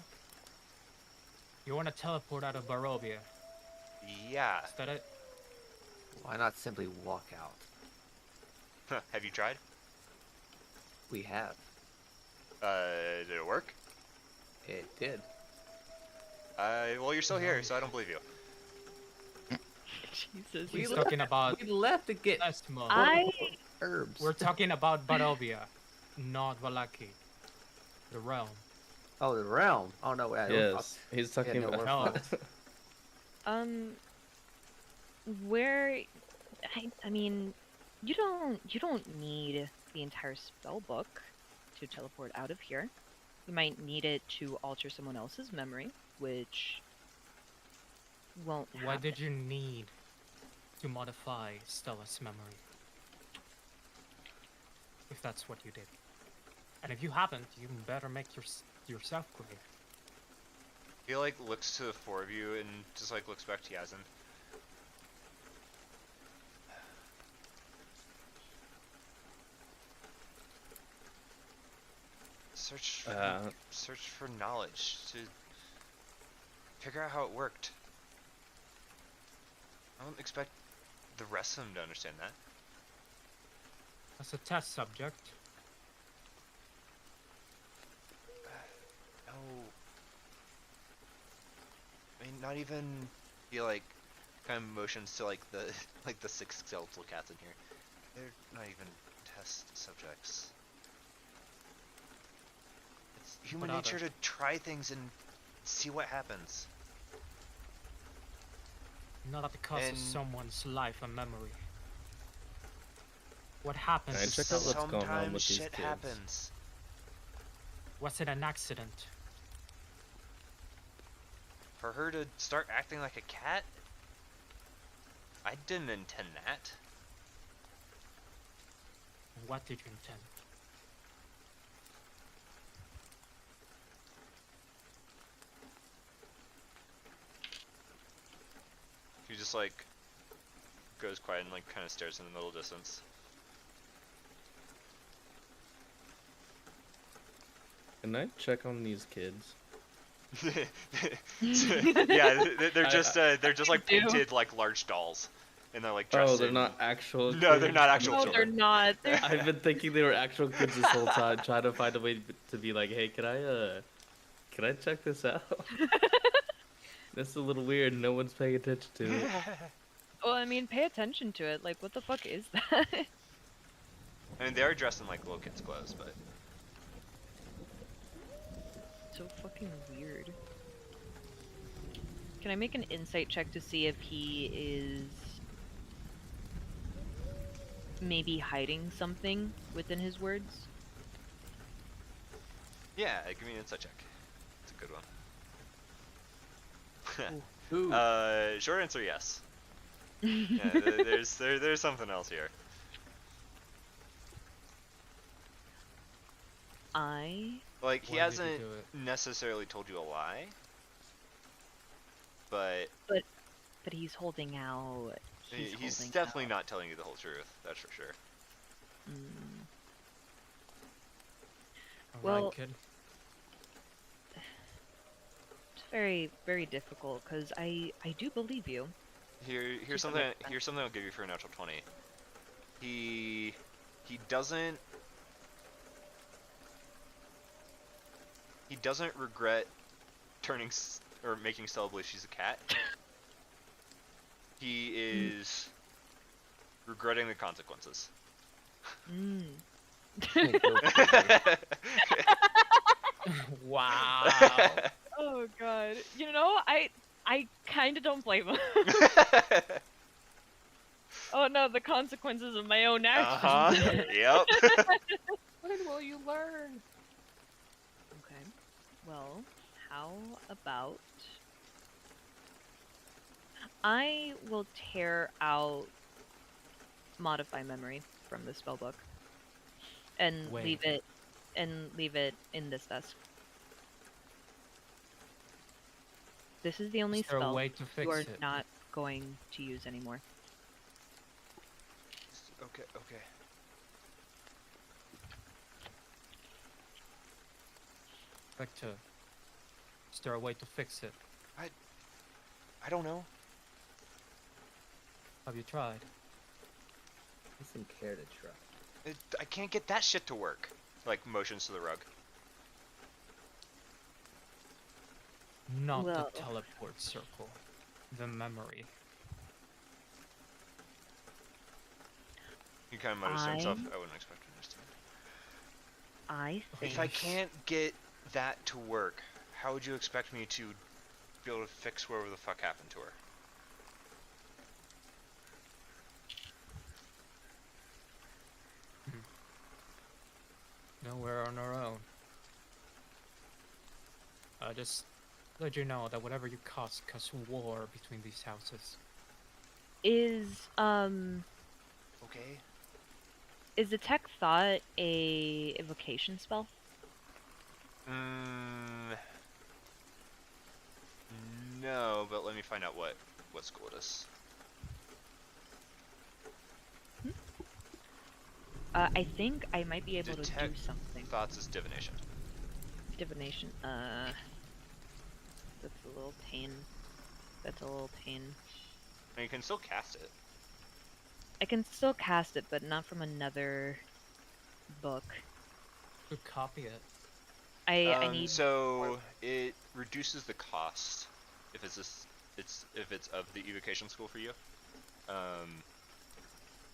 You wanna teleport out of Barovia? Yeah. Is that it? Why not simply walk out? Have you tried? We have. Did it work? It did. Well, you're still here, so I don't believe you. Jesus. He's We talking about We left to get Esmo. herbs. We're talking about Barovia, not Valaki. The realm. Oh, the realm. Oh no, yeah, Yes, he's talking no, about. we're No. fine. Where I mean, you don't need the entire spell book to teleport out of here. You might need it to alter someone else's memory, which won't Why happen. did you need to modify Stella's memory? If that's what you did. And if you haven't, you better make yourself clear. He like looks to the four of you and just like looks back to Yazin. Search for knowledge to figure out how it worked. I don't expect the rest of them to understand that. As a test subject, No. I mean, not even. He like kind of motions to like the like the 6 skeletal cats in here. They're not even test subjects. It's human What are nature they? to try things and see what happens. not at the cost of And- someone's life and memory. What happened Can I to check out Stella? what's going on Sometimes with these shit kids? happens. Was it an accident? For her to start acting like a cat? I didn't intend that. What did you intend? just like goes quiet and like kind of stares in the middle distance. Can I check on these kids? Yeah, they're just like do. painted like large dolls, and they're like dressed Oh, they're in. not actual. No, they're kids? not actual No, they're children. not. They're I've been thinking they were actual kids this whole time, trying to find a way to be like, hey, can I check this out? This is a little weird. No one's paying attention to it. well, I mean, pay attention to it. Like, what the fuck is that? I mean, they are dressed in like little kids' clothes, but So fucking weird. Can I make an insight check to see if he is maybe hiding something within his words? yeah, give me an insight check. It's a good one. Ooh. Short answer, yes. Yeah, there's something else here. Like, he Why did you hasn't do it? necessarily told you a lie, but But he's holding out. he's holding definitely out. not telling you the whole truth. That's for sure. Mm. Alright, Well- kid. It's very, very difficult because I do believe you. Here's Just something. makes sense. Here's something I'll give you for a natural 20. He doesn't. He doesn't regret turning or making Stella believe she's a cat. He is regretting the consequences. Mm. Wow. Oh god. You know, I kind of don't blame him. Oh no, the consequences of my own actions. Yep. When will you learn? Okay. Well, how about I will tear out modify memory from the spellbook and Wait. leave it in this desk. This is the only Is there a spell way to you are fix it? not going to use anymore. Okay. Okay. Vector, is there a way to fix it? I don't know. Have you tried? Doesn't care to try. I can't get that shit to work. Like motions to the rug. Not Well- the teleport circle. The memory. He kind of mutters to himself. I- I wouldn't expect him to understand. I think If I can't get that to work, how would you expect me to be able to fix whatever the fuck happened to her? No, we're on our own. I just let you know that whatever you cause war between these houses. is Okay. is Detect Thought a evocation spell? No, but let me find out what school it is. I think I might be able to do Detect something. Thoughts is divination. Divination. That's a little pain. That's a little pain. And you can still cast it. I can still cast it, but not from another book. Could copy it. I need. So it reduces the cost if it's if it's of the evocation school for you.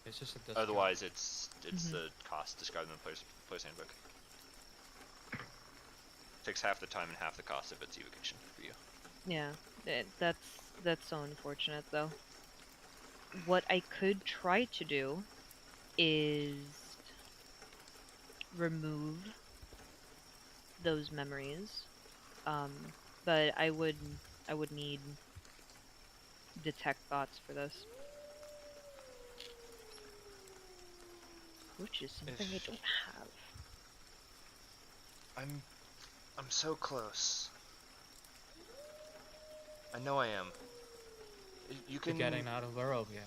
It's just a discount. Otherwise, it's Mhm. the cost described in the player's handbook. Takes half the time and half the cost if it's evocation for you. Yeah, that's so unfortunate though. What I could try to do is remove those memories, but I would need detect thoughts for this, which is something I If- don't have. I'm so close. I know I am. You to can. getting out of Barovia.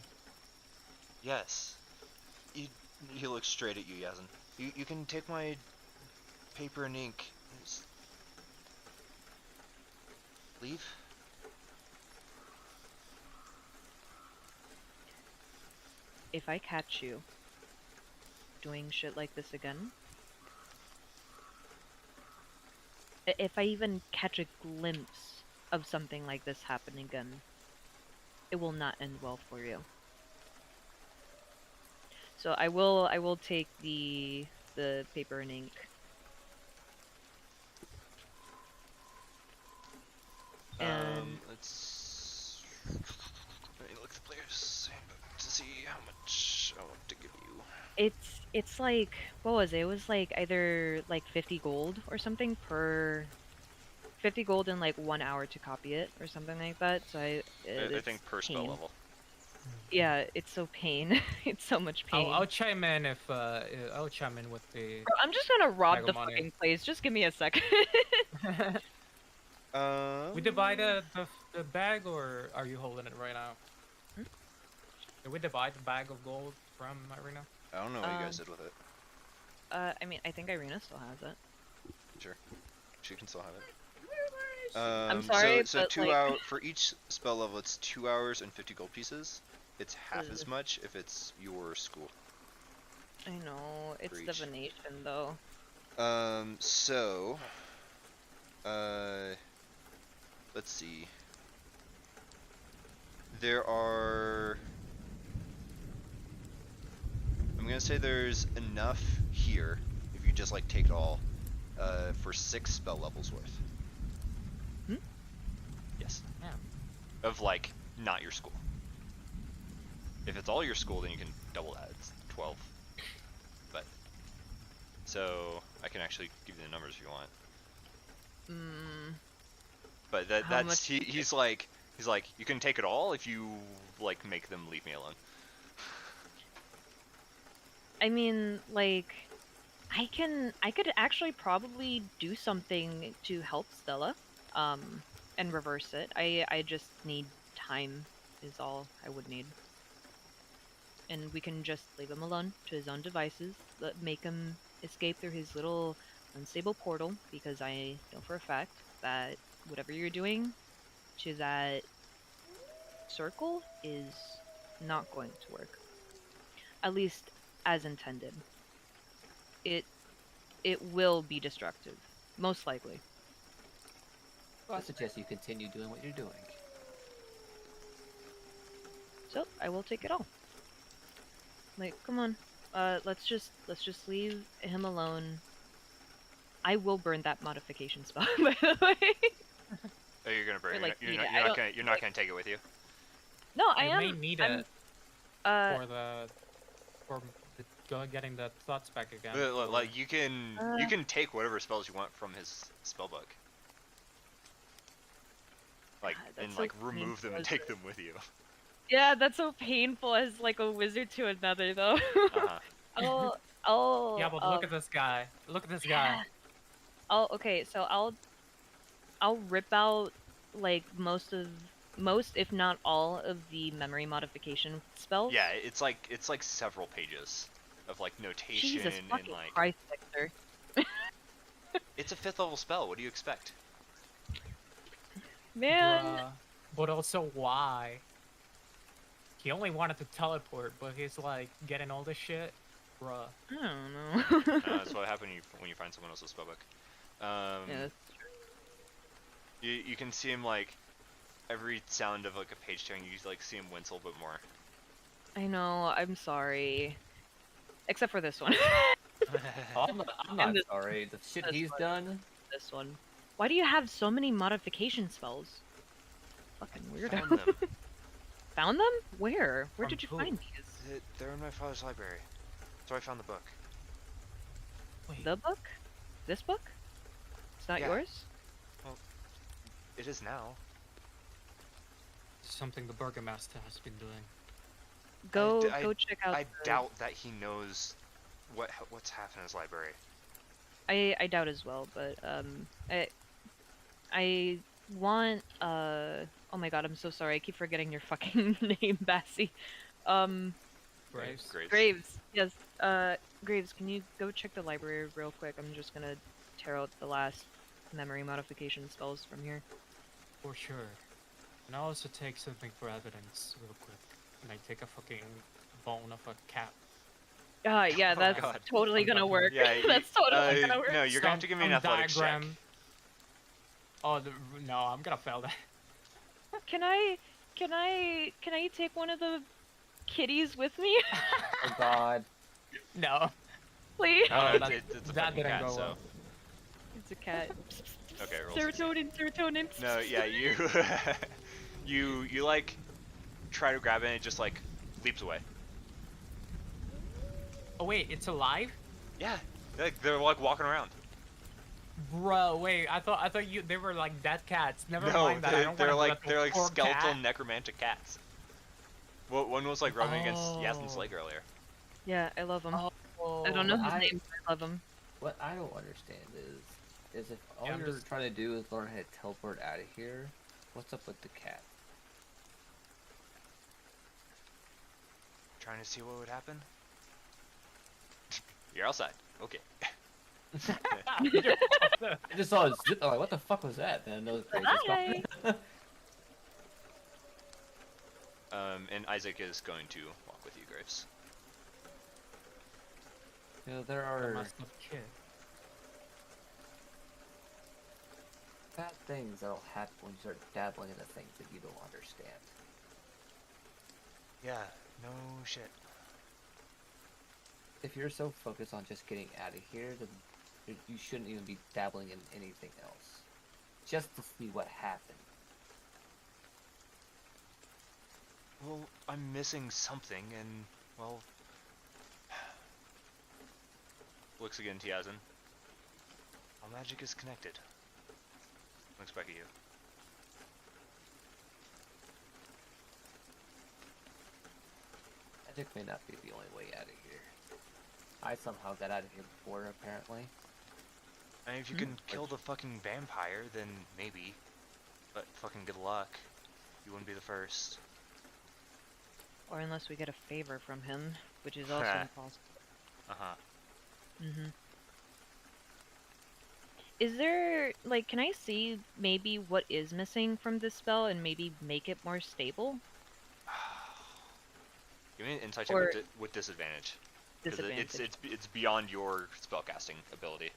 Yes. He looks straight at you, Yazin. You can take my paper and ink. Leave. If I catch you doing shit like this again, if I even catch a glimpse of something like this happening again, it will not end well for you. So I will take the paper and ink. And Let's. Let me look at the player's handbook to see how much I want to give you. it's like, what was it? It was like either like 50 gold or something per 50 gold in like 1 hour to copy it or something like that. So I it's think per spell pain. level. Yeah, it's so pain. It's so much pain. I'll chime in if I'll chime in with the. Bro, I'm just gonna rob Bag the of money. fucking place. Just give me a second. We divide the bag, or are you holding it right now? Hmm? Did we divide the bag of gold from Irina? I don't know what you guys did with it. I mean, I think Irina still has it. Sure. She can still have it. I'm sorry, so but, 2 like- hour for each spell level. It's 2 hours and 50 gold pieces. It's half Ugh. as much if it's your school. I know, it's For each. divination though. So, let's see. There are. I'm gonna say there's enough here if you just like take it all, for 6 spell levels worth. Hmm? Yes. Yeah. Of like not your school. If it's all your school, then you can double that. It's 12. But so I can actually give you the numbers if you want. But How that's much- he's like you can take it all if you like make them leave me alone. I mean, like, I could actually probably do something to help Stella, and reverse it. I just need time, is all I would need. And we can just leave him alone to his own devices, make him escape through his little unstable portal, because I know for a fact that whatever you're doing to that circle is not going to work. At least as intended. It will be destructive, most likely. I suggest you continue doing what you're doing. So I will take it all. Like, come on, let's just leave him alone. I will burn that modification spell, by the way. Oh, you're gonna burn. Or, like, You're eat not. it. You're I not don't- gonna. You're not gonna take it with you. No, I You am. may need I'm, it for getting the thoughts back again. Like you can take whatever spells you want from his spell book. Like God, that's and so like remove them and painful. take them with you. Yeah, that's so painful as like a wizard to another, though. Uh-huh. I'll. Yeah, but look at this guy. Look at this guy. Okay, so I'll rip out like most if not all of the memory modification spells. Yeah, it's like several pages of like notation Jesus and fucking like Christ, Victor. it's a 5th level spell. What do you expect? Man, Bruh. But also, why? He only wanted to teleport, but he's like getting all this shit. Bruh. I don't know. That's what happens when you find someone else's spellbook. Yeah, that's You can see him like every sound of like a page turning. You like see him wince a little bit more. I know. I'm sorry. Except for this one. Oh, I'm not this- sorry. The shit this he's one. done. This one. Why do you have so many modification spells? Fucking weirdo. Found them. Found them? Where? Where From did you who? find these? They're in my father's library. That's where I found the book. Wait. The book? This book? It's not Yeah. yours? It is now. Something the Burgomaster has been doing. Go I- go check out. I the- doubt that he knows what's happened in his library. I doubt as well, but I want oh my god, I'm so sorry. I keep forgetting your fucking name, Bassie. Um Graves. Graves. Yes. Graves, can you go check the library real quick? I'm just gonna tear out the last memory modification spells from here. For sure. And I also take something for evidence real quick. And I take a fucking bone of a cat. Yeah, Oh, that's God. totally gonna work. Yeah, That's totally gonna work. no, you're gonna have to give me an athletics check. Oh, no, I'm gonna fail that. Can I take one of the kitties with me? Oh God. No. Please? Oh, that- it's a that fucking didn't cat, go so. well. It's a cat. Okay, roll 16. Serotonin. No, yeah, you, you like try to grab it and it just like leaps away. Oh wait, it's alive? Yeah, they're like walking around. Bro, wait, I thought they were like dead cats. Never No, mind that. I don't they're wanna like hurt the poor skeletal cat. necromantic cats. One was like rubbing against Yasmin's Oh. leg earlier. Yeah, I love him. Oh, I don't know his I- name, but I love him. What I don't understand is if all Yeah, I'm you're just- trying to do is learn how to teleport out of here, what's up with the cat? Trying to see what would happen. You're outside. Okay. I just saw it zip. I'm like, what the fuck was that? Then those Hi. And Isaac is going to walk with you, Graves. You know, there I are must have kid. bad things that'll happen when you start dabbling into things that you don't understand. Yeah. No shit. If you're so focused on just getting out of here, then you shouldn't even be dabbling in anything else. Just to see what happened. Well, I'm missing something, and well, looks again to Yazin. All magic is connected. Looks back at you. Magic may not be the only way out of here. I somehow got out of here before, apparently. And if you can kill the fucking vampire, then maybe. But fucking good luck. You wouldn't be the first. Or unless we get a favor from him, which is also impossible. Uh-huh. Mm-hmm. Is there, like, can I see maybe what is missing from this spell and maybe make it more stable? Give me an insight check Or- with disadvantage. 'Cause Disadvantage. it's beyond your spellcasting ability.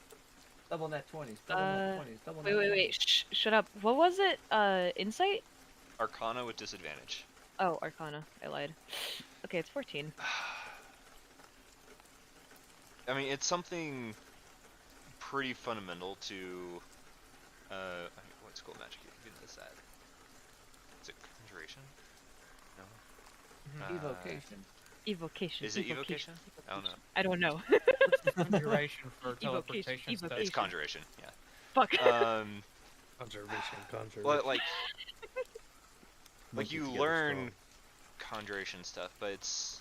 Double net 20s, double net 20s, double net Wait. Shut up. What was it? Insight? Arcana with disadvantage. Oh, Arcana. I lied. Okay, it's 14. I mean, it's something pretty fundamental to, what's called magic? You know that. Is it conjuration? No. Evocation. Evocation. Is it evocation? I don't know. I don't know. Conjuration for Evocation, teleportation evocation. It's stuff. conjuration, yeah. Fuck. Conjuration. But like Monkey you together learn strong. conjuration stuff, but it's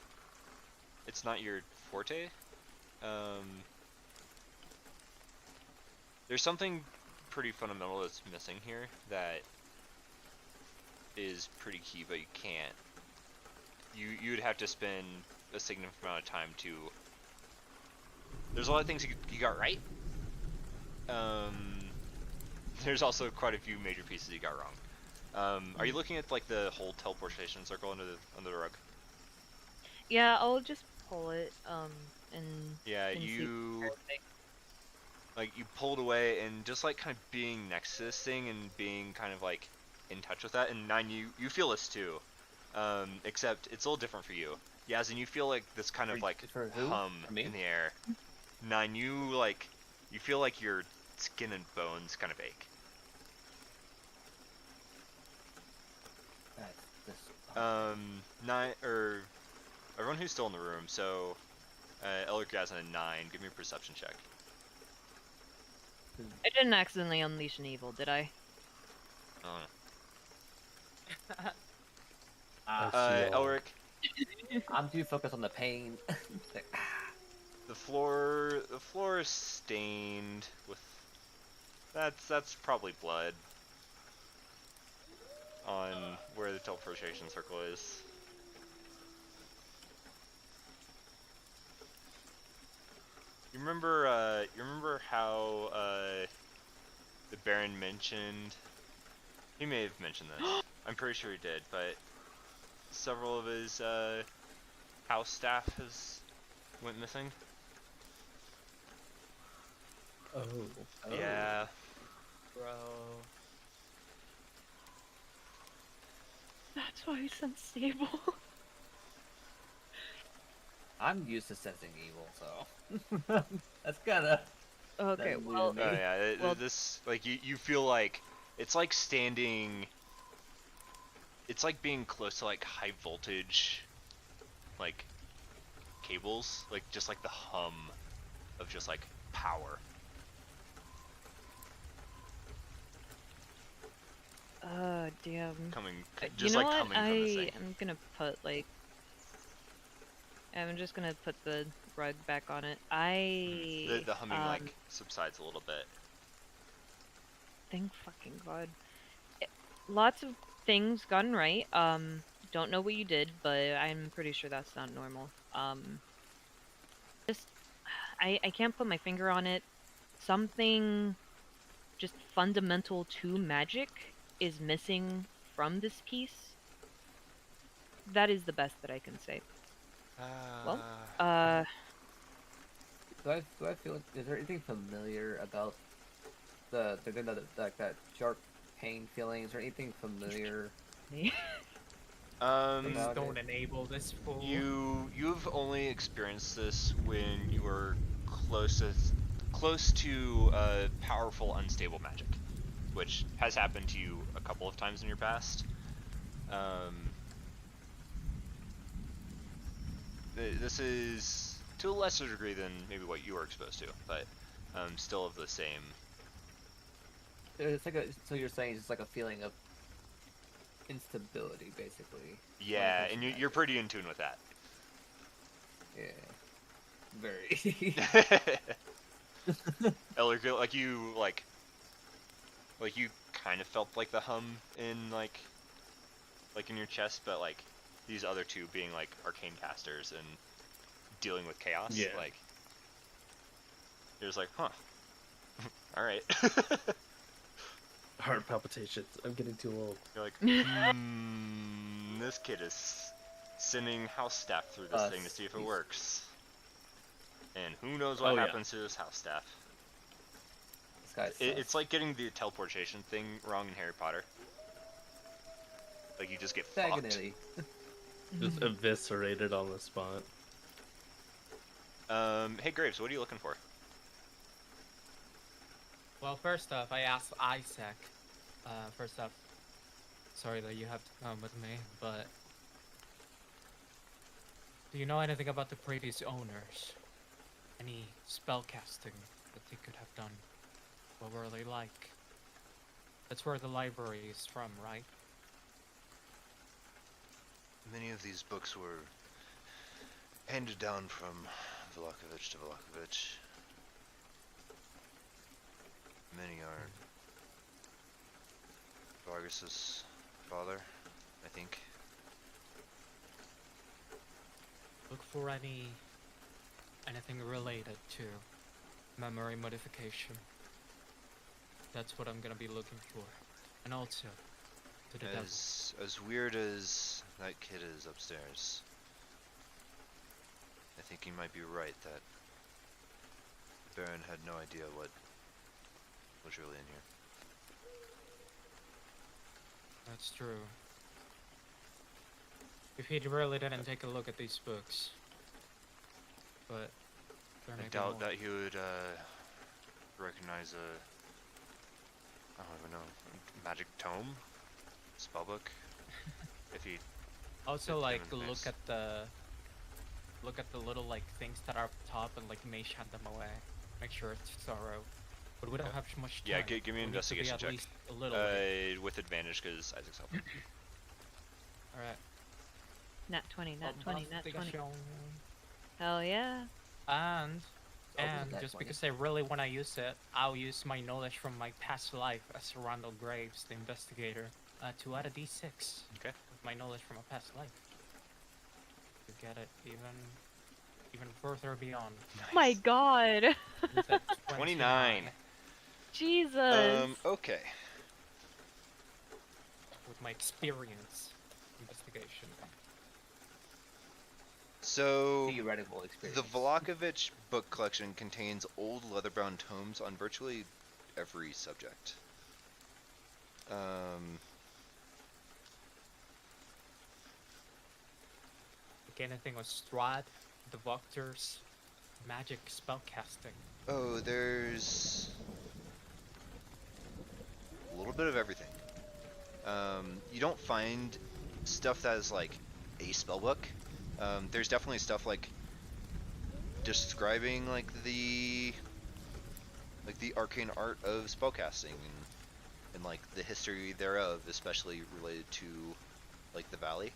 not your forte. There's something pretty fundamental that's missing here that is pretty key, but you can't. You'd have to spend a significant amount of time to. There's a lot of things you got right. There's also quite a few major pieces you got wrong. Are you looking at like the whole teleportation circle under the rug? Yeah, I'll just pull it, and Yeah, can see you everything. like you pulled away and just like kind of being next to this thing and being kind of like in touch with that. And Nine, you feel this too, except it's a little different for you. Yazin, you feel like this kind of like For who? hum For me? in the air. Nine, you feel like your skin and bones kind of ache. That's this. Nine or everyone who's still in the room. So, Elric, Yazin, and Nine, give me a perception check. I didn't accidentally unleash an evil, did I? Oh, I see all. Elric, I'm too focused on the pain. the floor is stained with. That's probably blood. on where the teleportation circle is. You remember how the Baron mentioned? He may have mentioned this. I'm pretty sure he did, but several of his house staff went missing. Oh. Yeah. Bro. That's why he's unstable. I'm used to sensing evil, so that's kind of Okay, That's well, weird, man. Oh yeah. well- This like you feel like it's like standing. It's like being close to like high voltage, like cables, like just like the hum of just like power. damn. Coming, You just know like what? coming from this thing. I'm gonna put like. I'm just gonna put the rug back on it. The humming like subsides a little bit. Thank fucking god. Lots of things gone right. Don't know what you did, but I'm pretty sure that's not normal. Just I can't put my finger on it. Something just fundamental to magic is missing from this piece. That is the best that I can say. Well, Do I feel like, is there anything familiar about the like that sharp pain feeling? Is there anything familiar? Please About don't it. enable this fool. You've only experienced this when you were close to powerful unstable magic, which has happened to you a couple of times in your past. This is to a lesser degree than maybe what you were exposed to, but still of the same. It's like so you're saying it's just like a feeling of instability, basically. Yeah, Like, and you're pretty in tune with that. Yeah. Very. Elric, like you kind of felt like the hum in like in your chest, but like these other two being like arcane casters and dealing with chaos, Yeah. like you're just like, huh. All right. Heart palpitations. I'm getting too old. You're like, this kid is sending house staff through this thing to see if it he's- works. And who knows what Oh, yeah. happens to this house staff. This guy's It's like getting the teleportation thing wrong in Harry Potter. Like you just get fucked. Diagonally. Just eviscerated on the spot. Hey Graves, what are you looking for? Well, first off, I asked Isaac. First off, sorry that you have to come with me, but do you know anything about the previous owners? Any spellcasting that they could have done? What were they like? That's where the library is from, right? Many of these books were handed down from Vlakovich to Vlakovich. Many are Vargas's father, I think. Look for anything related to memory modification. That's what I'm gonna be looking for. And also to the devil. As weird as that kid is upstairs, I think he might be right that Baron had no idea what was really in here. That's true. If he really didn't take a look at these books. But there may I be doubt more. that he would recognize I don't even know, magic tome? Spellbook? If he Also, It's like, given face. look at the little like things that are up top and like mage hand them away. Make sure it's thorough. But we don't Okay. have much time. Yeah, give me an We need to be investigation at check. least a little bit. With advantage because Isaac's helping. All right. Nat 20, nat 20, nat 20. Investigation. Hell yeah. And I'll do and nat just 20. because I really want to use it, I'll use my knowledge from my past life as Randall Graves, the investigator. To add a d6. Okay. With my knowledge from a past life. To get it even further beyond. My God. With a 29. Jesus. Okay. With my experience. Investigation. So, Theoretical experience. the Vlakovich book collection contains old leather-bound tomes on virtually every subject. Like anything with Strahd, the Voctors, magic spellcasting. Oh, there's a little bit of everything. You don't find stuff that is like a spellbook. There's definitely stuff like describing like the arcane art of spellcasting and like the history thereof, especially related to like the valley.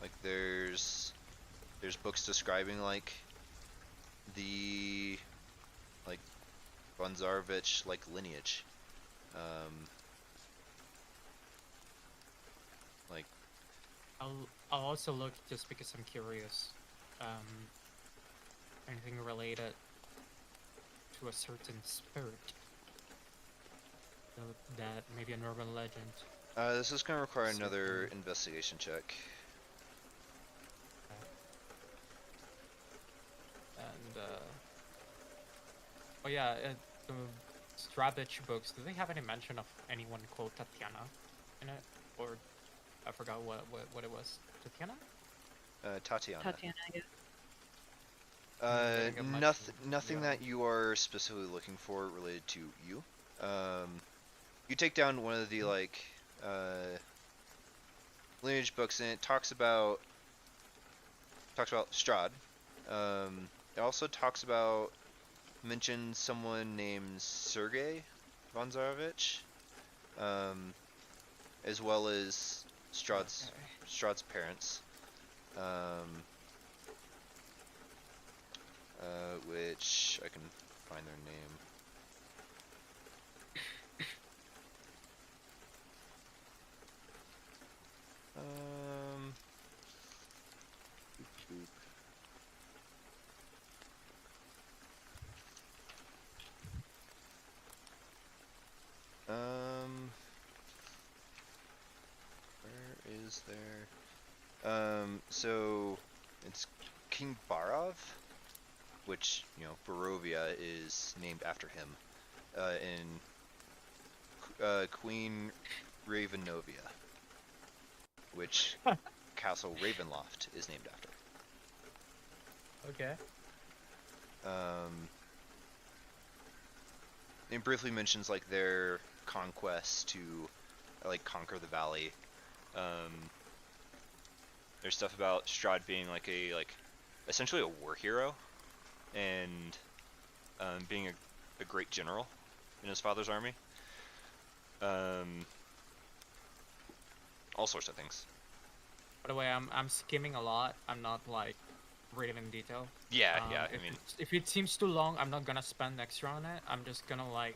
Like there's books describing like the like von Zarovich like lineage. Like I'll also look just because I'm curious. Anything related to a certain spirit that maybe an urban legend. this is gonna require Certain- another investigation check. And oh yeah, the Strabich books. Do they have any mention of anyone called Tatiana in it, or I forgot what it was? Tatiana? Tatiana. Tatiana, I guess. Getting a much- Nothing yeah. that you are specifically looking for related to you. You take down one of the like lineage books, and it talks about Strahd. It also mentions someone named Sergei von Zarovich, as well as Strahd's parents. Which I can find their name. Boop, boop. Where is there? So it's King Barov, which, you know, Barovia is named after him, and Queen Ravenovia, which Castle Ravenloft is named after. Okay. It briefly mentions like their conquest to like conquer the valley. There's stuff about Strahd being like essentially a war hero, and being a great general in his father's army. All sorts of things. By the way, I'm skimming a lot. I'm not like reading in detail. Yeah, If if it seems too long, I'm not gonna spend extra on it. I'm just gonna like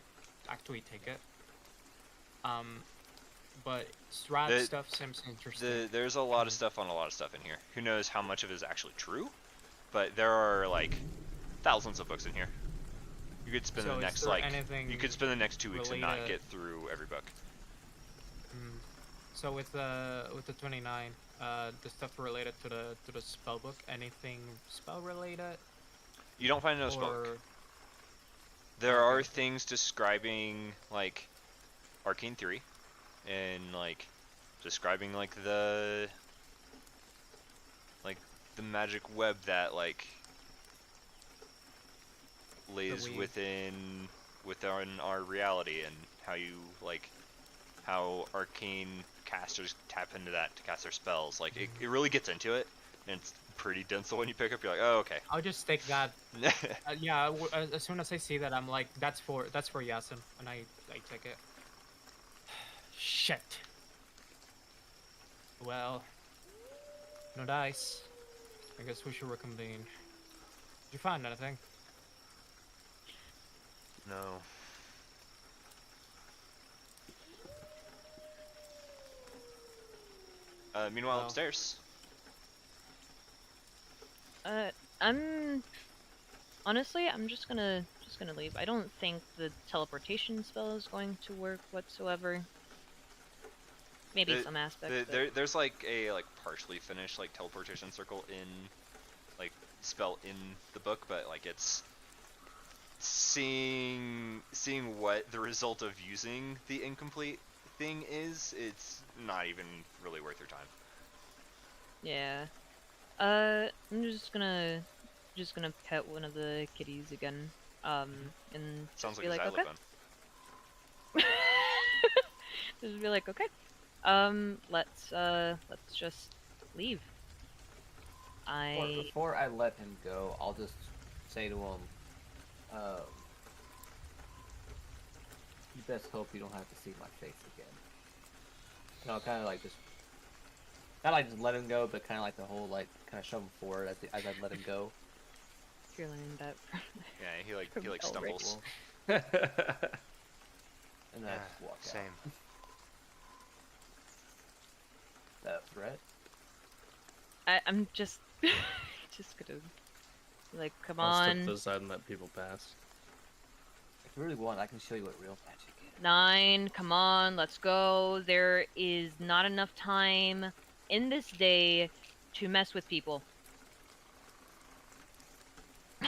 actually take it. But Strahd stuff seems interesting. There's a lot of stuff on a lot of stuff in here. Who knows how much of it is actually true? But there are like thousands of books in here. You could spend So the is next there like anything you could spend the next 2 weeks and not related- get through every book. So with the 29, the stuff related to the spell book, anything spell related? You don't find no spell. Or There are things describing like Arcane 3 and like describing like the magic web that like lays weave. within our reality, and how you like how arcane casters tap into that to cast their spells. Like it really gets into it, and it's pretty dense. So when you pick up, you're like, oh, okay. I'll just take that. Yeah, as soon as I see that, I'm like, that's for Yasin, and I take it. Shit. Well, no dice. I guess we should reconvene. Did you find anything? No. Meanwhile, Well. upstairs. I'm honestly, I'm just gonna leave. I don't think the teleportation spell is going to work whatsoever. Maybe The- some aspects, but There's like a partially finished like teleportation circle in like spell in the book, but like it's seeing what the result of using the incomplete thing is. It's not even really worth your time. yeah. I'm just gonna pet one of the kitties again. And Sounds just like be a like, okay. xylophone. Just be like, okay. Let's just leave. Before I let him go, I'll just say to him, you best hope you don't have to see my face again. You know, kind of like just, not like just let him go, but kind of like the whole like kind of shove him forward as I let him go. You're learning that. Yeah, he like From Elric. stumbles. And then I just walk Same. out. That threat? I'm just just gonna be like, come I'll step on. to the side and let people pass. If you really want, I can show you what real magic is. 9, come on, let's go. There is not enough time in this day to mess with people. I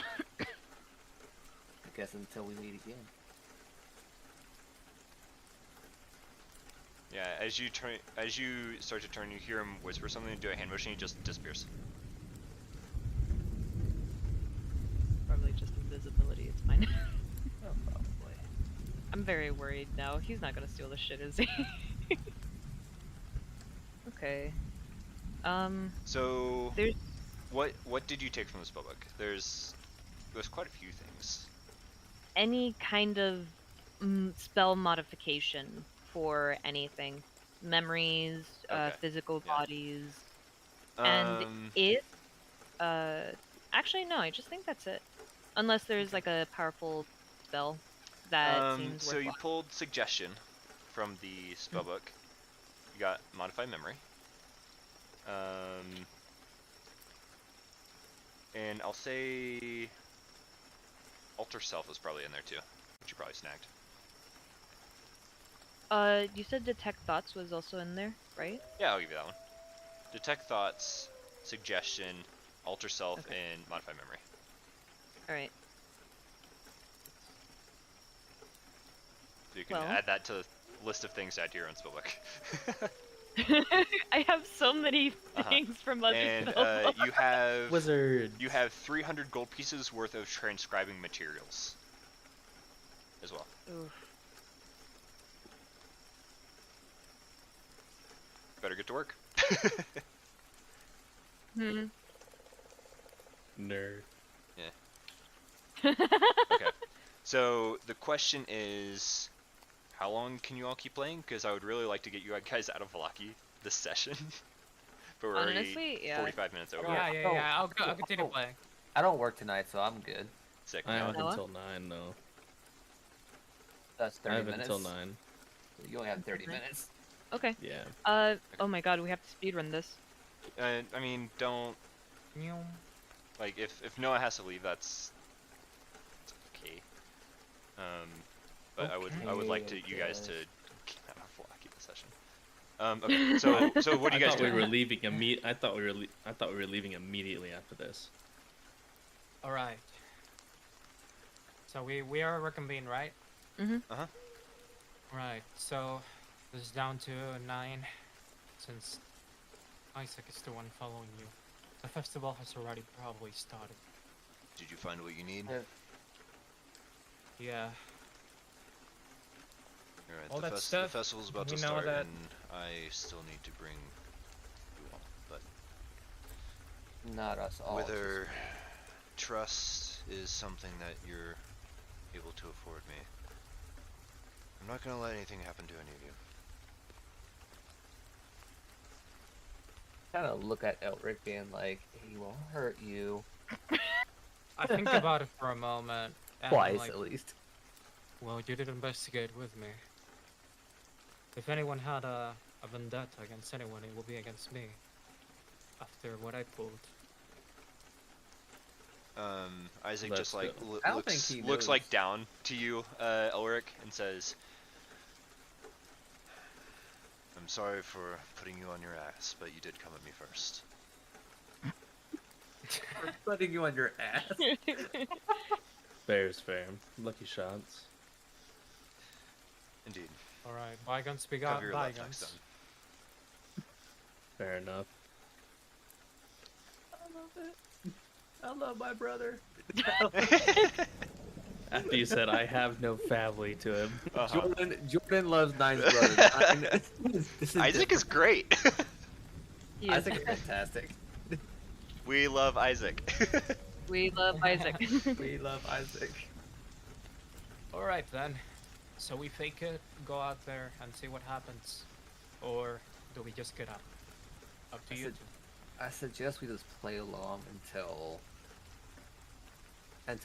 guess until we meet again. Yeah, as you start to turn, you hear him whisper something, do a hand motion, he just disappears. Probably just invisibility, it's fine. Oh, probably. I'm very worried now. He's not gonna steal the shit, is he? Okay. So, There's what did you take from this book? There's quite a few things. any kind of spell modification for anything. Memories, Okay, physical yeah. bodies. And if, actually no, I just think that's it. Unless there's like a powerful spell that seems so you worthwhile. pulled suggestion from the spell book. You got modify memory. And I'll say alter self is probably in there too, which you probably snagged. You said detect thoughts was also in there, right? Yeah, I'll give you that one. Detect thoughts, suggestion, alter self, Okay. and modify memory. Alright. So you can Well. add that to the list of things to add to your own spellbook. I have so many Uh-huh. things from other And spell you have Wizard. you have 300 gold pieces worth of transcribing materials as well. Oof. Better get to work. Hmm. Nerd. Okay. So the question is, how long can you all keep playing? Because I would really like to get you guys out of Valaki this session. But we're Honestly, already yeah. 45 minutes over. Yeah. I'll continue playing. I don't work tonight, so I'm good. Sick. I have Noah? until 9 though. That's I 30 have minutes. until 9. You only have 30 Okay. minutes. Okay. Yeah. Oh my god, we have to speedrun this. I mean, don't like if Noah has to leave, that's okay. But I would like to Okay, you guys to guys. get out of Valaki this session. Okay. So what do you guys I thought do? we were leaving I thought we were leaving immediately after this. All right. So we are reconvened, right? Uh-huh. Right. So this is down to 9, since Isaac is the one following you. The festival has already probably started. Did you find what you need? Yeah. Alright, all the, that the stuff, festival's about to we know start, that- and I still need to bring you all. But Not us all. whether trust is something that you're able to afford me, I'm not gonna let anything happen to any of you. Kind of look at Elric being like, he won't hurt you. I think about it for a moment. And Twice, like, at least. well, you did investigate with me. If anyone had a a vendetta against anyone, it will be against me. After what I pulled. Isaac Let's just like go. I don't think he looks knows. like down to you, Ulrich, and says, "I'm sorry for putting you on your ass, but you did come at me first." Putting you on your ass. Fair is fair. Lucky shots. Indeed. Alright, bygones be Cover your left next bygones. Fair enough. I love it. I love my brother. After you said I have no family to him. Uh-huh. Jordan loves Nine's brother. This Isaac is great. He is. Isaac is fantastic. We love Isaac. We love Isaac. We love Isaac. Alright then. So we fake it, go out there and see what happens. Or do we just get up? Up to I you said- two. I suggest we just play along until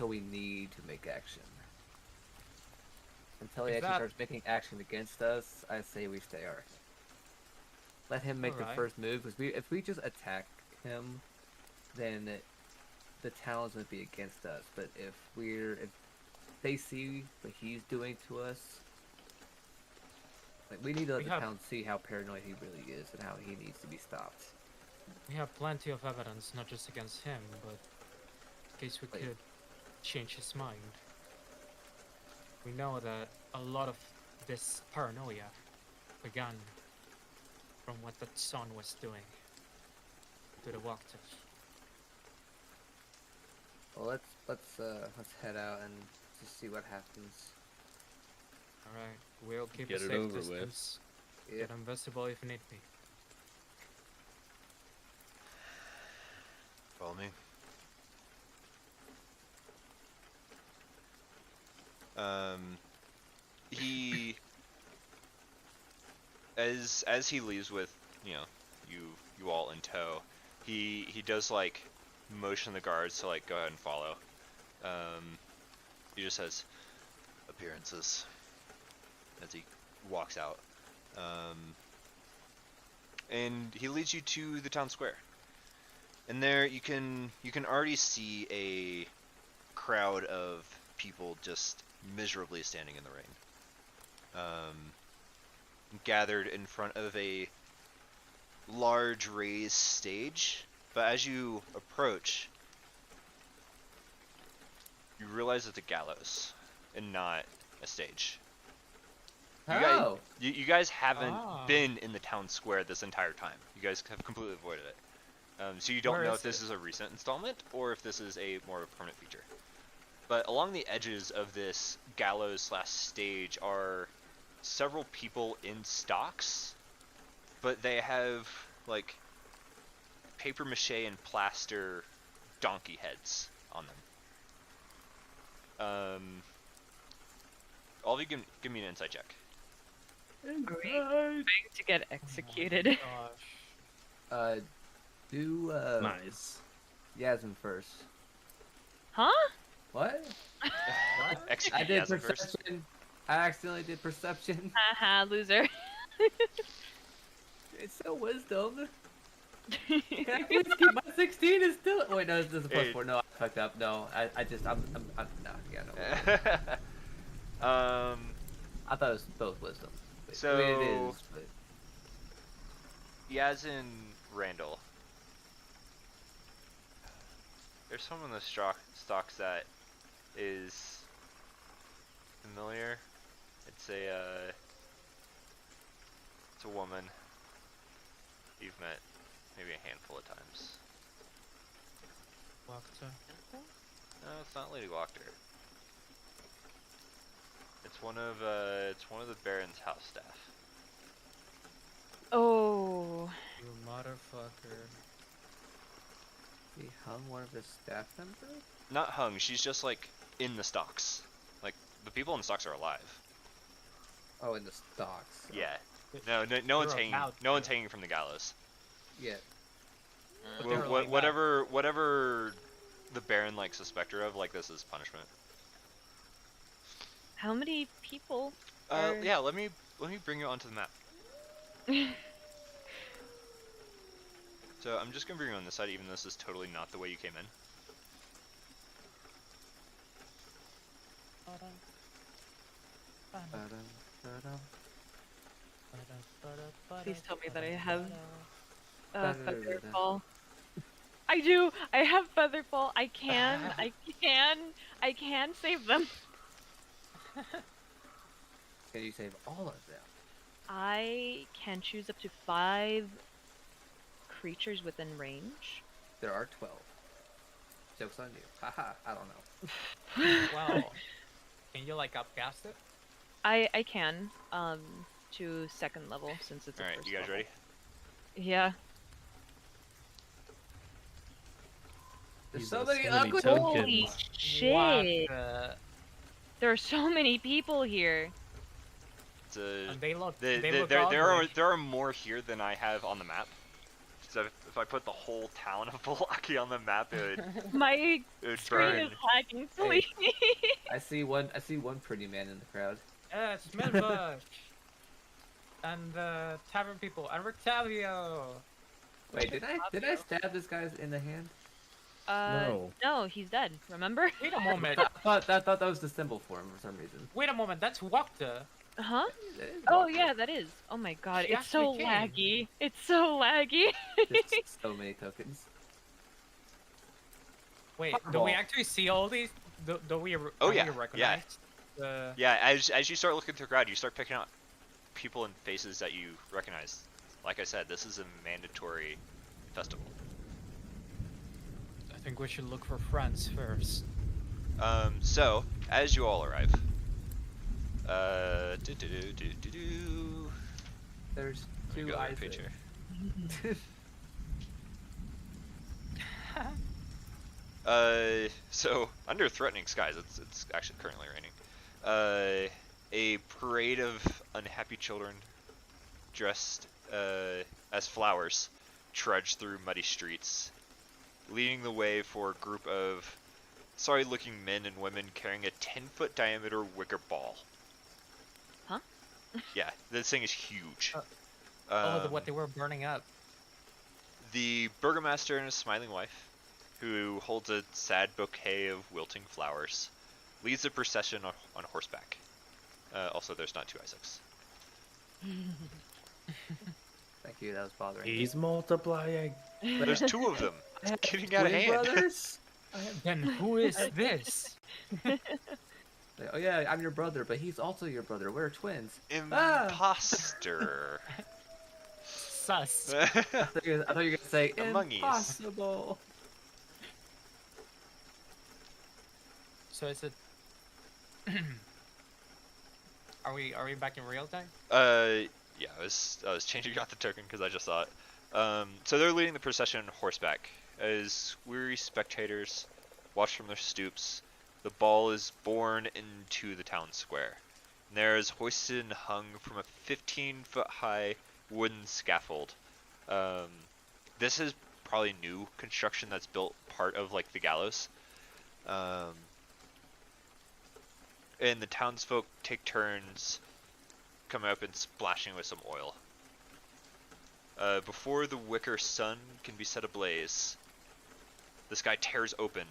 we need to make action. Until he If actually that- starts making action against us, I say we stay our. Let him make the Alright. first move, because if we just attack him, then the town's gonna be against us. But if they see what he's doing to us, like we need to let We the have- town see how paranoid he really is and how he needs to be stopped. We have plenty of evidence, not just against him, but in case we Wait. could change his mind. We know that a lot of this paranoia began from what that son was doing to the walkers. Well, let's head out and just see what happens. Alright, we'll keep Get a it safe over with. distance. Yeah. Get invisible if need be. Follow me. He as he leaves with, you know, you all in tow, he does like motion the guards to like go ahead and follow. He just says appearances as he walks out. And he leads you to the town square. And there you can already see a crowd of people just miserably standing in the rain. Gathered in front of a large raised stage, but as you approach, you realize it's a gallows and not a stage. Oh, You guys haven't Ah. been in the town square this entire time. You guys have completely avoided it. So you don't Where know is if this it? is a recent installment or if this is a more permanent feature. But along the edges of this gallows / stage are several people in stocks, but they have like paper mache and plaster donkey heads on them. All of you give me an insight check. Great. Going to get executed. Gosh. do Nice. Yasmin first. Huh? What? Execute I did Yasmin first. perception. I accidentally did perception. Haha, loser. It's still wisdom. Can I please keep my 16 is still? Wait, no, this is a plus Hey. 4. No, I fucked up. No, I'm no, yeah, no. I thought it was both wisdom. But, I mean, it So- is, but Yazin Randall. There's someone in the stocks that is familiar. It's a woman you've met maybe a handful of times. Walked. No, it's not Lady Wachter. It's one of the Baron's house staff. Oh. You motherfucker. he hung one of his staff members. Not hung. She's just like in the stocks. Like the people in the stocks are alive. Oh, in the stocks. Yeah. No one's You're hanging. about No one's to. hanging from the gallows. Yeah. But Wh- they're wh- like that. whatever the Baron like suspect her of, like this is punishment. How many people? Or- Yeah. Let me bring you onto the map. So I'm just gonna bring you on this side, even though this is totally not the way you came in. Please tell me that I have Da-da-da-da-da. Featherfall. I do. I have Featherfall. I can save them. Can you save all of them? I can choose up to 5 creatures within range. There are 12. Joke's on you. Haha, I don't know. Well, can you like upcast it? I can to 2nd level since it's a Alright, first you guys level. ready? Yeah. There's These so are many so many ugly tokens. Holy shit! What the... There are so many people here. It's a, And they look. the, They the, look there are more here than I have on the map. So if I put the whole town of Velaki on the map, My it would screen burn. is lagging. Please. I see one pretty man in the crowd. Yes, Milbush. And the tavern people, and Rictavio. Wait, did I stab this guy in the hand? No, he's dead. Remember? Wait a moment. I thought that was the symbol for him for some reason. Wait a moment. That's Wakta. Huh? It is Oh Walker. yeah, that is. Oh my god, She it's so actually came. laggy. It's so laggy. There's so many tokens. Wait, do Fireball. we actually see all these? Do we? Oh, can yeah, we yeah. recognize the... Yeah, as you start looking through the crowd, you start picking out people and faces that you recognize. Like I said, this is a mandatory festival. I think we should look for friends first. So as you all arrive, There's Let me two go to the eyes. page there. So under threatening skies, it's actually currently raining. A parade of unhappy children dressed as flowers trudge through muddy streets, leading the way for a group of sorry-looking men and women carrying a 10-foot diameter wicker ball. Huh? Yeah, this thing is huge. What they were burning up. The burgomaster and his smiling wife, who holds a sad bouquet of wilting flowers, leads the procession on horseback. Also, there's not 2 Isaacs. Thank you, that was bothering me. He's multiplying. There's 2 of them. I have It's getting out of twin hand. brothers? Then who is this? Like, oh yeah, I'm your brother, but he's also your brother. We're twins. Imposter. Sus. I thought you were gonna say Among Us. impossible. So is it? Are we back in real time? Yeah, I was changing out the token because I just saw it. So they're leading the procession on horseback as weary spectators watch from their stoops. The ball is borne into the town square. And there is hoisted and hung from a 15-foot high wooden scaffold. This is probably new construction that's built part of like the gallows. And the townsfolk take turns coming up and splashing with some oil. Before the wicker sun can be set ablaze, the sky tears open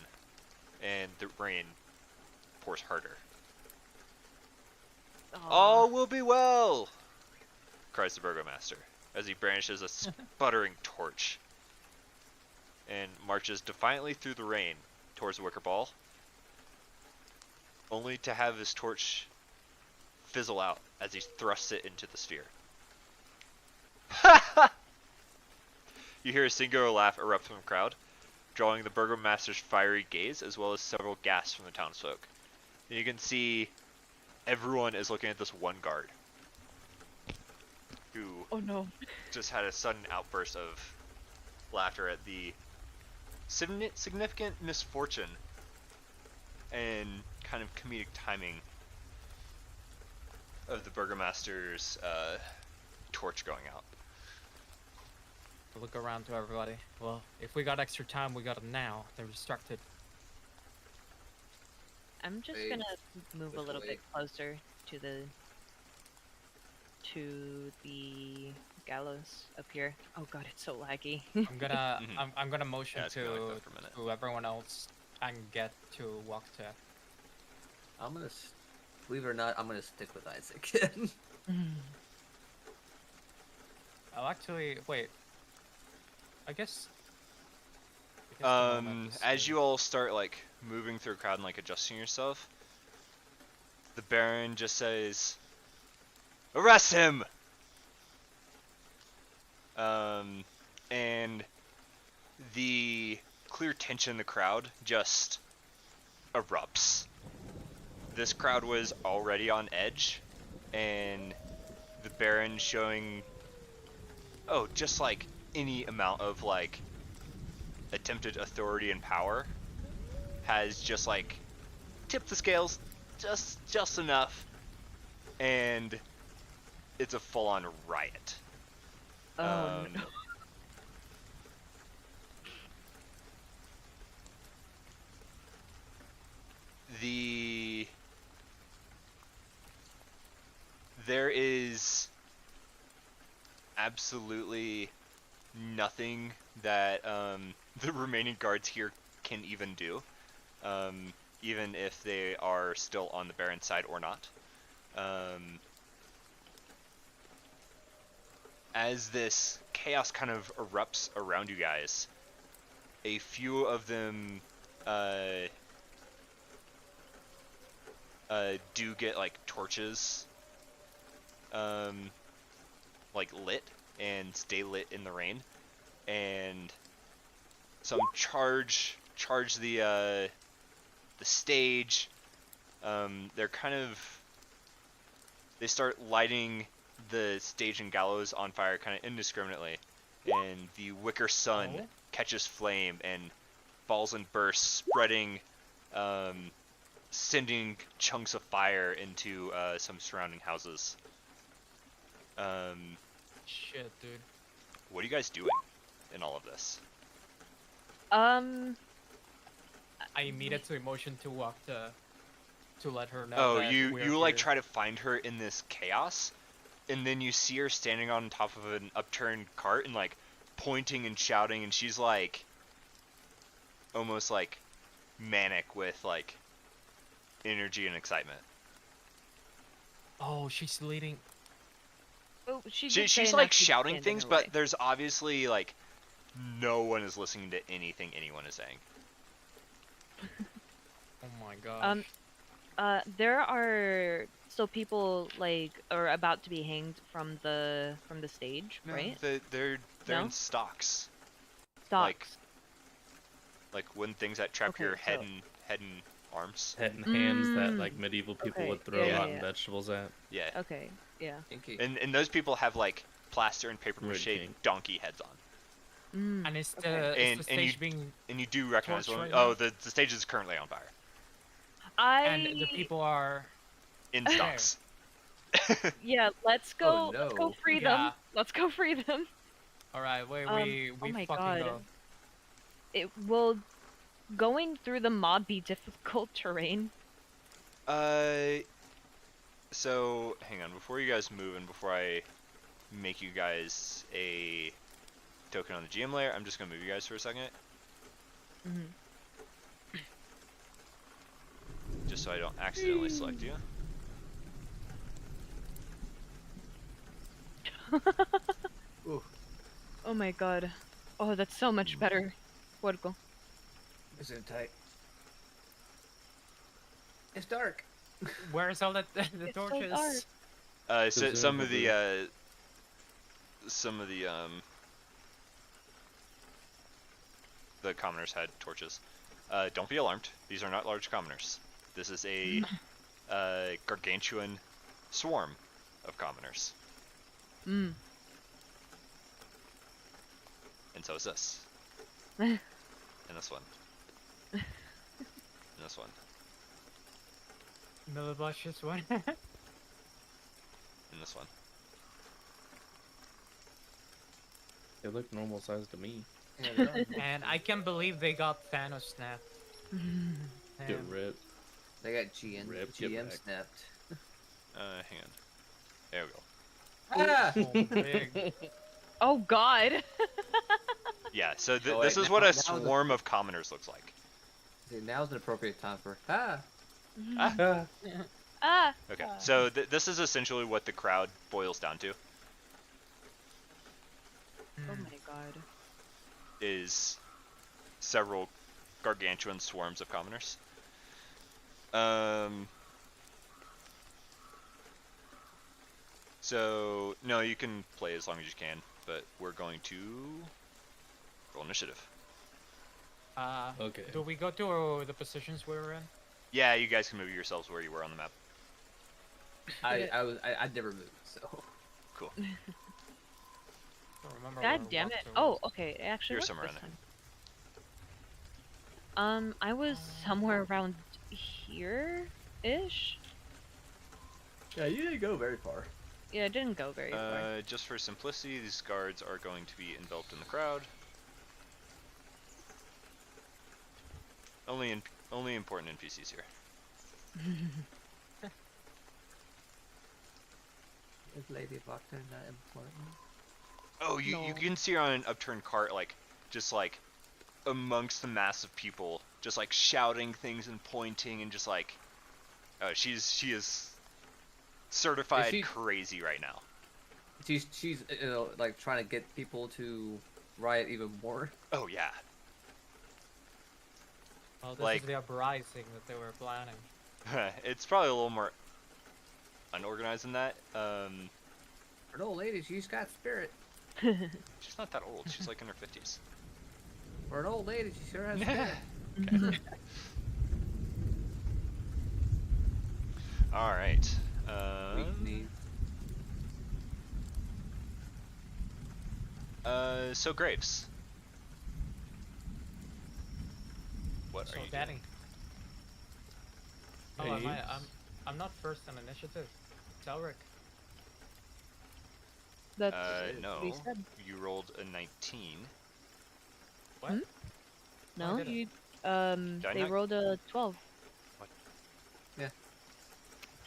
and the rain pours harder. All will be well, cries the burgomaster as he brandishes a sputtering torch and marches defiantly through the rain towards the wicker ball, only to have his torch fizzle out as he thrusts it into the sphere. You hear a singular laugh erupt from the crowd, drawing the burgomaster's fiery gaze as well as several gasps from the townsfolk. And you can see everyone is looking at this one guard who Oh no. just had a sudden outburst of laughter at the significant misfortune and kind of comedic timing of the burgomaster's torch going out. Look around to everybody. Well, if we got extra time, we got it now. They're distracted. I'm just Wait. gonna move a Just little wait. bit closer to to the gallows up here. Oh god, it's so laggy. I'm gonna Mhm. I'm gonna motion Yeah, it's gonna be like to that for a minute. everyone else and get to walk to. I'm gonna, believe it or not, I'm gonna stick with Isaac. I'll actually wait. I guess. the moment is As soon. you all start like moving through a crowd and like adjusting yourself, the Baron just says, "Arrest him!" And the clear tension in the crowd just erupts. This crowd was already on edge, and the Baron showing, just like any amount of like attempted authority and power has just like tipped the scales just enough, and it's a full-on riot. Oh no. The there is absolutely nothing that the remaining guards here can even do, even if they are still on the Baron side or not. As this chaos kind of erupts around you guys, a few of them do get like torches like lit and stay lit in the rain, and some charge the stage. They're kind of they start lighting the stage and gallows on fire kind of indiscriminately, and the wicker sun Oh. catches flame and falls and bursts, spreading, sending chunks of fire into some surrounding houses. Shit, dude. What are you guys doing in all of this? I immediately motion to walk to let her know. Oh, that we're you like here. try to find her in this chaos, and then you see her standing on top of an upturned cart and like pointing and shouting, and she's like almost like manic with like energy and excitement. Oh, she's leading. Oh, she did say She's not like to shouting stand in things, her but way. there's obviously like no one is listening to anything anyone is saying. Oh my gosh. There are still people like are about to be hanged from the stage, right? They're No? in stocks. Stocks. Like when things that trap Okay, your head so- and arms. Head and hands that Mm. like medieval people Okay, would throw yeah, rotten yeah. vegetables at. Yeah. Okay, yeah. Inky. And those people have like plaster and paper Red mache King. donkey heads on. Mm. and is the, okay. is And- the and you- stage being And you do recognize Torch one. right Oh, now? the stage is currently on fire. and the people are In There. stocks. Yeah, let's go. Let's go no. free Yeah. them. Let's go free them. all right. Wait, we Oh my fucking God. go. It will going through the mob be difficult terrain. So hang on, before you guys move and before I make you guys a token on the GM layer, I'm just gonna move you guys for a second, Mhm. just so I don't accidentally select you. Oh my God. Oh, that's so much better. Puerco. It's in tight. It's dark. Where's all the It's so torches? dark. So some of the the commoners had torches. Don't be alarmed. These are not large commoners. This is a gargantuan swarm of commoners, Mm. and so is this, and this one, and this one, No, the bushes one. and this one. They look normal size to me. and I can't believe they got Thanos snapped. Get Damn. ripped. They got GM, Rip, get GM back. snapped. Hang on. There we go. Ah! Oh, big. Oh God. Yeah, so Oh, this wait, is what a now the- swarm of commoners looks like. See, now's an appropriate time for ah. Ah, Ah. Ah. okay. So this is essentially what the crowd boils down to, Oh Hmm. my God. is several gargantuan swarms of commoners. So, no, you can play as long as you can, but we're going to roll initiative. Okay. Do we go to the positions we were in? Yeah, you guys can move yourselves where you were on the map. I never moved, so. Cool. I don't remember God where damn walk it. to Oh, was. okay. It actually You're worked somewhere this in there. time. I was somewhere around here-ish. Yeah, you didn't go very far. Yeah, it didn't go very far. Just for simplicity, these guards are going to be enveloped in the crowd. Only important NPCs here. Is Lady Buckner not important? Oh, you No. can see her on an upturned cart, just amongst the mass of people, just shouting things and pointing and just she is certified she- crazy right now. She's like trying to get people to riot even more. Oh yeah. Well, this Like- is the uprising that they were planning. It's probably a little more unorganized than that. For an old lady, she's got spirit. She's not that old. She's in her 50s. For an old lady, she sure has spirit. All right. Weak knees. So Graves. What So are you Danny. doing? Oh, Hey. I'm not first on initiative. It's Elric. That's No. what he said. You rolled a 19. What? Hmm? No, I No, didn't. you Did I they not- rolled a 12. What? Yeah.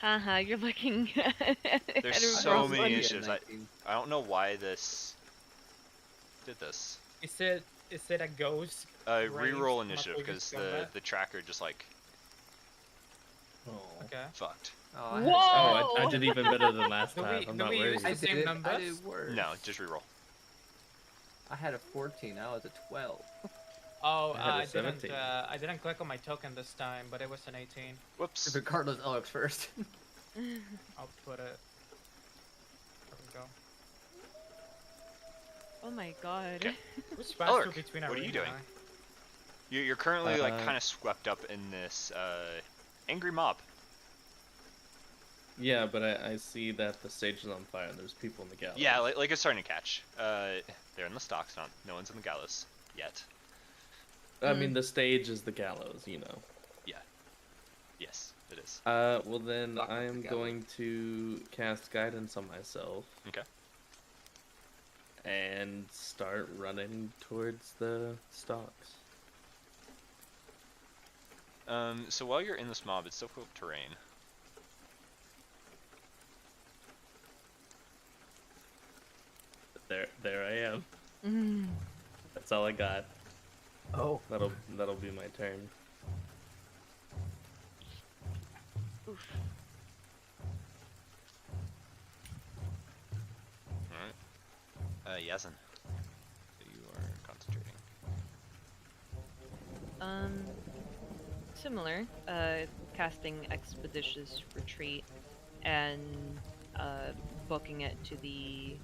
Haha, you're looking at There's it so wrong. many Funny at initiatives. 19. I don't know why this did this. Is it a ghost? Raise Reroll my initiative because previous combat? the tracker just Oh. Okay. fucked. Oh, I had- Whoa! Oh, I did even better than last Do we- time. I'm do not we worried. use I the same did. I numbers? did worse. No, just reroll. I had a 14. I was a 12. Oh, I had a I didn't. 17. I didn't click on my token this time, but it was an 18. Whoops. Regardless, Alex first. I'll put it. There we go. Oh my god. Okay. Who's faster Elric, between what are Irene you and doing? I? You're currently Uh, kind of swept up in this angry mob. Yeah, but I see that the stage is on fire and there's people in the gallery. Yeah, it's starting to catch. They're in the stocks, no one's in the gallows yet. I mean, the stage is the gallows, you know. Yes, it is. Well then Fuck I the am gallows. going to cast guidance on myself Okay. and start running towards the stocks. So while you're in this mob, it's difficult terrain. There I am. Mm. That's all I got. Oh. That'll be my turn. Oof. Alright. Yazin. You are concentrating. Similar. Casting Expeditious Retreat and booking it to the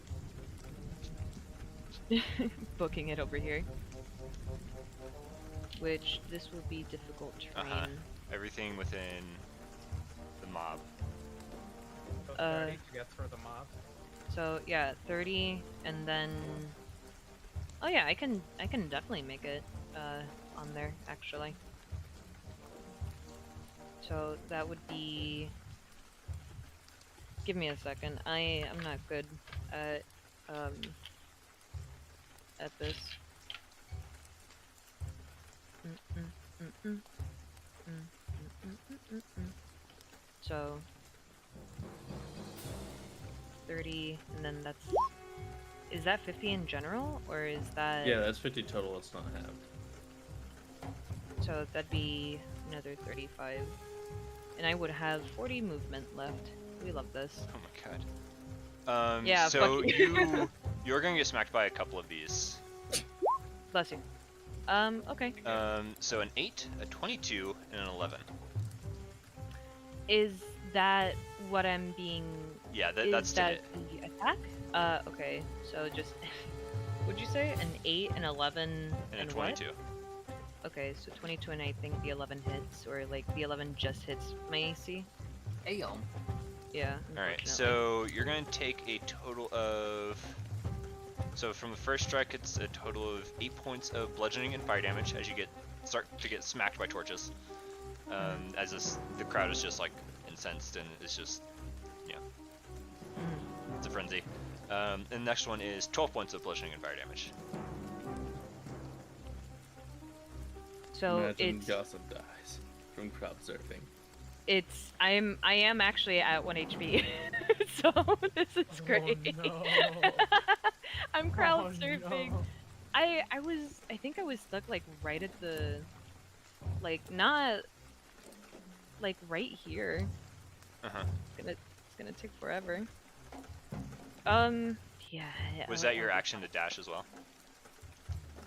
booking it over here. Which this will be difficult terrain. Uh-huh. Everything within the mob. So Uh, 30 to get through the mob. So yeah, 30 and then oh yeah, I can definitely make it on there actually. So that would be give me a second. I'm not good at this. So 30, and then that's... Is that 50 in general, or is that... Yeah, that's 50 total. It's not halved. So that'd be another 35. And I would have 40 movement left. We love this. Oh my god. Yeah, So fuck you're gonna get smacked by a couple of these. Bless you. Okay. So an 8, a 22, and an 11. Is that what I'm being... Yeah, is that's to that hit. the attack? Okay. So just... What'd you say? An 8, an 11, And a what? 22. Okay, so 22 and I think the 11 hits, or like the 11 just hits my AC. Damn. Yeah. Alright, unfortunately. so you're gonna take a total of... So from the first strike, it's a total of 8 points of bludgeoning and fire damage as you start to get smacked by torches. As the crowd is just like incensed and it's just, yeah, it's a frenzy. And the next one is 12 points of bludgeoning and fire damage. So Imagine it's Gossip dies from crowd surfing. I am actually at 1 HP. So this is great. Oh, no. I'm crowd Oh, surfing. no. I think I was stuck like right at the, like not like right here. Uh-huh. It's gonna take forever. Yeah. Was that your action to dash as well?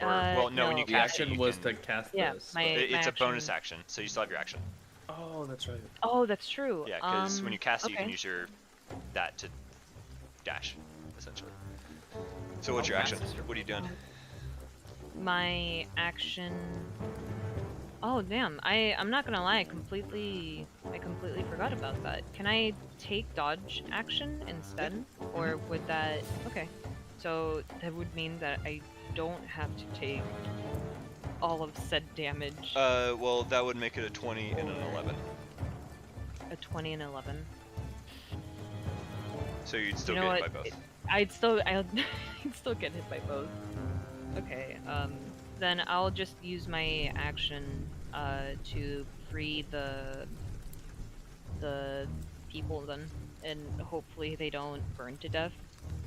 Or, Uh, well, no, when no. you The cast action it, you was can... to cast Yeah, this. my- It's a bonus action. action, so you still have your action. Oh, that's right. Oh, that's true. Yeah, because when you cast it, you can okay. use that to dash, essentially. So what's your action? What are you doing? My action. Oh damn! I'm not gonna lie. I completely forgot about that. Can I take dodge action instead, or would that? Okay, so that would mean that I don't have to take all of said damage. Well, that would make it a 20 and an 11. A 20 and 11. So you'd still You know get hit what? by both. I'd still get hit by both. Okay, then I'll just use my action to free the people then, and hopefully they don't burn to death.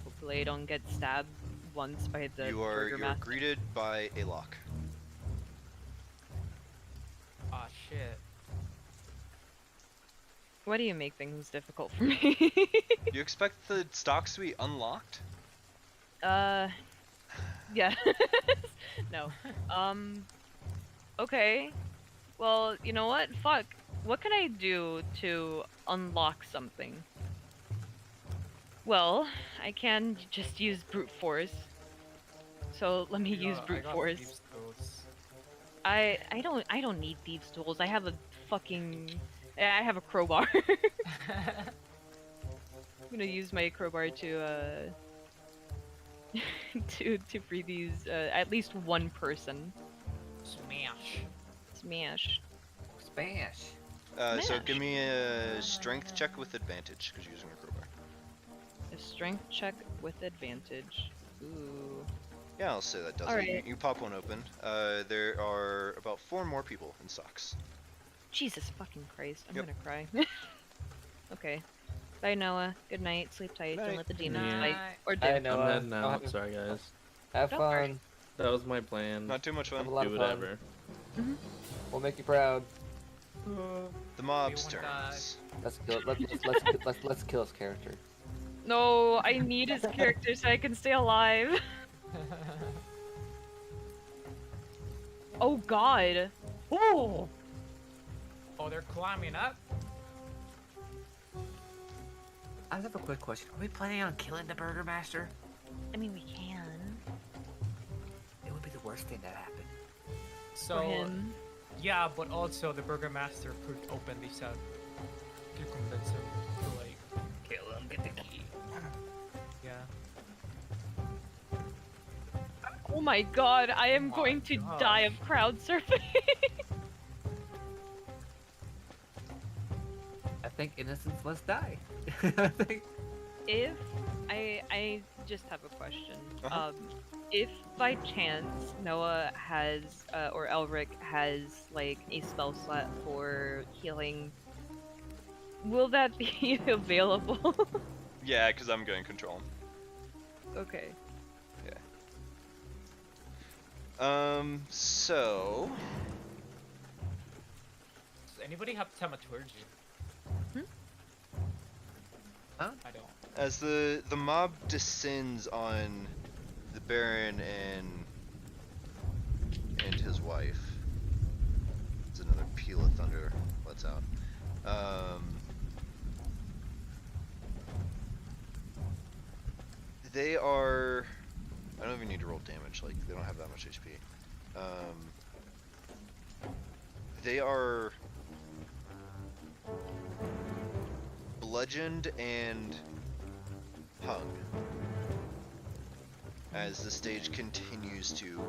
Hopefully I don't get stabbed once by the You're burgomaster. greeted by a lock. Ah, shit. Why do you make things difficult for me? You expect the stocks to be unlocked? Yeah. No. Okay. Well, you know what? Fuck. What can I do to unlock something? Well, I can just use brute force. So let me use brute force. I don't need thieves' tools. I have a crowbar. I'm gonna use my crowbar to to free these at least one person. Smash. Smash. Smash. So Smash. give me a strength check with advantage, because you're using a crowbar. A strength check with advantage. Ooh. Yeah, I'll say that does it. Alright. You pop one open. There are about 4 more people in stocks. Jesus fucking Christ. I'm Yep. gonna cry. Okay. Bye, Noah. Good night. Sleep tight. Good Don't night. let the demons Yeah. fight. Or I dip. know. I'm heading I'll out. have- Sorry, guys. Have Don't worry. fun. That was my plan. Not too much Have a fun. lot Do of fun. whatever. We'll make you proud. The mob's We won't die. turns. Let's kill his character. No, I need his character so I can stay alive. Oh god. Oh! Oh, they're climbing up? I have a quick question. Are we planning on killing the Burgermaster? I mean, we can. It would be the worst thing that happened. So, For him. yeah, but also the Burgermaster could open this up to convince him to, like, Kill him, get the key. yeah. Oh my god, I am my going to gosh. die of crowd surfing. I think innocence must die. I think. If I just have a question. Uh-huh. If by chance Noah has or Elric has like a spell slot for healing, will that be available? Yeah, because I'm going to control him. Okay. So Does anybody have thaumaturgy? Hmm? Huh? I don't. as the mob descends on the Baron and his wife, there's another peal of thunder lets out. They are. I don't even need to roll damage. Like they don't have that much HP. They are bludgeoned and hung as the stage continues to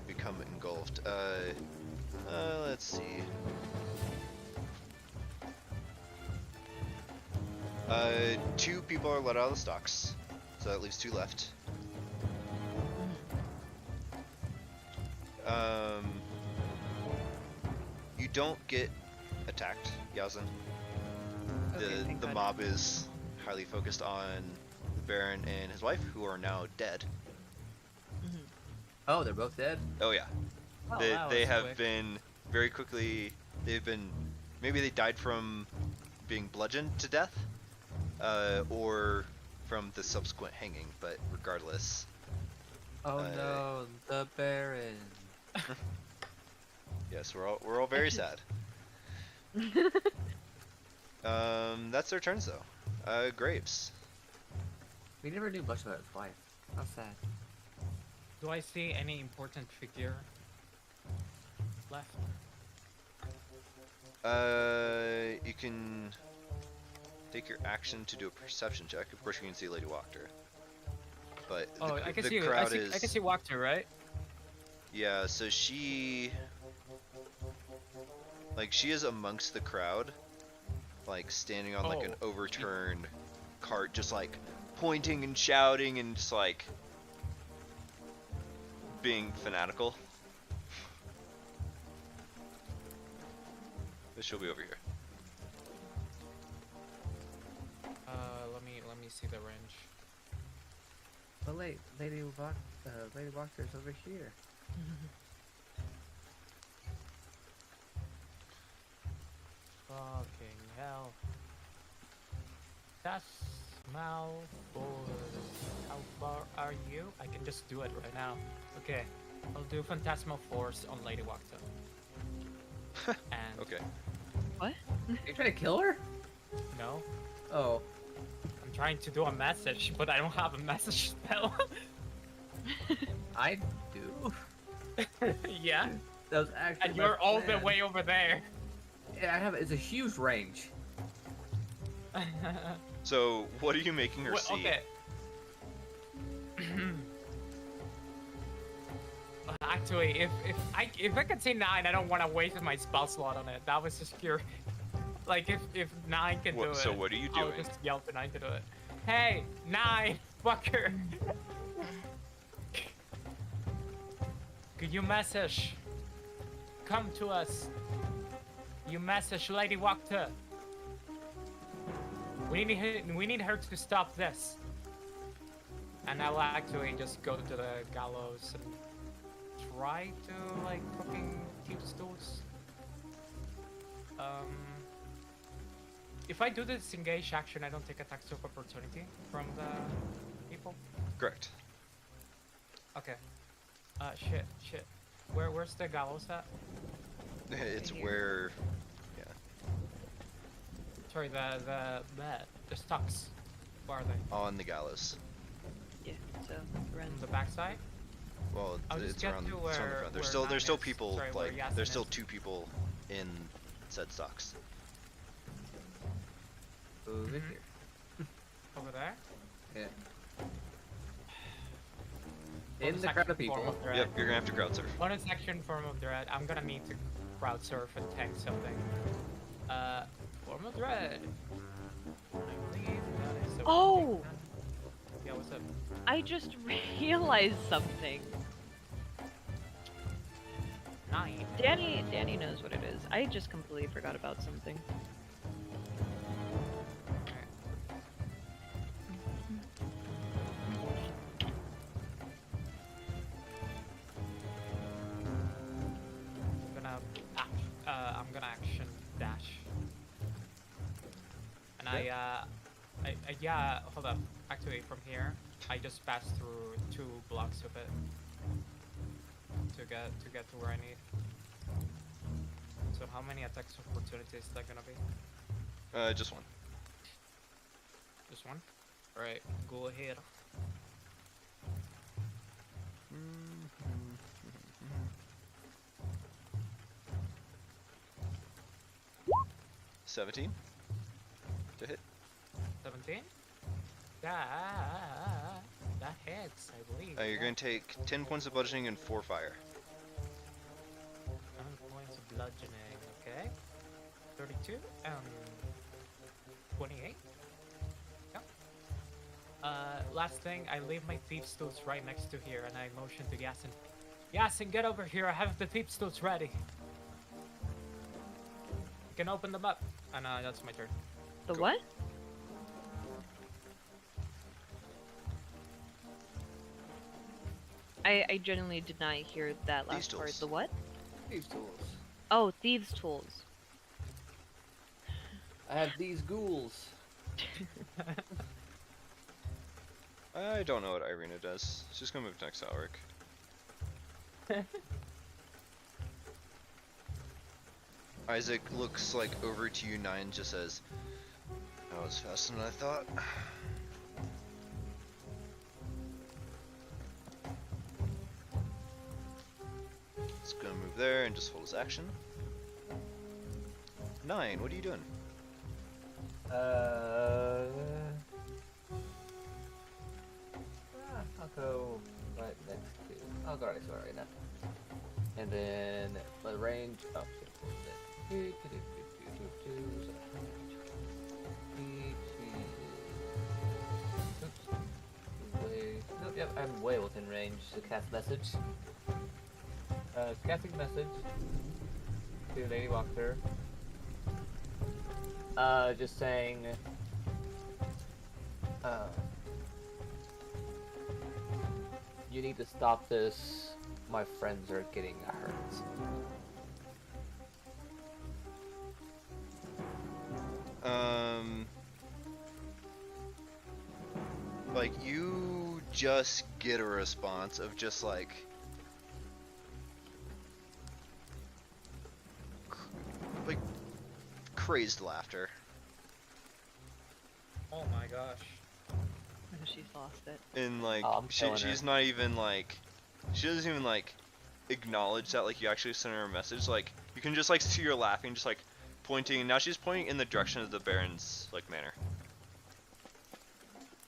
become engulfed. Let's see. Two people are let out of the stocks, so that leaves two left. You don't get attacked, Yazan. Okay, thank The God. mob is highly focused on the Baron and his wife, who are now dead. Oh, they're both dead? Oh yeah, Oh, they that they was have quick. been very quickly. They've been maybe they died from being bludgeoned to death, or from the subsequent hanging. But regardless, Oh Uh, no, the Baron. yes, we're all very sad. That's their turns though. Graves. We never knew much about his wife. How sad. Do I see any important figure left? You can take your action to do a perception check. Of course, you can see Lady Wachter. But Oh, the, I can the see. crowd I can see Wachter, right? Yeah, so she is amongst the crowd, like standing on like an Oh, overturned cart, just like pointing and shouting and just like being fanatical. But she'll be over here. Let me see the range. But Lady Walker's over here. Fucking hell. That's Malfoy. How far are you? I can just do it right now. Okay. I'll do Phantasmal Force on Lady Wakta. And Okay. You trying to kill her? no, Oh. I'm trying to do a message, but I don't have a message spell. I do. Yeah, That was actually and my you're all the plan. way over there. Yeah, it's a huge range. So what are you making her Well, see? okay. Actually, if I can say 9, I don't want to waste my spell slot on it. That was just pure. Like if 9 can do it. So what are you I'll doing? just yell to 9 to do it. Hey, 9, fucker. Could you message? Come to us. You message Lady Wakta. We need her to stop this. And I will actually just go to the gallows and try to like fucking keep stools. If I do the disengage action, I don't take attacks of opportunity from the people. Correct. Okay. Shit. Where's the gallows at? It's here. where. Yeah. Sorry, the stocks. Where are they? On the gallows. Yeah, so run. On the backside? Well, I'll just it's get around. to It's on the where- front. where There's still Nine is. people Sorry, where like Yasin there's still is. 2 people in said stocks. Over Mhm. here. Over there? Yeah. Bonus In the crowd action of people. form of dread. Yep, you're gonna have to crowd surf. Bonus action form of dread. I'm gonna need to crowd surf and tank something. Form of dread. I believe that is a Oh! thing. Yeah, what's up? I just realized something. 9. Danny knows what it is. I just completely forgot about something. Yeah, hold up. Actually, from here, I just passed through 2 blocks of it to get to where I need. So how many attacks of opportunity is that gonna be? Just one. Just one? Alright, go ahead. 17 to hit. 17? Yeah, that hits, I believe. You're going to take 10 points of bludgeoning and 4 fire. 10 points of bludgeoning, okay. 32 and 28. Yep. Last thing, I leave my thieves' tools right next to here, and I motion to Yasin. Yasin, get over here. I have the thieves' tools ready. You can open them up, and that's my turn. The Cool. what? I genuinely did not hear that These last part. tools. The what? These tools. Oh, thieves' tools. I have these ghouls. I don't know what Irina does. She's going to move to next Alric. Isaac looks like over to you, 9, just says, "That was faster than I thought." He's gonna move there and just hold his action. 9, what are you doing? I'll go right next to. I'll go right now. And then the range. Oh shit. Oops. Nope, yep, I'm way within range to cast message. Casting message to Lady Walker. Just saying. You need to stop this. My friends are getting hurt. Like, you just get a response of just like crazed laughter. Oh my gosh. She's lost it. And like Oh, I'm killing she's her. not even like, she doesn't even like acknowledge that like you actually sent her a message. Like, you can just like see her laughing, just like pointing, and now she's pointing in the direction of the Baron's like manor.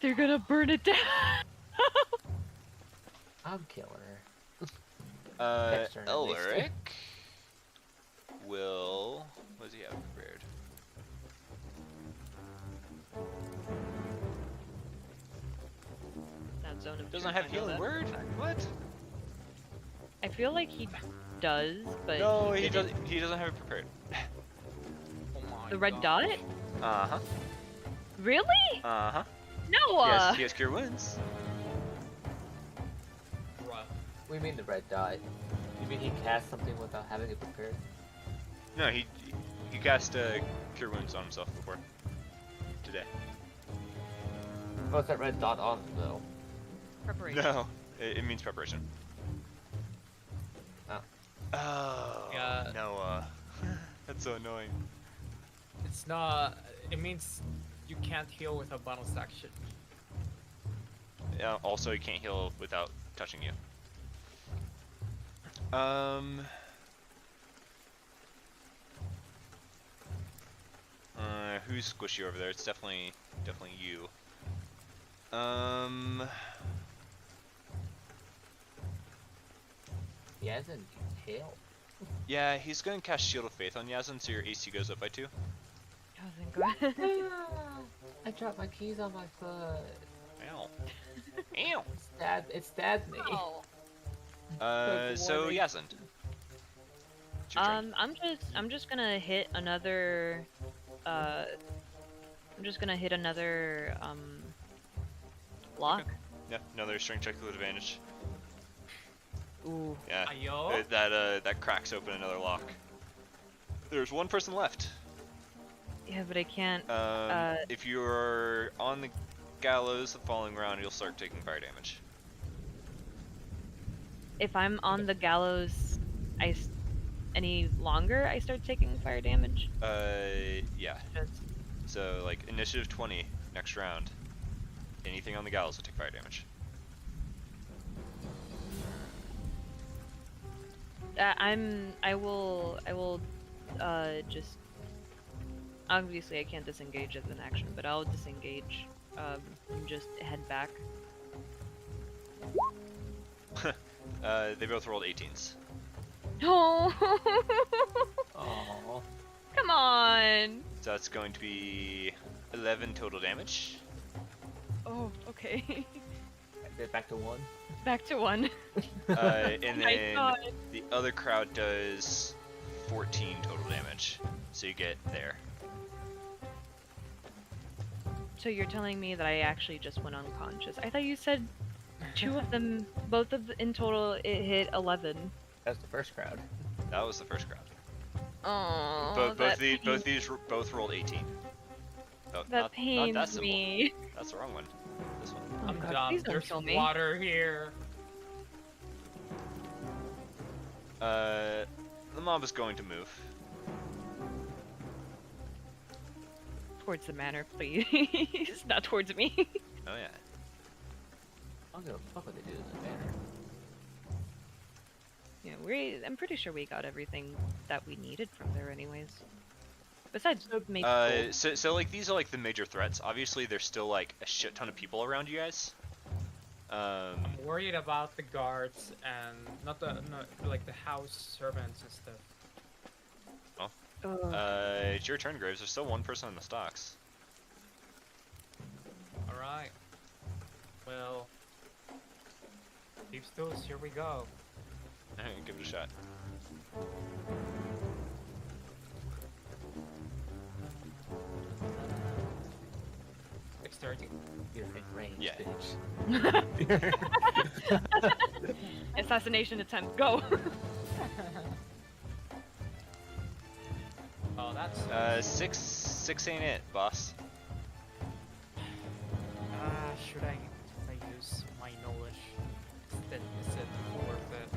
They're gonna burn it down. I'm killing her. Next turn, at least. Elric will. What does he have prepared? That zone of Doesn't truth, have I know healing that. word? What? I feel like he does, but No, he didn't. doesn't. He doesn't have it prepared. Oh my The red gosh. dot? Uh huh. Really? Uh huh. No. Yes, he has cure wounds. Bruh. What do you mean the red dot? You mean he cast something without having it prepared? No, he cast cure wounds on himself before today. What's that red dot on though? Preparation. No, it means preparation. Oh. Oh. Yeah. Noah. That's so annoying. It's not. It means you can't heal with a bonus action. Yeah. Also, you can't heal without touching you. Who's squishy over there? It's definitely you. Yazin can heal. Yeah, he's gonna cast Shield of Faith on Yazin, so your AC goes up by 2. Oh, thank God. I dropped my keys on my foot. Ow. Ow. It stabbed me. So warning. Yazin. It's your turn. I'm just gonna hit another. I'm just gonna hit another lock. Yeah, another strength check with advantage. Ooh. Yeah. Ayo. That cracks open another lock. There's one person left. Yeah, but I can't. If you're on the gallows the following round, you'll start taking fire damage. If I'm on the gallows, any longer, I start taking fire damage. Yeah. Just So, like, initiative 20, next round. Anything on the gallows will take fire damage. I will. Just. Obviously, I can't disengage as an action, but I'll disengage. And just head back. They both rolled 18s. No. Oh. Come on. So that's going to be 11 total damage. Oh, okay. Back to 1. Back to 1. And My then God. the other crowd does 14 total damage. So you get there. So you're telling me that I actually just went unconscious? I thought you said 2 of them, both of in total, it hit 11. That's the first crowd. That was the first crowd. Oh, Both rolled 18. Oh, that pains that symbol. me. That's the wrong one. This one. Oh, I'm God, dumb. please don't There's kill me. water here. The mob is going to move. Towards the manor, please. Not towards me. Oh yeah. I don't give a fuck what they do in the manor. Yeah, I'm pretty sure we got everything that we needed from there anyways. Besides make So like these are like the major threats. Obviously there's still like a shit ton of people around you guys. I'm worried about the guards and not like the house servants and stuff. It's your turn, Graves. There's still one person in the stocks. All right. Well, Deep Stools, here we go. Alright, give it a shot. Dexterity. You're in range, Yeah. bitch. assassination attempt. Go. Oh, that's. Six ain't it, boss. Should I use my knowledge? Is it worth it?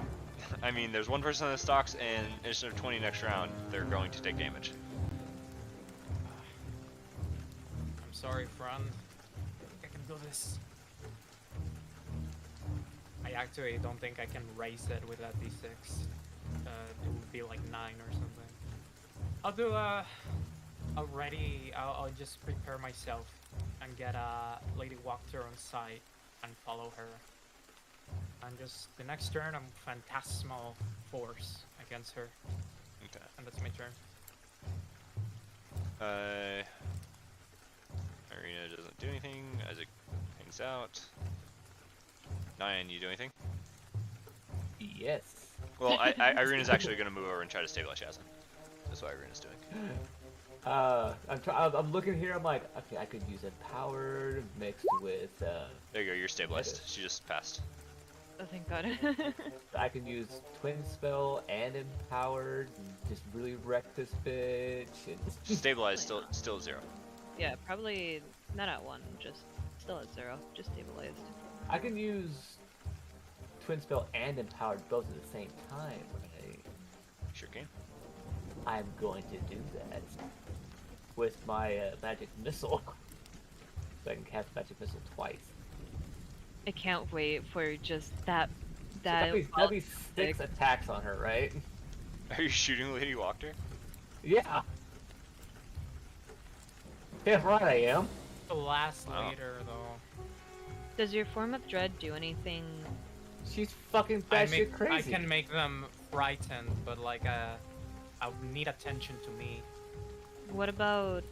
I mean, there's one person in the stocks, and instead of 20 next round, they're going to take damage. I'm sorry, friend. I think I can do this. I actually don't think I can raise it with that d6. It would be like 9 or something. I'll do I'll just prepare myself and get Lady Walker on site and follow her. And just the next turn, I'm phantasmal force against her. Okay. And that's my turn. Irina doesn't do anything. Isaac hangs out. Nyan, you do anything? Yes. Well, Irina's actually going to move over and try to stabilize Jasmine. That's what Irina's doing. I'm looking here. I'm like, okay, I could use empowered mixed with. There you go. You're stabilized. She just passed. Oh, thank God. I can use twin spell and empowered. And just really wreck this bitch. And Stabilized, still at 0. Yeah, probably not at 1. Just still at 0. Just stabilized. I can use twin spell and empowered both at the same time. Right? Sure can. I'm going to do that with my magic missile. So I can cast magic missile twice. I can't wait for just that. So That. that'd be 6 attacks on her, right? Are you shooting Lady Walker? Yeah. Yeah, right. I am. The last Wow. leader, though. Does your form of dread do anything? She's fucking batshit crazy. I can make them frightened, but like I would need attention to me. What about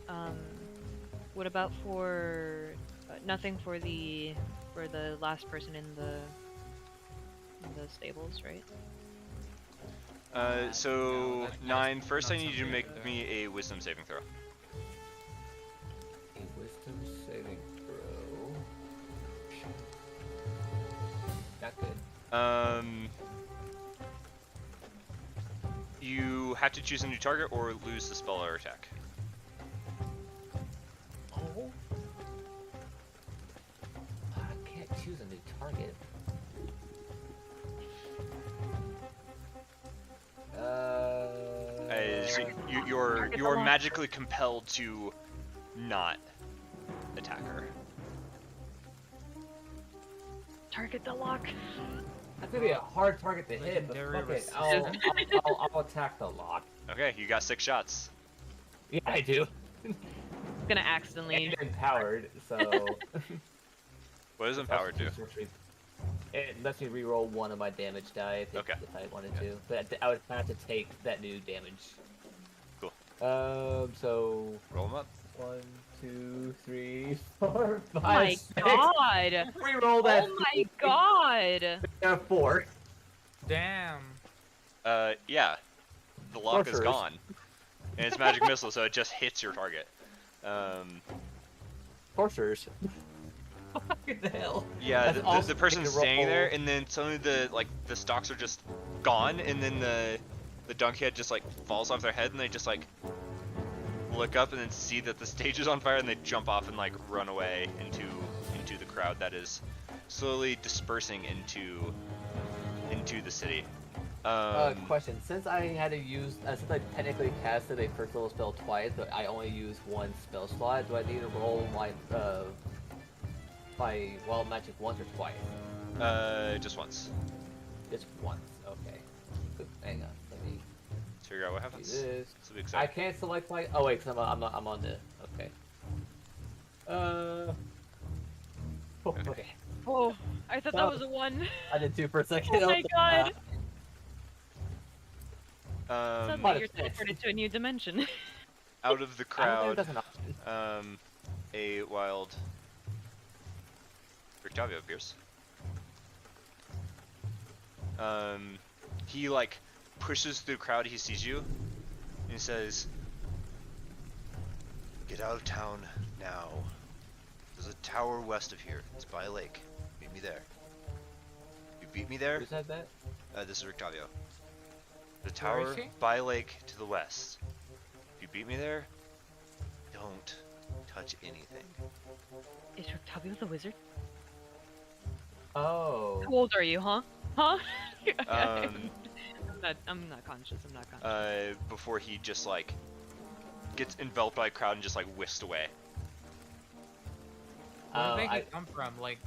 for nothing for the last person in the stables, right? So that's 9. First, I not need you to something make I can do. me a Wisdom saving throw. A wisdom saving throw. Not good. You have to choose a new target or lose the spell or attack. reroll? I can't choose a new target. So you're magically compelled to not attack her. Target the lock. That's gonna be a hard target to hit, but Legendary fuck it. I'll attack the lock. Okay, you got 6 shots. Yeah, I do. Gonna accidentally. And empowered, so. What does empowered do? It lets me reroll one of my damage die if I wanted to, but I would have to take that new damage. Cool. So Roll them up. 1, 2, 3, 4, 5, Oh my 6. god! Reroll that. Oh my god! 4. Damn. Yeah. The lock is Sorcerers. gone. And it's magic missile, so it just hits your target. Sorcerers. What the hell? Yeah, That's the awesome. person's Take a standing there, roll. and then suddenly the stalks are just gone, and then the dunk head just like falls off their head, and they just like look up and then see that the stage is on fire, and they jump off and like run away into the crowd that is slowly dispersing into the city. Question. Since I had to use, since I technically casted a first level spell twice, but I only used one spell slot, do I need to roll my wild magic once or twice? Just once. Just once. Okay. Hang on. Let me Let's figure out what do happens. this. This will be I exciting. can't select my. Oh wait, cause I'm on the. Okay. Okay. Oh, I thought that was a 1. I did 2 for a second. Oh my god! Suddenly What you're a test. teleported to a new dimension. Out of the I don't crowd, think that's an option. a wild Rictavio appears. He like pushes through the crowd. He sees you, and he says, "Get out of town now. There's a tower west of here. It's by a lake. Meet me there. You beat me there. Who said that? This is Rictavio. The Where is tower he? by a lake to the west. If you beat me there, don't touch anything." Is Octavio the wizard? Oh. How old are you, huh? Huh? Um, I'm not conscious. I'm not conscious. Before he just like gets enveloped by a crowd and just like whisked away. Where did I- he come from? Like,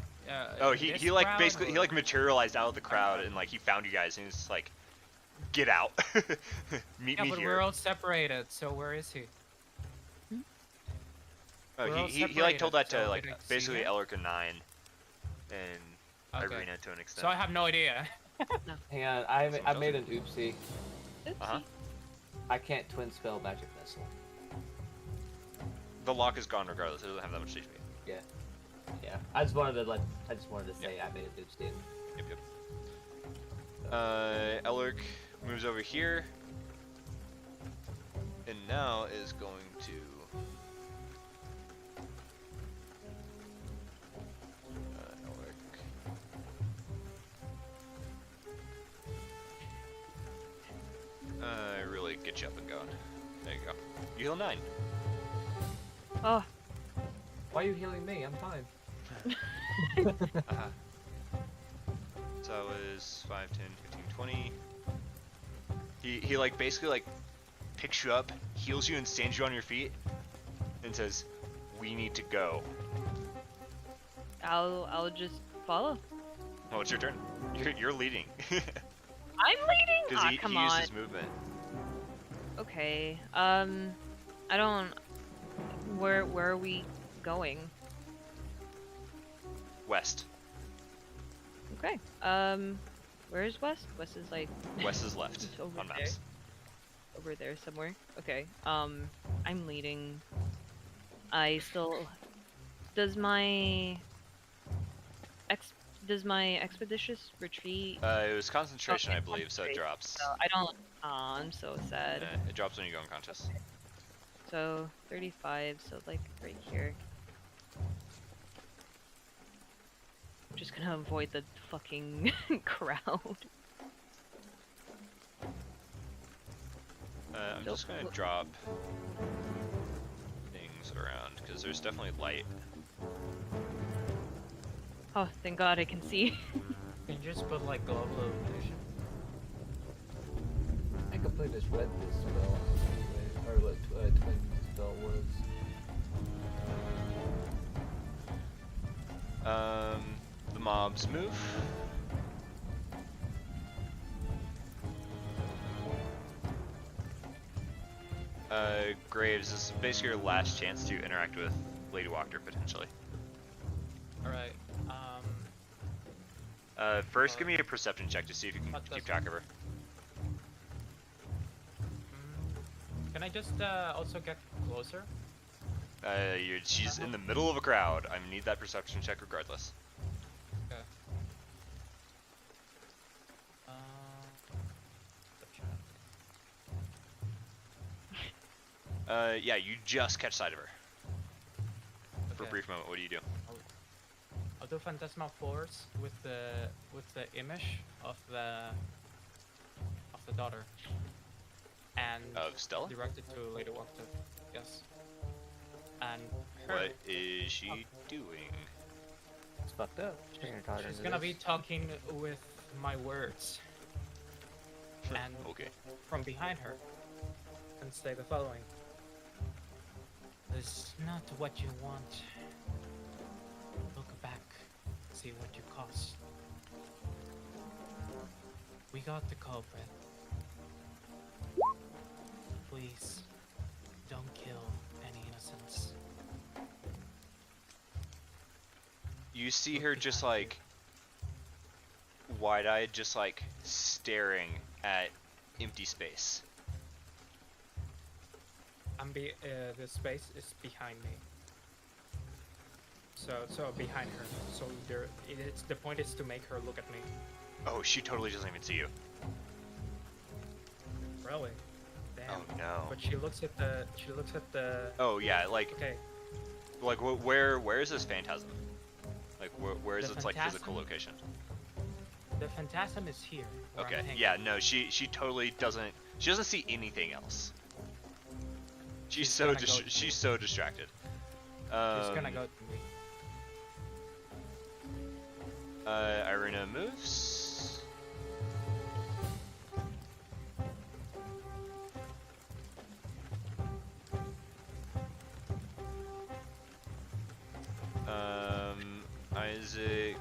Oh, this he like crowd, basically he or- like materialized out of the crowd and like he found you guys and he's just like, "Get out, meet Yeah, me but here." we're all separated. So where is he? Oh, we're all he like told that separated, to so like we don't see basically him? Elric and Nine and Okay. Irina to an extent. So I have no idea. Hang on. I made an oopsie. Oopsie. Uh-huh. I can't twin spell magic missile. The lock is gone regardless. It doesn't have that much HP. Yeah. I just wanted to say I made an oopsie. Yep. Elric moves over here, and now is going to. Elric. Really get you up and going. There you go. You heal 9. Oh, Why are you healing me? I'm fine. Uh-huh. So that was 5, 10, 15, 20. He like basically like picks you up, heals you and stands you on your feet and says, "We need to go." I'll just follow. Oh, it's your turn. You're leading. I'm leading. Because Ah, he come used on. his movement. Okay. I don't. Where are we going? West. Okay. Where's West? West is like West is left It's over on there. maps. over there somewhere. Okay. I'm leading. I still. Does my expeditious retreat? It was concentration, Okay, I believe, so it concentration. drops. So I don't. Aw, I'm so sad. It drops when you go unconscious. So 35. So like right here. I'm just gonna avoid the fucking crowd. I'm just gonna drop things moves around because there's definitely light. Oh, thank God I can see. Can you just put like global illusion? I completely just read this spell anyway, or what twin spell was. The mobs move. Graves, this is basically your last chance to interact with Lady Wachter potentially. Alright, First, give me a perception check to see if you can What keep does- track of her. can I just also get closer? She's in the middle of a crowd. I need that perception check regardless. Okay. Yeah, you just catch sight of her. For a Okay. brief moment, what do you do? I'll do Phantasmal Force with the image of the daughter, and Of Stella? direct it to Lady Wachter. Yes. And her, What is she doing? It's fucked up. Bring your daughter she's into gonna be this. talking with my words, and Okay. from behind her, and say the following: "This is not what you want. Look back, see what you cost. We got the culprit. Please, don't kill any innocents." You see her just like wide-eyed, just like staring at empty space. The space is behind me. So behind her. So the point is to make her look at me. Oh, she totally doesn't even see you. Really? Damn. Oh no. But she looks at the. Oh yeah, like Okay. where is this phantasm? Like where is The its like physical phantasm? location? The phantasm is here. Where I'm Okay. hanging. Yeah, no, she totally doesn't. She doesn't see anything else. She's She's so gonna go- she's so distracted. She's gonna go to me. Irina moves. Isaac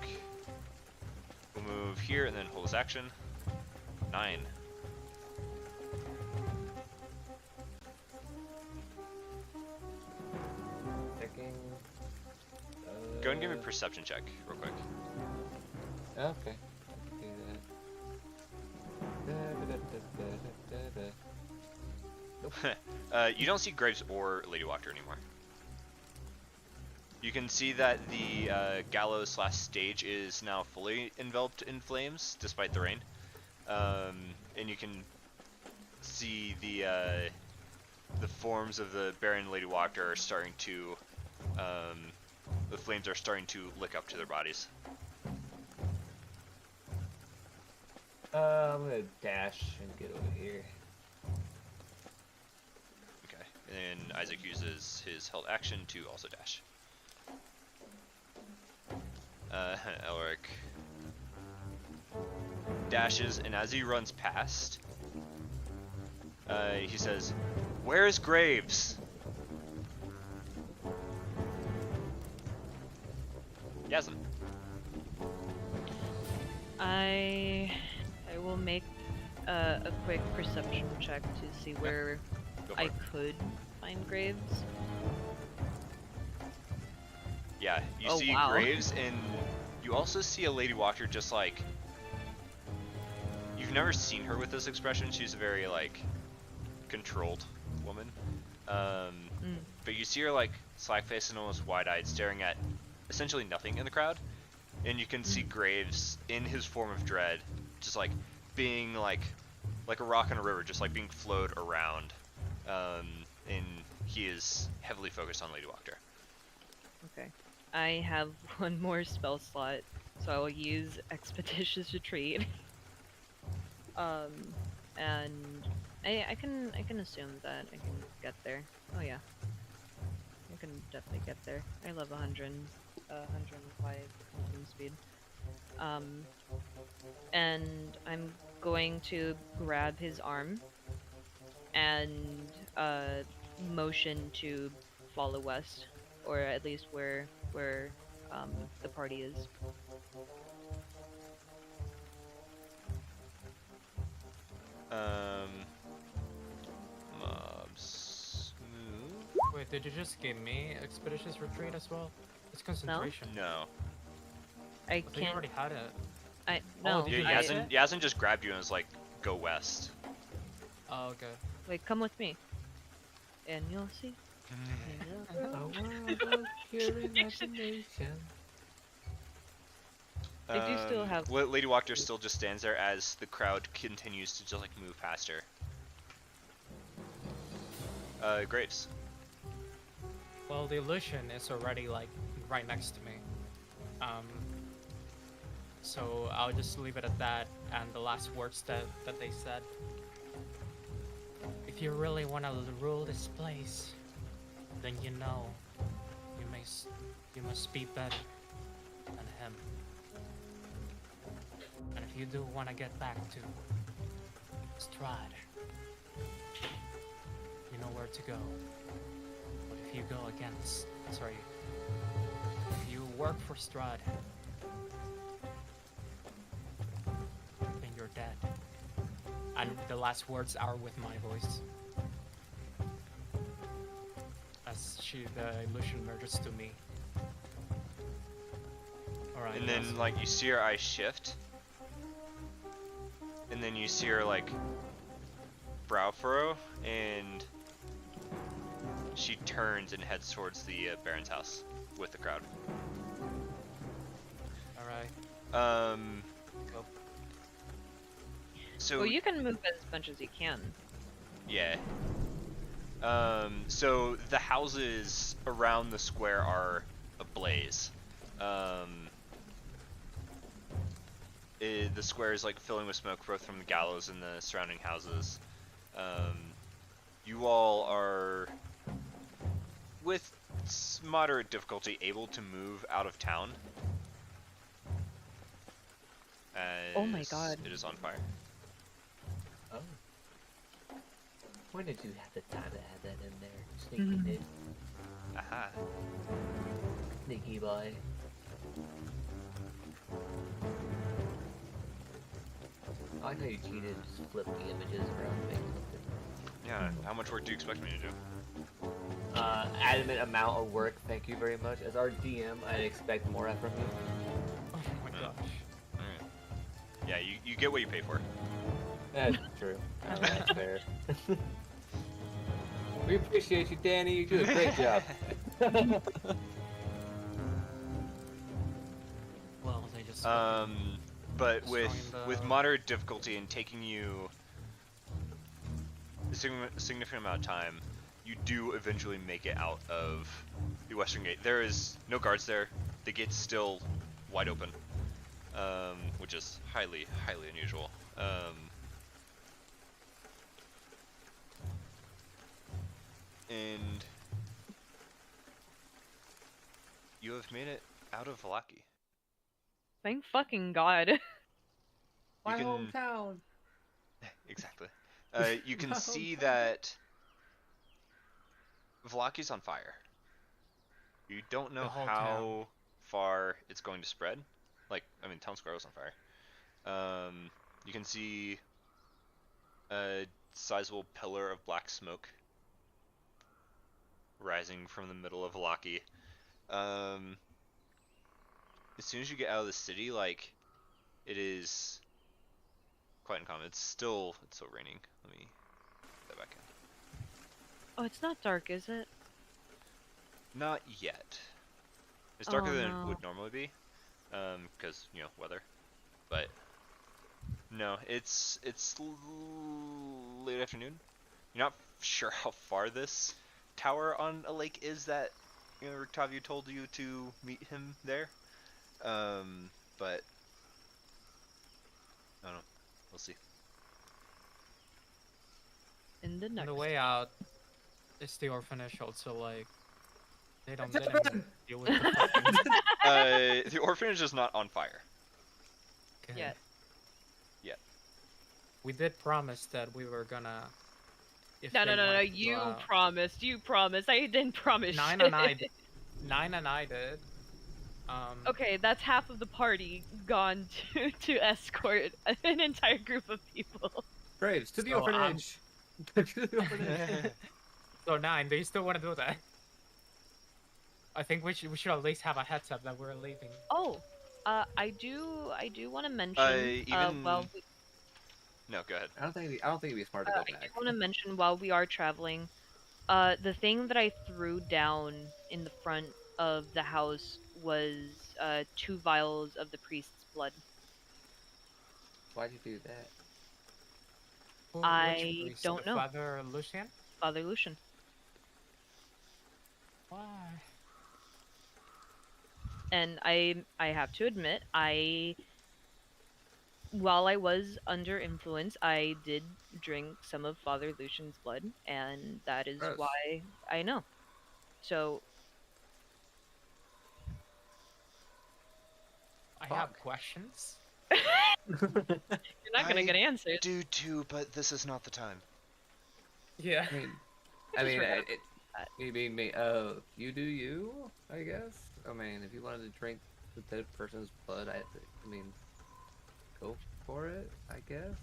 will move here and then hold his action. 9. Checking. Go and give me a perception check real quick. Okay. Do that. You don't see Graves or Lady Wachter anymore. You can see that the gallows/stage is now fully enveloped in flames, despite the rain. And you can see the forms of the Baron and Lady Wachter are starting to, the flames are starting to lick up to their bodies. I'm gonna dash and get over here. Okay, and then Isaac uses his held action to also dash. Elric dashes, and as he runs past, he says, "Where is Graves?" Yasm. I will make a quick perception check to see where Go for I it. could find Graves. Yeah, you Oh, see wow. Graves, and you also see a Lady Wachter just like... You've never seen her with this expression. She's a very, like, controlled woman. But you see her, like, slack-faced and almost wide-eyed, staring at essentially nothing in the crowd. And you can see Graves, in his form of dread, just, like, being, like a rock in a river, just, like, being flowed around. And he is heavily focused on Lady Wachter. Okay. I have one more spell slot, so I will use Expeditious Retreat. And I can assume that I can get there. Oh yeah. can definitely get there. I love 105 movement speed. And I'm going to grab his arm and motion to follow west, or at least where the party is. Um, mobs move. Wait, did you just give me expeditious retreat as well? It's concentration. No. I I thought you can't. already had it. I Oh, no. did you He I, use it? hasn't just grabbed you and was like, go west. Oh, okay. Wait, come with me, and you'll see. A world of pure imagination. I do still have- Lady Walker still just stands there as the crowd continues to just like move past her. Graves. Well, the illusion is already like right next to me. So I'll just leave it at that. And the last words that they said. If you really want to rule this place, then you know you must be better than him. And if you do want to get back to Strahd, you know where to go. But if you go against, if you work for Strahd, then you're dead. And the last words are with my voice. As the illusion merges to me. Alright. And then like you see her eyes shift. And then you see her like brow furrow, and she turns and heads towards the Baron's house with the crowd. Alright. Go. So Well, you can move as much as you can. yeah. So the houses around the square are ablaze. The square is like filling with smoke, both from the gallows and the surrounding houses. You all are, with moderate difficulty, able to move out of town. Oh my as God. It is on fire. Oh. When did you have the time to have that in there? Sneaky Nick. Aha. Sneaky boy. I like how you cheated and just flipped the images around to make something. Yeah, how much work do you expect me to do? Adamant amount of work, thank you very much. As our DM, I expect more from you. Oh my gosh. Alright. Yeah, you get what you pay for. That's true. That's fair. We appreciate you, Danny. You do a great job. Well, they just. But Destroying with the- moderate difficulty and taking you a significant amount of time, you do eventually make it out of the western gate. There is no guards there. The gate's still wide open, which is highly unusual. And you have made it out of Valaki. Thank fucking God. My can- hometown. Exactly. You can No. see that Valaki's on fire. You don't know The whole how town. far it's going to spread. Like, I mean, town square was on fire. You can see a sizable pillar of black smoke rising from the middle of Valaki. As soon as you get out of the city, like, it is quite uncommon. It's still raining. Let me put that back in. Oh, it's not dark, is it? Not yet. It's darker Oh, than it no. would normally be, because weather. But no, it's late afternoon. You're not sure how far this tower on a lake is that Rictavio told you to meet him there. But I don't know. We'll see. In the On next. the way out, is the orphanage also like They don't It's let him open! deal with the fucking. The orphanage is not on fire. Okay. Yet. We did promise that we were gonna. If No, they no, no, no. wanted to go You out- promised. You promised. I didn't promise. Nine shit. and I. Nine and I did. Okay, that's half of the party gone to escort an entire group of people. Graves, to the So, orphanage! To the orphanage! So 9, do you still want to do that? I think we should at least have a heads up that we're leaving. Oh, I do want to mention. Even- Well, No, go ahead. I don't think it'd be smart to I go do back. want to mention while we are traveling, the thing that I threw down in the front of the house was 2 vials of the priest's blood. Why'd you do that? Which I priest? don't The know. Father Lucian? Father Lucian. Why? And I have to admit, while I was under influence, I did drink some of Father Lucian's blood, and that is Gross. why I know. So I have Fuck. questions. you're not gonna I get answers. do too, but this is not the time. Yeah. I mean, Just you mean me? You do you, I guess. I mean, if you wanted to drink the dead person's blood, I mean, go for it, I guess.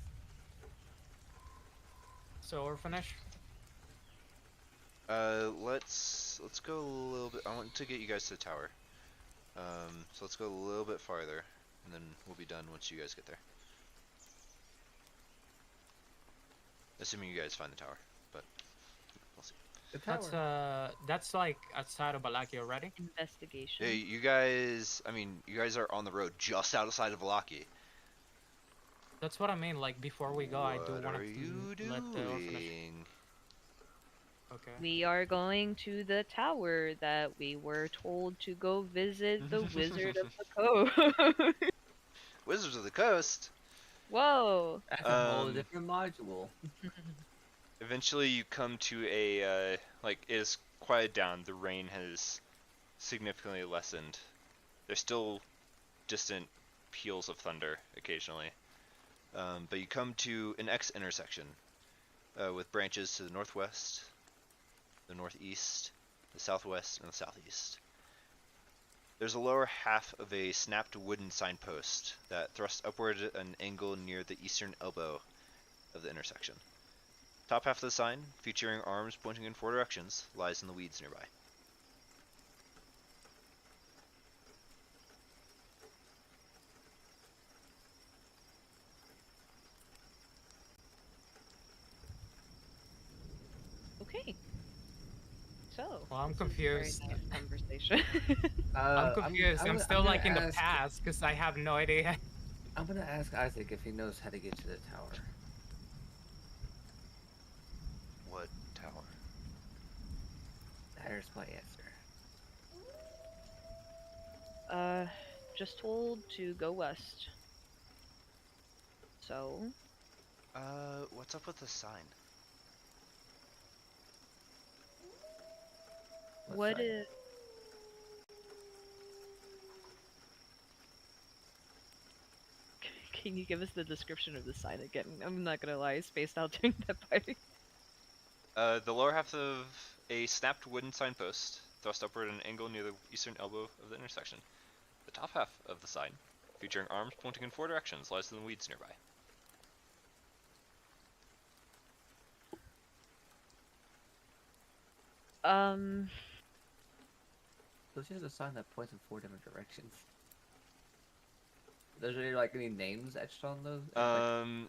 So orphanage. Let's go a little bit. I want to get you guys to the tower. So let's go a little bit farther, and then we'll be done once you guys get there. Assuming you guys find the tower, but we'll see. The tower. That's like outside of Balaki already. Investigation. Hey, you guys. I mean, you guys are on the road just outside of Valaki. That's what I mean. Like before we go, I do What want are you to let the orphanage. doing? Okay. We are going to the tower that we were told to go visit the Wizard of the Coast. Wizards of the Coast. Whoa! That's a whole different module. Eventually, you come to a like it is quieted down. The rain has significantly lessened. There's still distant peals of thunder occasionally, but you come to an X intersection with branches to the northwest, the northeast, the southwest, and the southeast. There's a lower half of a snapped wooden signpost that thrusts upward at an angle near the eastern elbow of the intersection. Top half of the sign, featuring arms pointing in 4 directions, lies in the weeds nearby. Okay. So. Well, I'm this is a very confused. nice conversation. I'm confused. I'm still like in the ask, past because I have no idea. I'm gonna ask Isaac if he knows how to get to the tower. What tower? There's my answer. Just told to go west. So, What's up with the sign? what side? is... Can you give us the description of the sign again? I'm not gonna lie, I spaced out during that part. The lower half of a snapped wooden signpost, thrust upward at an angle near the eastern elbow of the intersection. The top half of the sign, featuring arms pointing in 4 directions, lies in the weeds nearby. There's just a sign that points in 4 different directions. There's there like any names etched on those?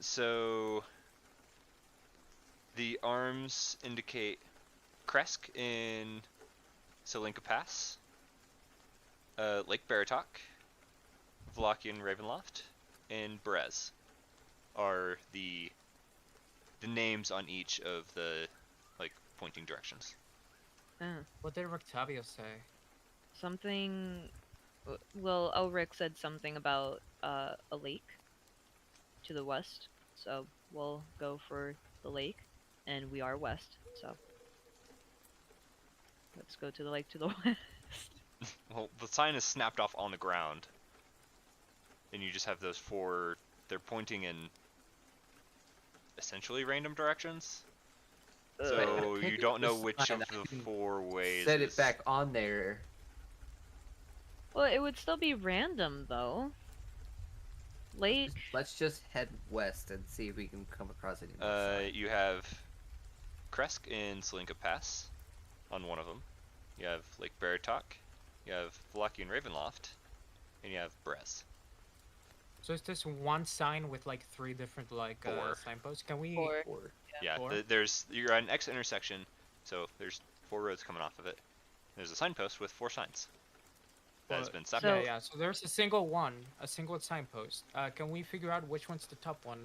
So the arms indicate Kresk in Selinka Pass, Lake Baratok, Valachian Ravenloft, and Berez are the names on each of the like pointing directions. What did Rictavio say? Something... Well, Elric said something about a lake to the west, so we'll go for the lake, and we are west, so... Let's go to the lake to the west. Well, the sign is snapped off on the ground, and you just have those four. They're pointing in essentially random directions. So Take you don't know this which sign, of I the can 4 ways. Set it is- back on there. Well, it would still be random though. Lake. Let's just head west and see if we can come across any more signs. You have Kresk and Slinka Pass on one of them. You have Lake Baratok. You have Valaki and Ravenloft, and you have Brez. So is this one sign with like 3 different like Four. signposts? Can we? Four. Or Yeah, Four? you're at an X intersection, so there's 4 roads coming off of it. There's a signpost with 4 signs that has Well, been So- separated. Yeah. So there's a single one, a single signpost. Can we figure out which one's the top one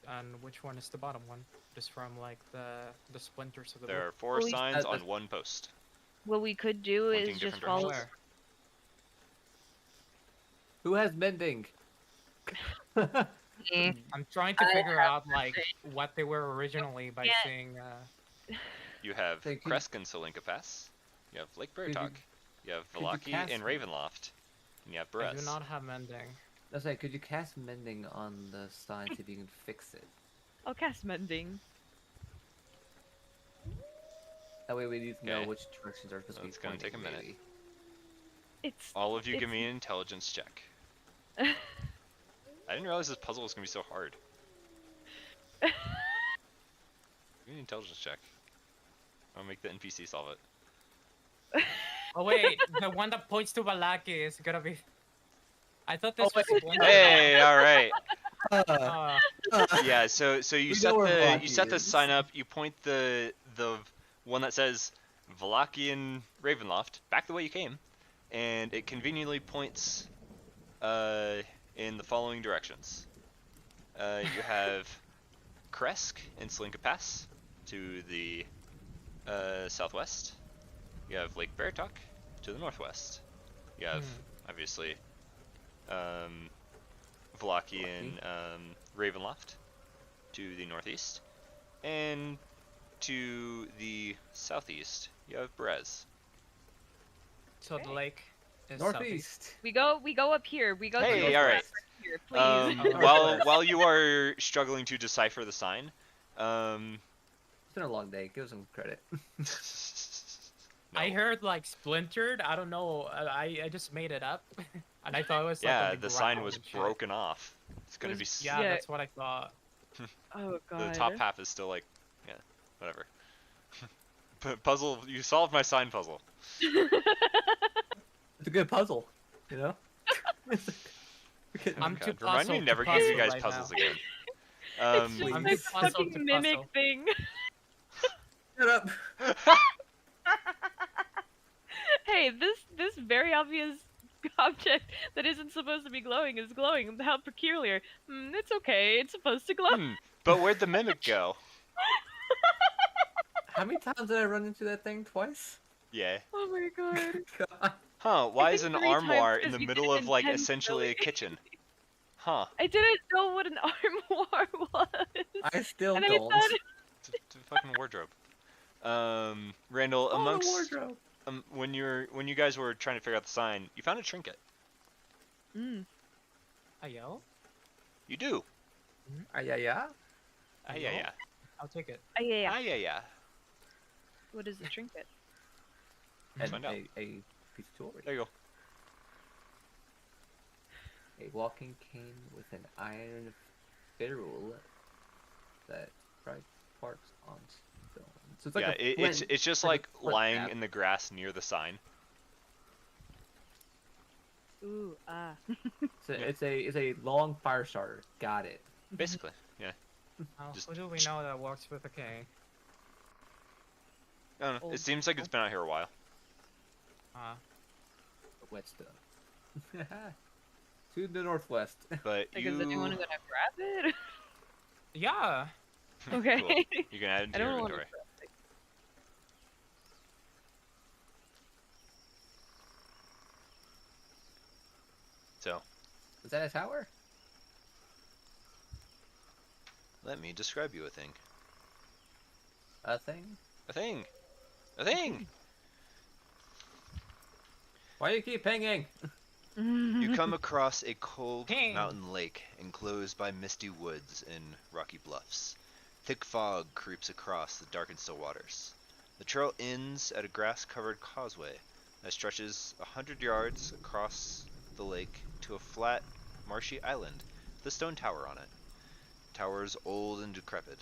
and which one is the bottom one? Just from like the splinters of the There are book. 4 Well, signs that- on one post. What we could do Pointing is just different follow. Where? who has mending? Eh, I'm trying to I figure out like what they were originally by Yeah. saying. You have Thank you. Kresk and Solinka Pass. You have Lake Could you- Baratok. You have could you Valaki cast and me? Ravenloft. And you have I do Brez. not have mending. That's like, could you cast mending on the sign, see if you can fix it? I'll cast mending. That way we need to know Okay. which directions are supposed to be It's gonna take a pointing, minute. maybe. It's. All of you give It's- me an intelligence check. I didn't realize this puzzle was gonna be so hard. Give me an intelligence check. I'll make the NPC solve it. Oh wait, the one that points to Valaki is gonna be. I thought this Oh, was wait. Splinter. Hey, all right. Uh, Yeah, so you We set know where the you Valaki set the is. sign up. You point the one that says Valaki and Ravenloft back the way you came, and it conveniently points in the following directions. You have Kresk and Slinka Pass to the southwest. You have Lake Baratok to the northwest. You have obviously Valaki and Ravenloft to the northeast, and to the southeast you have Brez. so the lake is Northeast. We go up here. We go. Hey, to the all right. northwest Here, please. While you are struggling to decipher the sign, It's been a long day. Give us some credit. no. I heard like splintered. I don't know. I just made it up, and I thought it was. Yeah, like, the on sign ground was and shit. broken off. It's gonna Was- be s- Yeah, Yeah. that's what I thought. Oh god. the top half is still like, yeah, whatever. Puzzle, you solved my sign puzzle. It's a good puzzle, you know? I'm God, too remind me puzzled never to give you puzzle guys right puzzles now. again. It's just I'm my just puzzled fucking to mimic puzzle. thing. Shut up. Hey, this very obvious object that isn't supposed to be glowing is glowing. How peculiar. It's okay. It's supposed to glow. But where'd the mimic go? How many times did I run into that thing? Twice? Yeah. Oh my god. God. Huh, why is think an 3 times armoire in 'cause the you middle did of, like, intentionally. essentially a kitchen? Huh. I didn't know what an armoire was. I still And I don't. thought It's a fucking wardrobe. Randall, Oh, the amongst wardrobe. when you guys were trying to figure out the sign, you found a trinket. Ayo? You do. Yeah. Ah, yeah, yeah. I'll take it. Oh, yeah. Ah, yeah, yeah. What is the trinket? Let's And find out. a piece of jewelry. There you go. A walking cane with an iron ferrule that sparks on stone. So it's like Yeah, a it's flint- it's just like like a flint lying knife. in the grass near the sign. Ooh, It's a long fire starter. Got it. Basically, yeah. Just- Who do we know that works with a K? I don't know. Old It seems like it's been out here a while. Wet stuff. To the northwest. But Like, is anyone you gonna grab it? Yeah. Okay. Cool. You can add it I to your don't want to inventory. grab it. So Is that a tower? let me describe you a thing. A thing? A thing. A thing. Why you keep pinging? You come across a cold Ping. mountain lake enclosed by misty woods and rocky bluffs. Thick fog creeps across the dark and still waters. The trail ends at a grass-covered causeway that stretches 100 yards across the lake to a flat, marshy island with a stone tower on it. The tower is old and decrepit.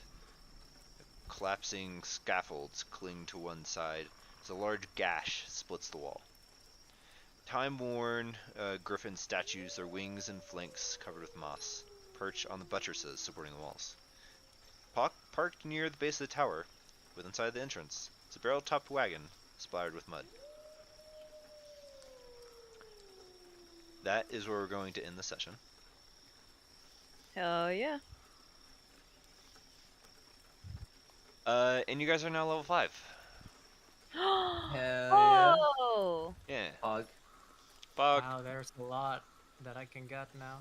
Collapsing scaffolds cling to one side as a large gash splits the wall. Time-worn griffin statues, their wings and flanks covered with moss, perch on the buttresses supporting the walls. Parked near the base of the tower, with inside the entrance, is a barrel-topped wagon splattered with mud. That is where we're going to end the session. Hell yeah. And you guys are now level 5. Hell yeah. Oh. Yeah. Pog. Fuck. Wow, there's a lot that I can get now.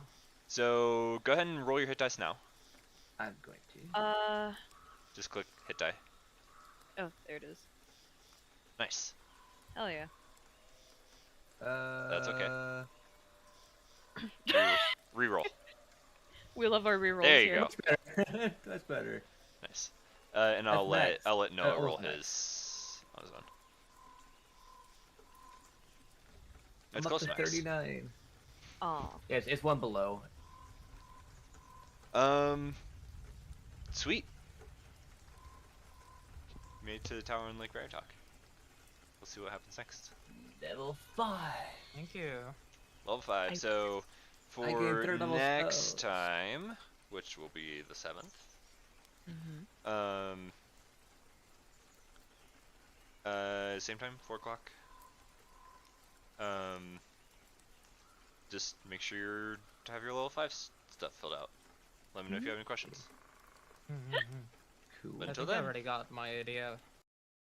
So go ahead and roll your hit dice now. I'm going to. Just click hit die. Oh, there it is. Nice. Hell yeah. That's okay. Reroll. We love our rerolls There you here. go. Better. That's better. Nice. And I'll That's let max. Noah Oh, roll max. his on his own. I'm It's up close to to max. 39. Aw. Yeah, it's one below. Sweet. Made it to the tower in Lake Veritalk. We'll see what happens next. Level 5. Thank you. Level 5. I- So I gained for third level next spells. time, which will be the 7th, Mm-hmm. same time, 4 o'clock. Just make sure you're to have your level 5 stuff filled out. Let me know if you have any questions. Mhm. Cool. But I until think I then. already got my idea